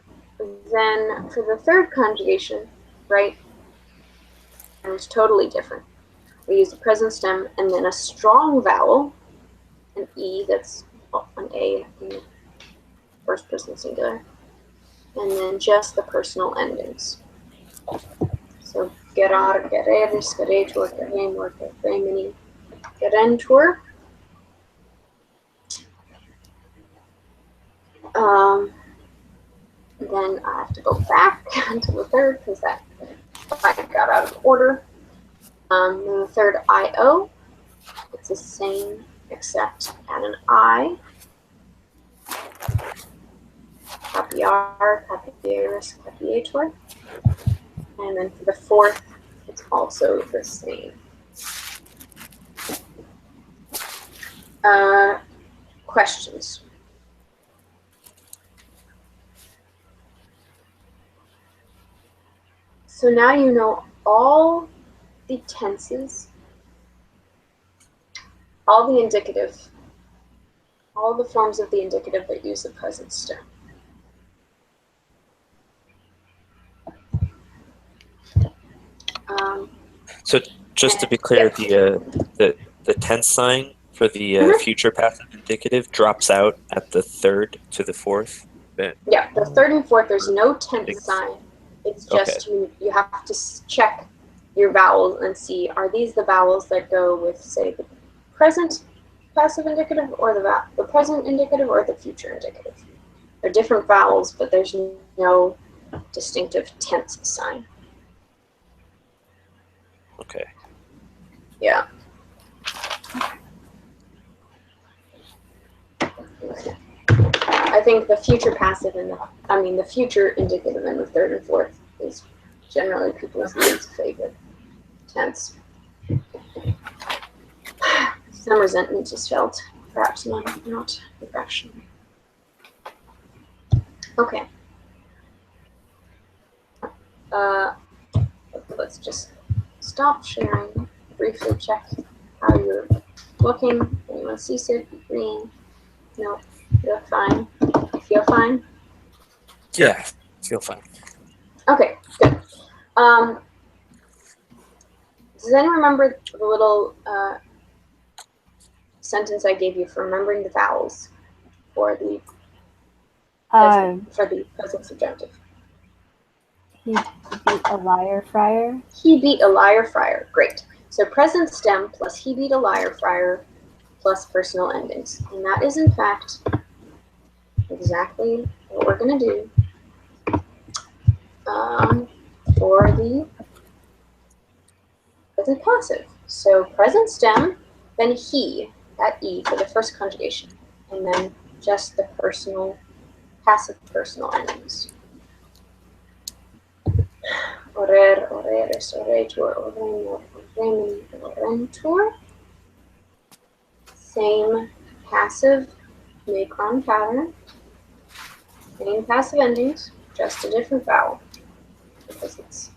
then for the third conjugation, right, and it's totally different. We use the present stem and then a strong vowel, an E that's an A in the first person singular, and then just the personal endings. So gerar, gereris, geretur, geremur, geremini, gerentur. Then I have to go back to the third because that I got out of order. Then the third IO, it's the same except add an I. Capiar, capieris, capietur. And then for the fourth, it's also the same. Questions? So now you know all the tenses, all the indicative, all the forms of the indicative that use the present stem.
So just to be clear, the tense sign for the future passive indicative drops out at the third to the fourth.
Yeah, the third and fourth, there's no tense sign. It's just you have to check your vowels and see, are these the vowels that go with, say, the present passive indicative or the present indicative or the future indicative? They're different vowels, but there's no distinctive tense sign.
Okay.
Yeah. I think the future passive and the future indicative in the third and fourth is generally people's least favorite tense. Some resentment is felt, perhaps not irrational. Okay. Let's just stop sharing. Briefly check how you're looking. Anyone see it? Green? No. You look fine. You feel fine?
Yeah, feel fine.
Okay, good. Does anyone remember the little sentence I gave you for remembering the vowels for the present subjunctive?
He beat a liar friar.
He beat a liar friar. Great. So present stem plus he beat a liar friar plus personal endings. And that is, in fact, exactly what we're going to do for the present passive. So present stem, then he, that E for the first conjugation, and then just the passive personal endings. Orer, oreres, oretur, oremur, oremini, orentur. same passive macron pattern, same passive endings, just a different vowel because it's.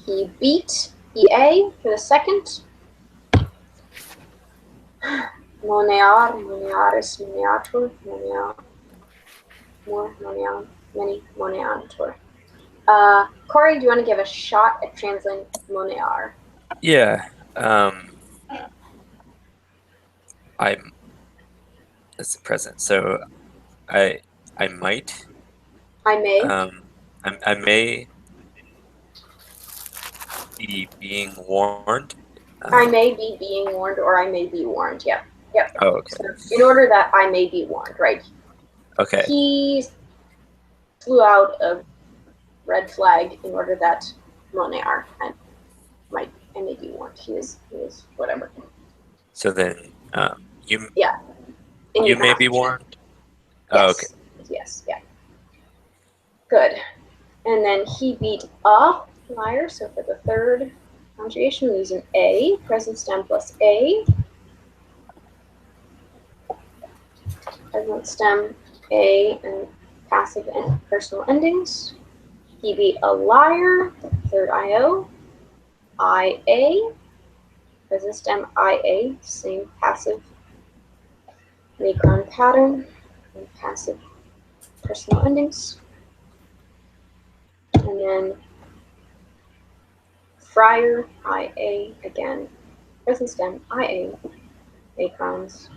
He beat EA for the second. Monear, monearis, moneatur, monear, more, monean, many, moneantur. Corey, do you want to give a shot at translating monear?
Yeah. I'm. That's the present. So, I might.
I may.
I may be being warned.
I may be being warned, or I may be warned. Yep. Yep.
Oh, okay.
So in order that I may be warned, right?
Okay.
He flew out a red flag in order that Monear I may be warned. He is whatever.
So then, you
In
you
your
may be
passage.
warned.
Yes.
Oh, okay.
Yes. Yeah. Good. And then he beat a liar. So for the third conjugation, we use an A, present stem plus A. Present stem, A, and passive and personal endings. He beat a liar, third IO. IA, present stem IA, same passive macron pattern, and passive personal endings. And then Friar, IA, again, present stem, IA, macrons,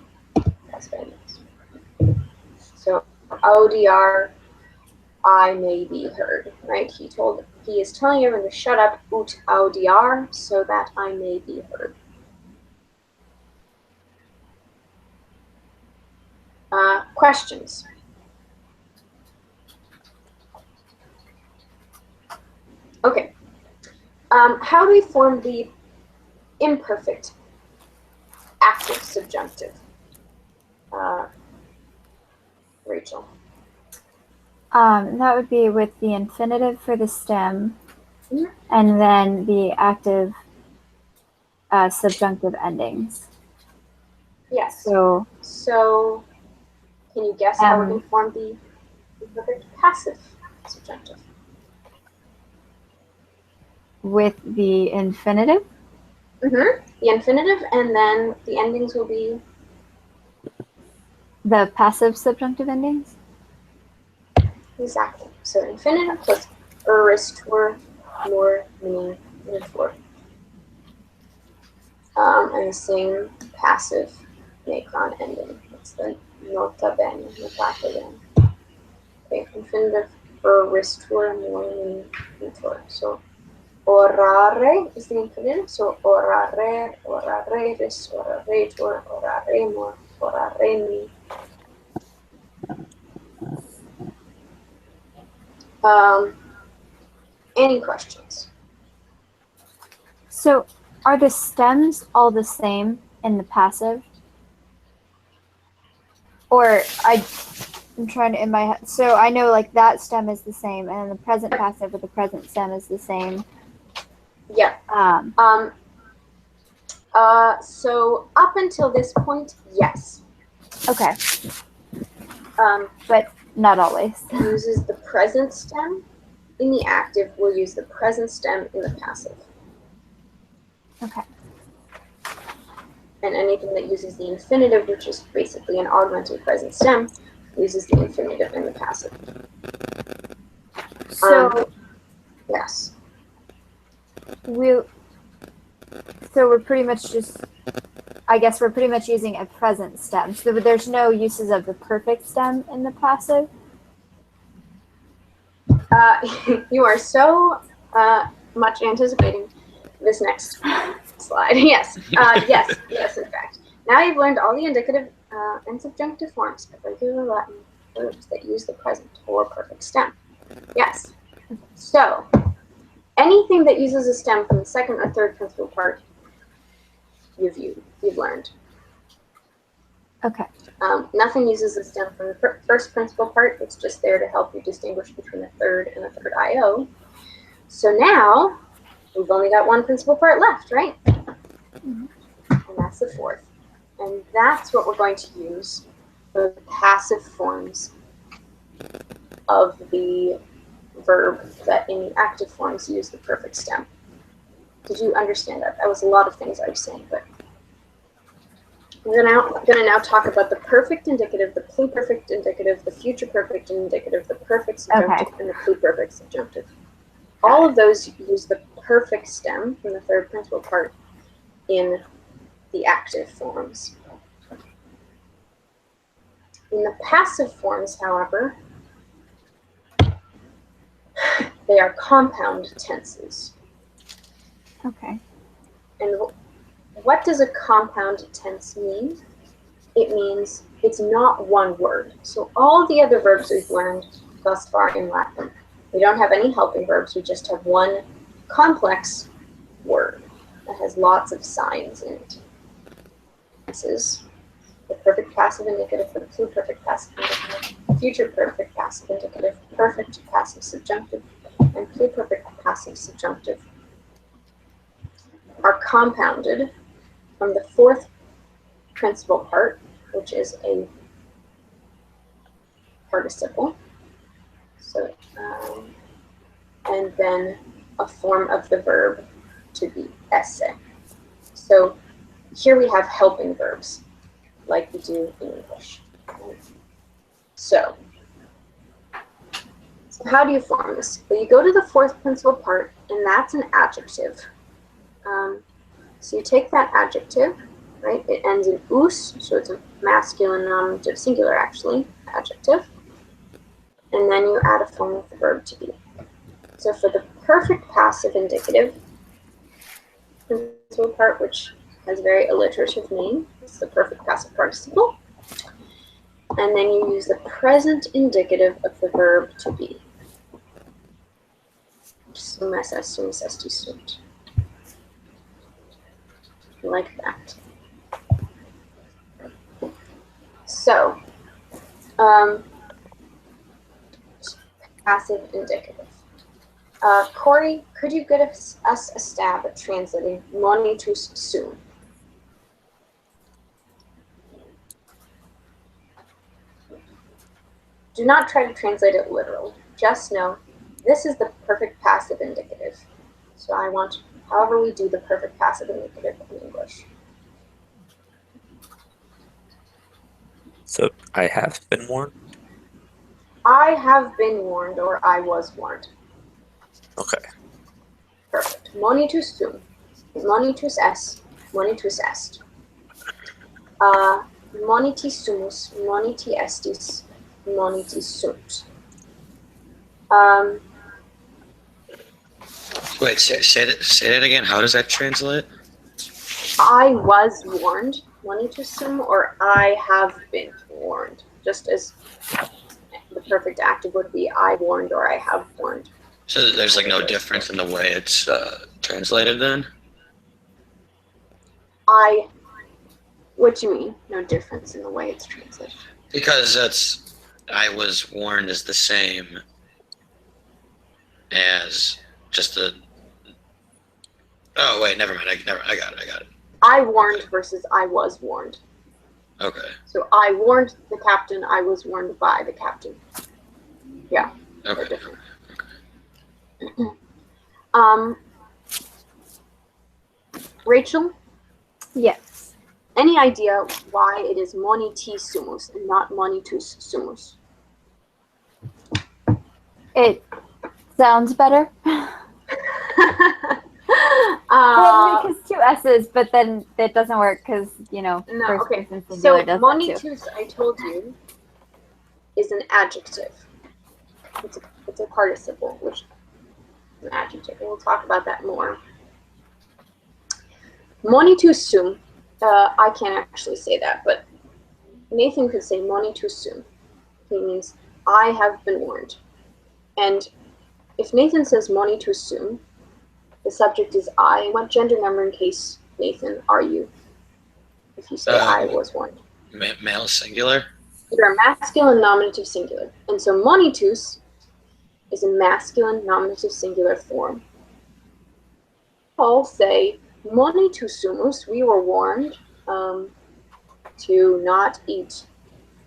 passive endings. So ODR, I may be heard, right? He is telling everyone to shut up, ut ODR, so that I may be heard. Questions? Okay. How do we form the imperfect active subjunctive? Rachel.
That would be with the infinitive for the stem,
Mhm.
and then the active subjunctive endings.
Yes.
So
So, can you guess how we can form the imperfect passive subjunctive?
with the infinitive,
The infinitive, and then the endings will be
the passive subjunctive endings.
exactly. So infinitive plus eristor, more, meaning, for. And the same passive macron ending. It's the nota bene, nota bene. Okay, infinitive eristor, more, meaning, for. So orare is the infinitive. So orare, orareris, oraretur, oraremur, oraremi. Any questions?
So are the stems all the same in the passive? Or I'm trying to in my head. So I know like that stem is the same, and the present passive with the present stem is the same.
Yeah. So up until this point, yes.
Okay,
But
not always.
uses the present stem in the active. We'll use the present stem in the passive.
Okay.
And anything that uses the infinitive, which is basically an augmented present stem, uses the infinitive in the passive.
So
yes.
we're pretty much just, I guess we're pretty much using a present stem. So there's no uses of the perfect stem in the passive.
You are so much anticipating this next slide. Yes, yes, in fact. Now you've learned all the indicative and subjunctive forms of regular Latin verbs that use the present or perfect stem. Yes. So, anything that uses a stem from the second or third principal part, you've learned.
Okay.
Nothing uses a stem from the first principal part. It's just there to help you distinguish between a third and a third IO. So now, we've only got one principal part left, right? the fourth. And that's what we're going to use for the passive forms of the verb that in the active forms use the perfect stem. Did you understand that? That was a lot of things I was saying, but we're going to now talk about the perfect indicative, the pluperfect indicative, the future perfect indicative, the perfect subjunctive, and the pluperfect subjunctive. All of those use the perfect stem from the third principal part in the active forms. In the passive forms, however, they are compound tenses.
Okay.
And what does a compound tense mean? It means it's not one word. So all the other verbs we've learned thus far in Latin, we don't have any helping verbs. We just have one complex word that has lots of signs in it. This is the perfect passive indicative, the pluperfect passive indicative, future perfect passive indicative, perfect passive subjunctive, and pluperfect passive subjunctive are compounded from the fourth principal part, which is a participle. So, and then a form of the verb to be esse. So here we have helping verbs, like we do in English. So how do you form this? Well, you go to the fourth principal part, and that's an adjective. So you take that adjective, right? It ends in us, so it's a masculine nominative singular, actually, adjective. And then you add a form of the verb to be. So for the perfect passive indicative principal part, which has a very alliterative name, it's the perfect passive participle. And then you use the present indicative of the verb to be. Sum esse, sum est, sunt. Like that. So, passive indicative. Corey, could you get us a stab at translating monitus sum? Do not try to translate it literally. Just know this is the perfect passive indicative. So I want, however we do the perfect passive indicative in English.
So I have been warned?
I have been warned, or I was warned.
Okay.
Perfect. Monitus sum. Monitus est. Monitus est. Moniti sumus. Moniti estis. Moniti sunt.
Wait, say that again. How does that translate?
I was warned, monitus sum, or I have been warned. Just as the perfect active would be I warned or I have warned.
So there's like no difference in the way it's translated then?
What do you mean? No difference in the way it's translated?
Because that's, I was warned is the same as just the, oh wait, never mind, I got it.
I warned versus I was warned.
Okay.
So I warned the captain, I was warned by the captain. Yeah, they're
Okay.
different. Rachel,
Yes.
any idea why it is moniti sumus and not monitus sumus?
It sounds better. Well, because two S's, but then it doesn't work because, you know,
No,
first
okay.
person
So
singular does that too.
monitus, I told you, is an adjective. It's a participle, which is an adjective, and we'll talk about that more. Monitus sum, I can't actually say that, but Nathan could say monitus sum. He means I have been warned. And if Nathan says monitus sum, the subject is I. What gender number in case, Nathan, are you? If you say I was warned.
Male singular?
You're a masculine nominative singular. And so monitus is a masculine nominative singular form. Paul say, monitus sumus, we were warned, to not eat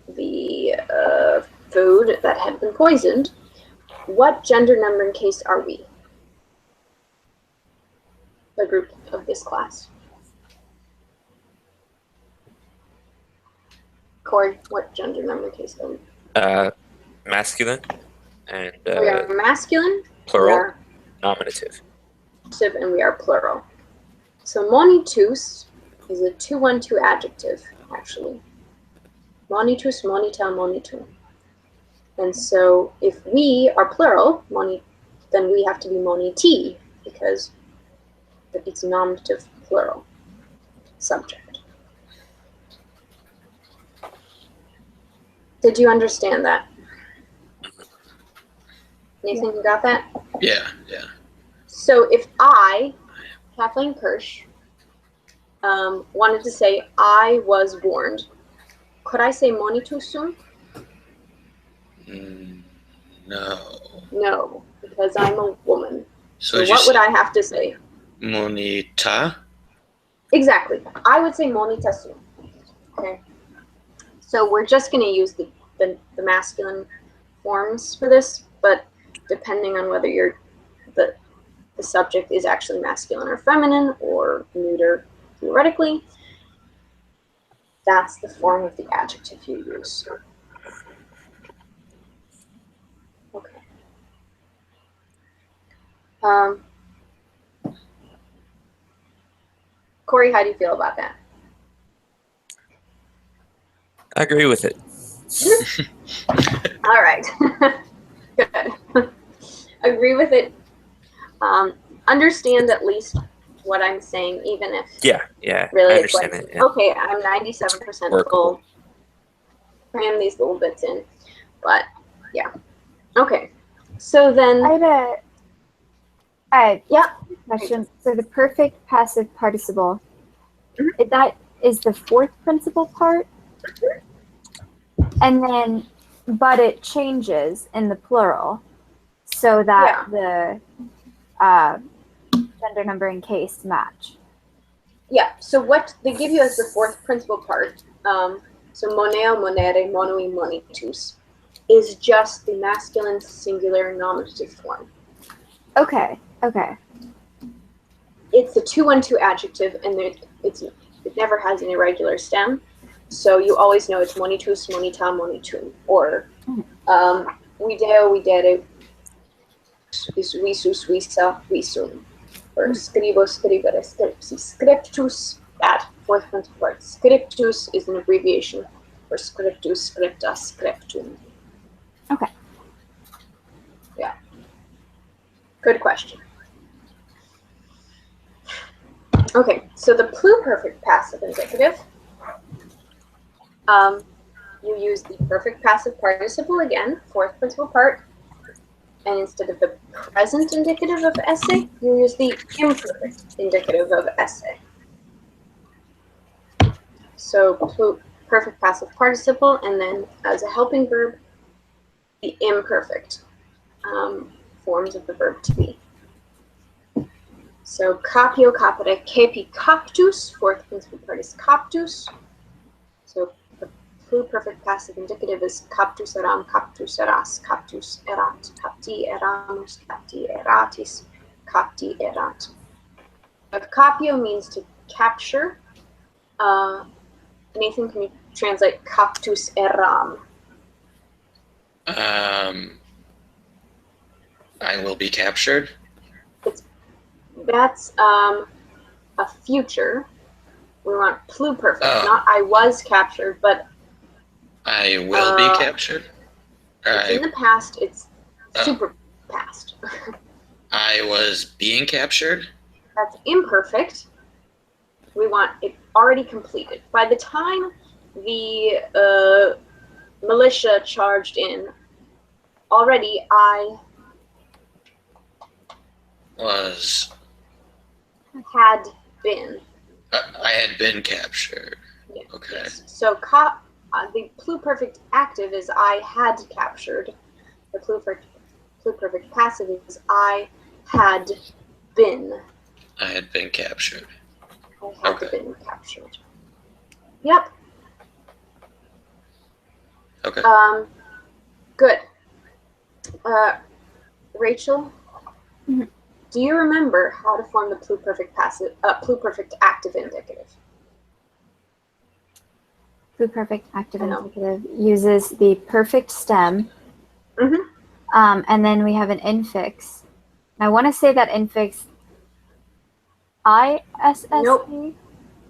the food that had been poisoned, what gender numbering case are we? The group of this class. Corey, what gender numbering case are we?
Masculine and
We are masculine,
plural,
we are
nominative.
adjective, and we are plural. So monitus is a 2-1-2 adjective, actually. Monitus, monita, monitum. And so if we are plural, then we have to be moniti, because it's nominative plural subject. Did you understand that? Nathan, you got that?
Yeah.
So if I, Kathleen Kirsch, wanted to say I was warned, could I say monitusum?
No.
No, because I'm a woman.
So
what would I have to say?
Monita?
Exactly. I would say monitasum. Okay. So we're just going to use the masculine forms for this, but depending on whether the subject is actually masculine or feminine or neuter, theoretically, that's the form of the adjective you use. Okay. Corey, how do you feel about that?
I agree with it.
All right. Good. Agree with it. Understand at least what I'm saying, even if
Yeah,
really
I
it's like,
understand it. Yeah.
okay, I'm 97%
Workable.
full. Cram these little bits in. But yeah. Okay. So then
I
yeah.
have a question. So the perfect passive participle,
Mhm.
that is the fourth principal part? And then, but it changes in the plural so that the gender numbering case match.
Yeah, so what they give you as the fourth principal part, so moneo, monere, monoi, monitus, is just the masculine singular nominative form.
Okay.
It's a 2-1-2 adjective, and it never has an irregular stem, so you always know it's monitus, monita, monitum, or video, videre, visus, visa, visum. Or scribo, scribere, scripsis, scriptus, that fourth principal part. Scriptus is an abbreviation for scriptus, scripta, scriptum.
Okay.
Yeah. Good question. Okay, so the pluperfect passive indicative, you use the perfect passive participle again, fourth principal part, and instead of the present indicative of essay, you use the imperfect indicative of essay. So perfect passive participle, and then as a helping verb, the imperfect forms of the verb to be. So capio, capere, capi, captus, fourth principal part is captus. So the pluperfect passive indicative is captus eram, captus eras, captus erat, capti eramus, capti eratis, capti erat. If capio means to capture, Nathan, can you translate captus eram?
I will be captured.
That's a future. We want pluperfect, not I was captured, but
I will be captured.
It's in the past. It's super past.
I was being captured.
That's imperfect. We want it already completed. By the time the militia charged in, already I had been.
I had been captured.
Yeah.
Okay.
Yes. So the pluperfect active is I had captured. The pluperfect passive is I had been.
I had been captured.
I had been captured. Yep.
Okay.
Good. Rachel,
Mhm.
do you remember how to form the pluperfect active indicative?
Pluperfect active
I know.
indicative uses the perfect stem,
Mm-hmm.
and then we have an infix. I want to say that infix ISSP?
Nope.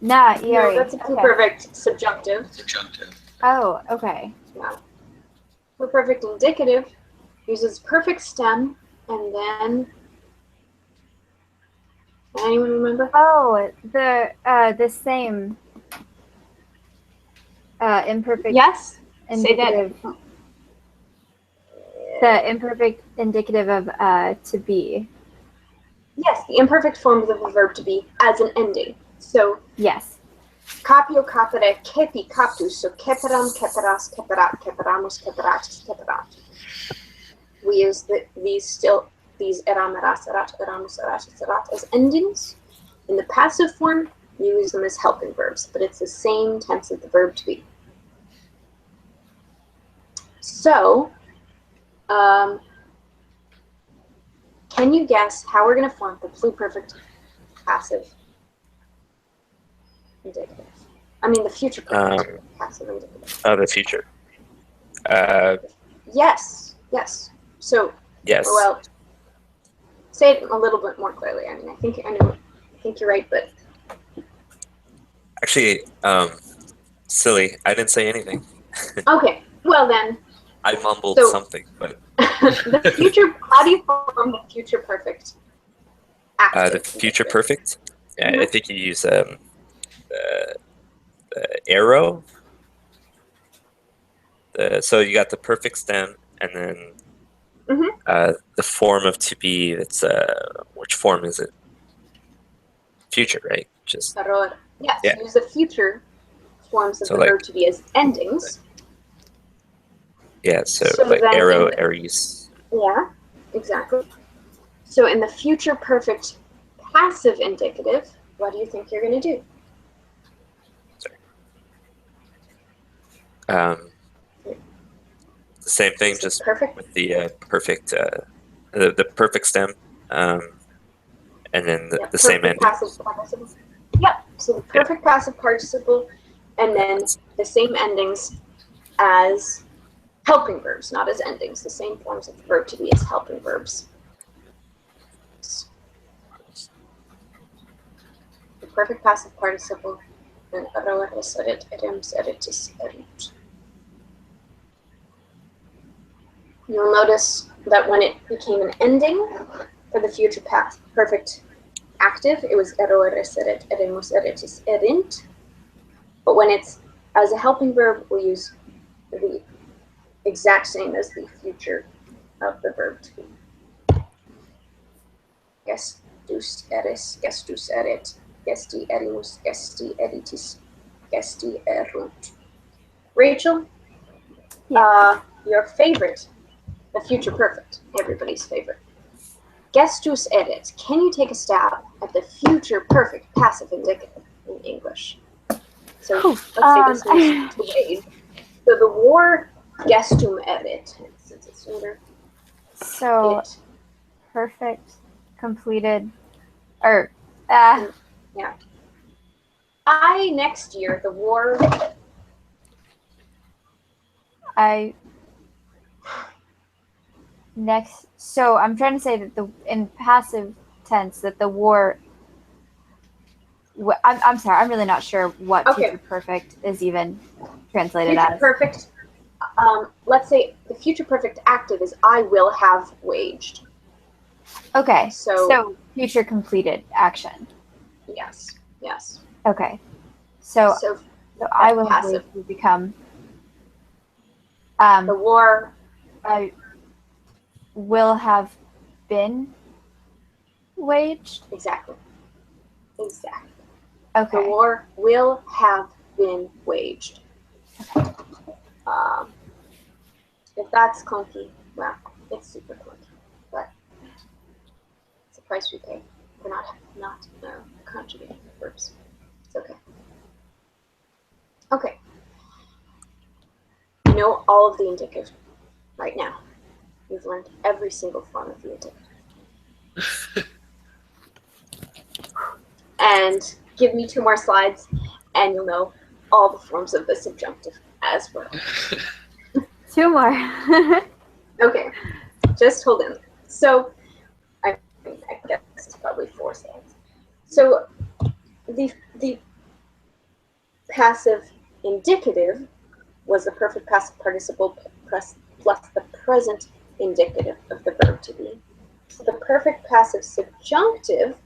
Nah,
No,
ERE.
that's a
Okay.
pluperfect subjunctive.
Subjunctive.
Oh, okay.
Yeah. Pluperfect indicative uses perfect stem and then. Anyone remember?
Oh, the same imperfect
Yes. Say that.
indicative. The imperfect indicative of to be.
Yes, the imperfect form of the verb to be as an ending. So
Yes.
capio, capere, kepi, captus. So keperam, keperas, keperat, keperamus, keperatis, keperat. We use these eram, eras, erat, eramus, eratis, erat as endings. In the passive form, you use them as helping verbs, but it's the same tense as the verb to be. So, can you guess how we're going to form the pluperfect passive indicative? I mean, the future perfect passive indicative.
Oh, the future.
Yes, yes. So,
Yes.
well, say it a little bit more clearly. I mean, I think you're right, but
Actually, silly. I didn't say anything.
okay. Well then,
I mumbled
So-
something, but
the future. How do you form the future perfect active?
the future
indicative?
perfect. Yeah, I
Mhm.
think you use arrow. So you got the perfect stem, and then
Mhm.
the form of to be. That's which form is it? Future, right? Just
Error. Yes,
Yeah.
use the future forms of
So
the
like
verb to be as endings.
yeah. So
So
like
then
arrow,
in the-
Aries.
Yeah, exactly. So in the future perfect passive indicative, what do you think you're going to do?
The same thing,
Is it
just
perfect?
with the perfect the perfect stem, and then
Yeah,
the same
perfect
ending.
passive participle. Yep. So the perfect passive participle, and then the same endings as helping verbs, not as endings. The same forms of the verb to be as helping verbs. The perfect passive participle, and eroer erit, erims, eritis, erit. You'll notice that when it became an ending for the future past perfect active, it was eroer eret, erimus, eritis, erint. But when it's as a helping verb, we'll use the exact same as the future of the verb to be. Gestus eris, gestus erit, gesti erimus, gesti eritis, gesti erunt. Rachel, your favorite, the future perfect, everybody's favorite. Gestus erit. Can you take a stab at the future perfect passive indicative in English? So let's say this was to wage. So the war gestum erit, since it's neuter.
So
It,
perfect, completed, or
yeah. Next year, the war.
So I'm trying to say that in passive tense that the war. I'm sorry. I'm really not sure what
Okay.
future perfect is even translated
Future
as.
perfect. Let's say the future perfect active is I will have waged.
Okay.
So-
So future completed action.
Yes. Yes.
Okay. So
So
I will have
passive.
waged will become.
The war.
I will have been waged.
Exactly. Exactly.
Okay.
The war will have been waged. If that's clunky, well, it's super clunky, but it's the price we pay for not conjugating verbs. It's okay. Okay. You know all of the indicative right now. You've learned every single form of the indicative. And give me 2 more slides, and you'll know all the forms of the subjunctive as well.
2 more.
Okay, just hold in. So, I guess it's probably 4 slides. So, the passive indicative was the perfect passive participle plus the present indicative of the verb to be. So the perfect passive subjunctive,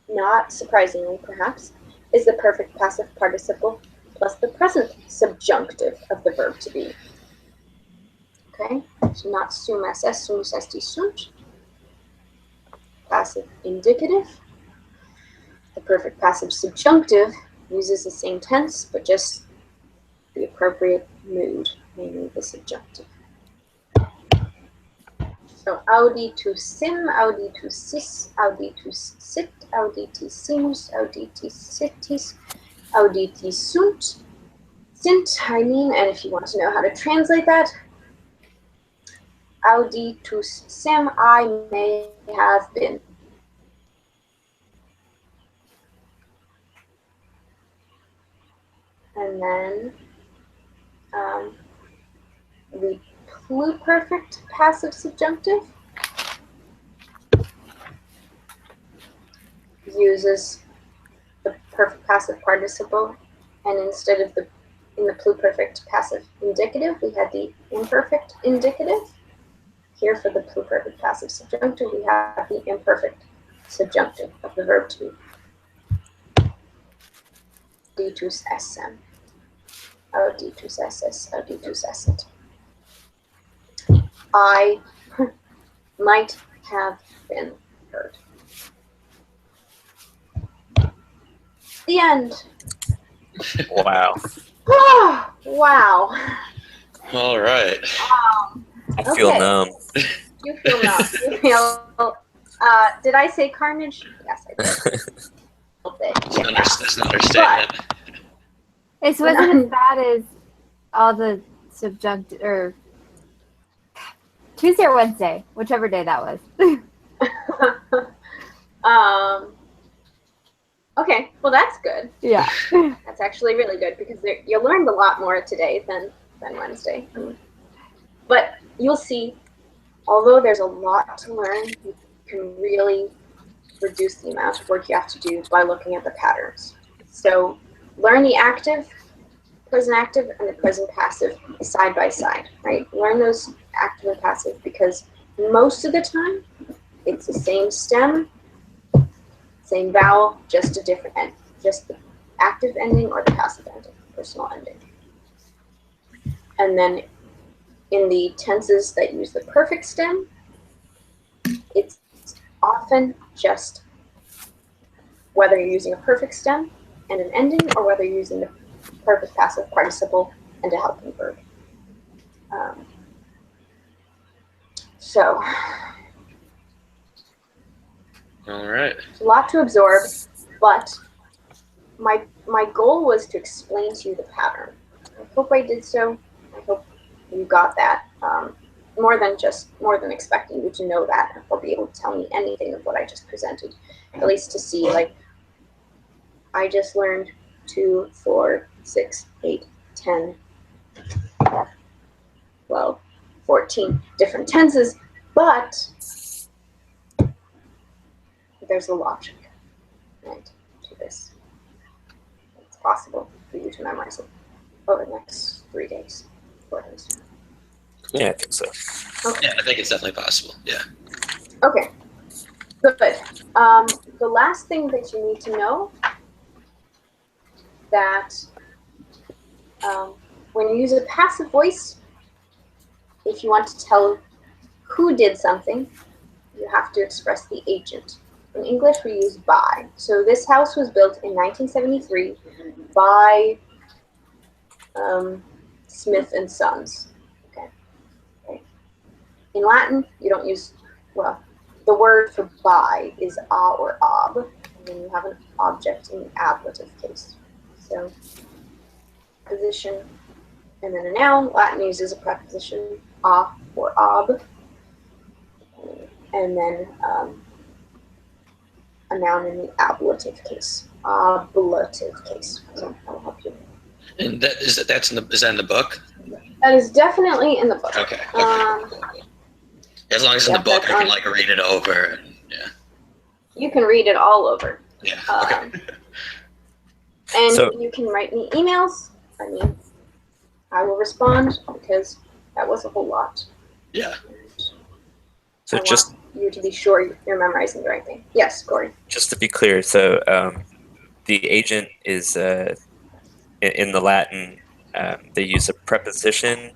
not surprisingly perhaps, is the perfect passive participle plus the present subjunctive of the verb to be. Okay, so not sum ss, sumus esti sunt. Passive indicative. The perfect passive subjunctive uses the same tense, but just the appropriate mood, namely the subjunctive. So auditus sim, auditus sis, auditus sit, auditissimus, auditisitis, auditis sunt, sint, I mean, and if you want to know how to translate that, auditus sim, I may have been. And then the pluperfect passive subjunctive uses the perfect passive participle, and instead of in the pluperfect passive indicative, we had the imperfect indicative. Here for the pluperfect passive subjunctive, we have the imperfect subjunctive of the verb to be. Auditus essem, auditus esses, auditus esset. I might have been heard. The end.
Wow.
Wow.
All right.
I feel
Okay.
numb.
You feel numb. You feel. Did I say carnage? Yes, I did.
That's an understatement.
It wasn't as bad as all the subjunctive, or Tuesday or Wednesday, whichever day that was.
Okay, well that's good.
Yeah.
That's actually really good because you learned a lot more today than Wednesday. But you'll see, although there's a lot to learn, you can really reduce the amount of work you have to do by looking at the patterns. So learn the active, present active, and the present passive side by side, right? Learn those active and passive because most of the time it's the same stem, same vowel, just a different end, just the active ending or the passive ending, personal ending. And then in the tenses that use the perfect stem, it's often just whether you're using a perfect stem and an ending or whether you're using the perfect passive participle and a helping verb. So,
All right.
it's a lot to absorb, but my goal was to explain to you the pattern. I hope I did so. I hope you got that. More than expecting you to know that or be able to tell me anything of what I just presented. At least to see, like, I just learned 2, 4, 6, 8, 10, 12, 14 different tenses, but there's a logic, right, to this. It's possible for you to memorize it over the next 3 days, 4 days.
Yeah, I think so.
Okay.
Yeah, I think it's definitely possible. Yeah.
Okay, good. The last thing that you need to know that when you use a passive voice, if you want to tell who did something, you have to express the agent. In English, we use by. So this house was built in 1973 by Smith and Sons. Okay. In Latin, you don't use, well, the word for by is a or ob, and then you have an object in the ablative case. So preposition, and then a noun. Latin uses a preposition, a or ob, and then a noun in the ablative case. Ablative case. So that will help you.
And is that in the book?
That is definitely in the book.
Okay. As long as it's in the book, I can like read it over. Yeah.
You can read it all over.
Yeah. Okay.
And
So-
you can write me emails. I mean, I will respond because that was a whole lot.
Yeah.
So
I
just
want you to be sure you're memorizing the right thing. Yes, Corey.
just to be clear, so the agent is in the Latin. They use a preposition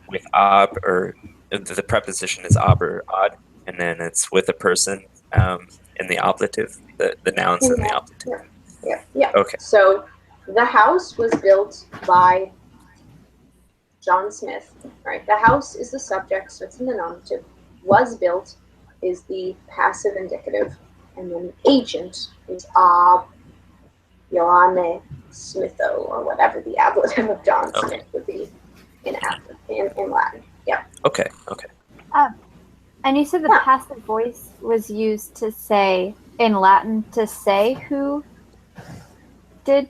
with ob, or the preposition is ob or odd, and then it's with a person in the ablative. The nouns in the ablative.
Yeah.
Okay.
So the house was built by John Smith. Right. The house is the subject, so it's in the nominative. Was built is the passive indicative, and then the agent is ob Johanne Smitho, or whatever the ablative of John Smith would be in Latin. Yeah.
Okay.
And you said the passive voice was used to say, in Latin, to say who did?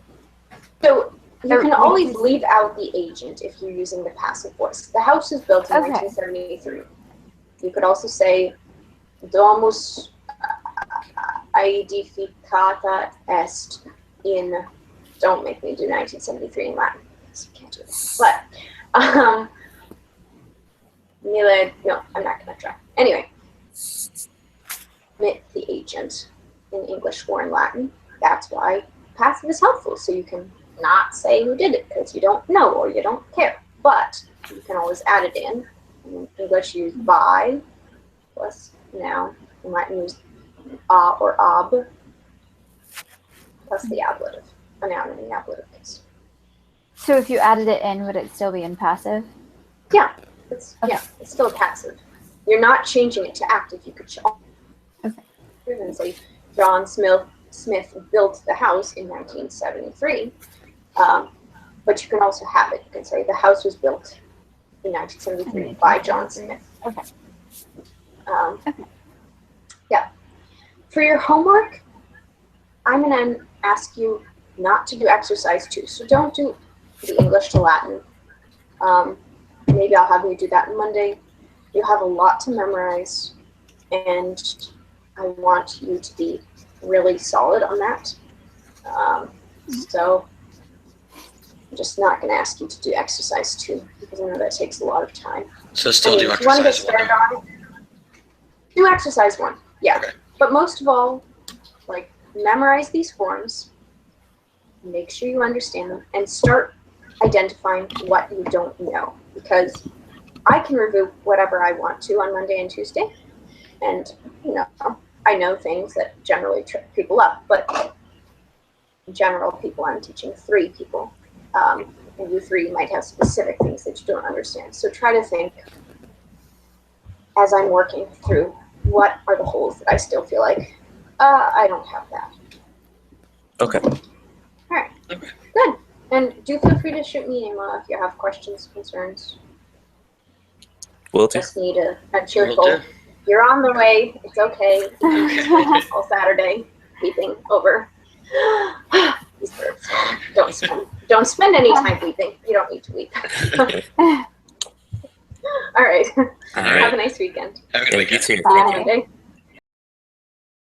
So you can always leave out the agent if you're using the passive voice. The house was built in 1973. You could also say, domus aedificata est in, don't make me do 1973 in Latin, because you can't do that. But, no, I'm not going to try. Anyway, omit the agent in English or in Latin. That's why passive is helpful, so you can not say who did it because you don't know or you don't care. But you can always add it in. In English, use by plus noun. In Latin, use a or ob plus the ablative, a noun in the ablative case.
So if you added it in, would it still be in passive?
Yeah, it's still passive. You're not changing it to active. You could even say John Smith built the house in 1973. But you can also have it. You can say the house was built in 1973 by John Smith.
Okay.
Yeah. For your homework, I'm going to ask you not to do exercise 2. So don't do the English to Latin. Maybe I'll have you do that on Monday. You have a lot to memorize, and I want you to be really solid on that. So I'm just not going to ask you to do exercise 2 because I know that takes a lot of time.
So still do
If you want to get
exercise 1.
started on it, do exercise 1. Yeah.
Okay.
But most of all, like, memorize these forms, make sure you understand them, and start identifying what you don't know. Because I can review whatever I want to on Monday and Tuesday. And, I know things that generally trip people up. But in general, people, I'm teaching 3 people. And you 3 might have specific things that you don't understand. So try to think, as I'm working through, what are the holes that I still feel like, I don't have that.
Okay.
All right.
Okay.
Good. And do feel free to shoot me an email if you have questions, concerns.
Will do.
Just need a
Will
cheerful,
do.
you're on the way, it's okay. All Saturday, weeping over these birds. Don't spend any time weeping. You don't need to weep. All right.
All right.
Have a nice weekend.
Have a good
Yeah, you
weekend.
too.
Bye.
Thank you.
Monday.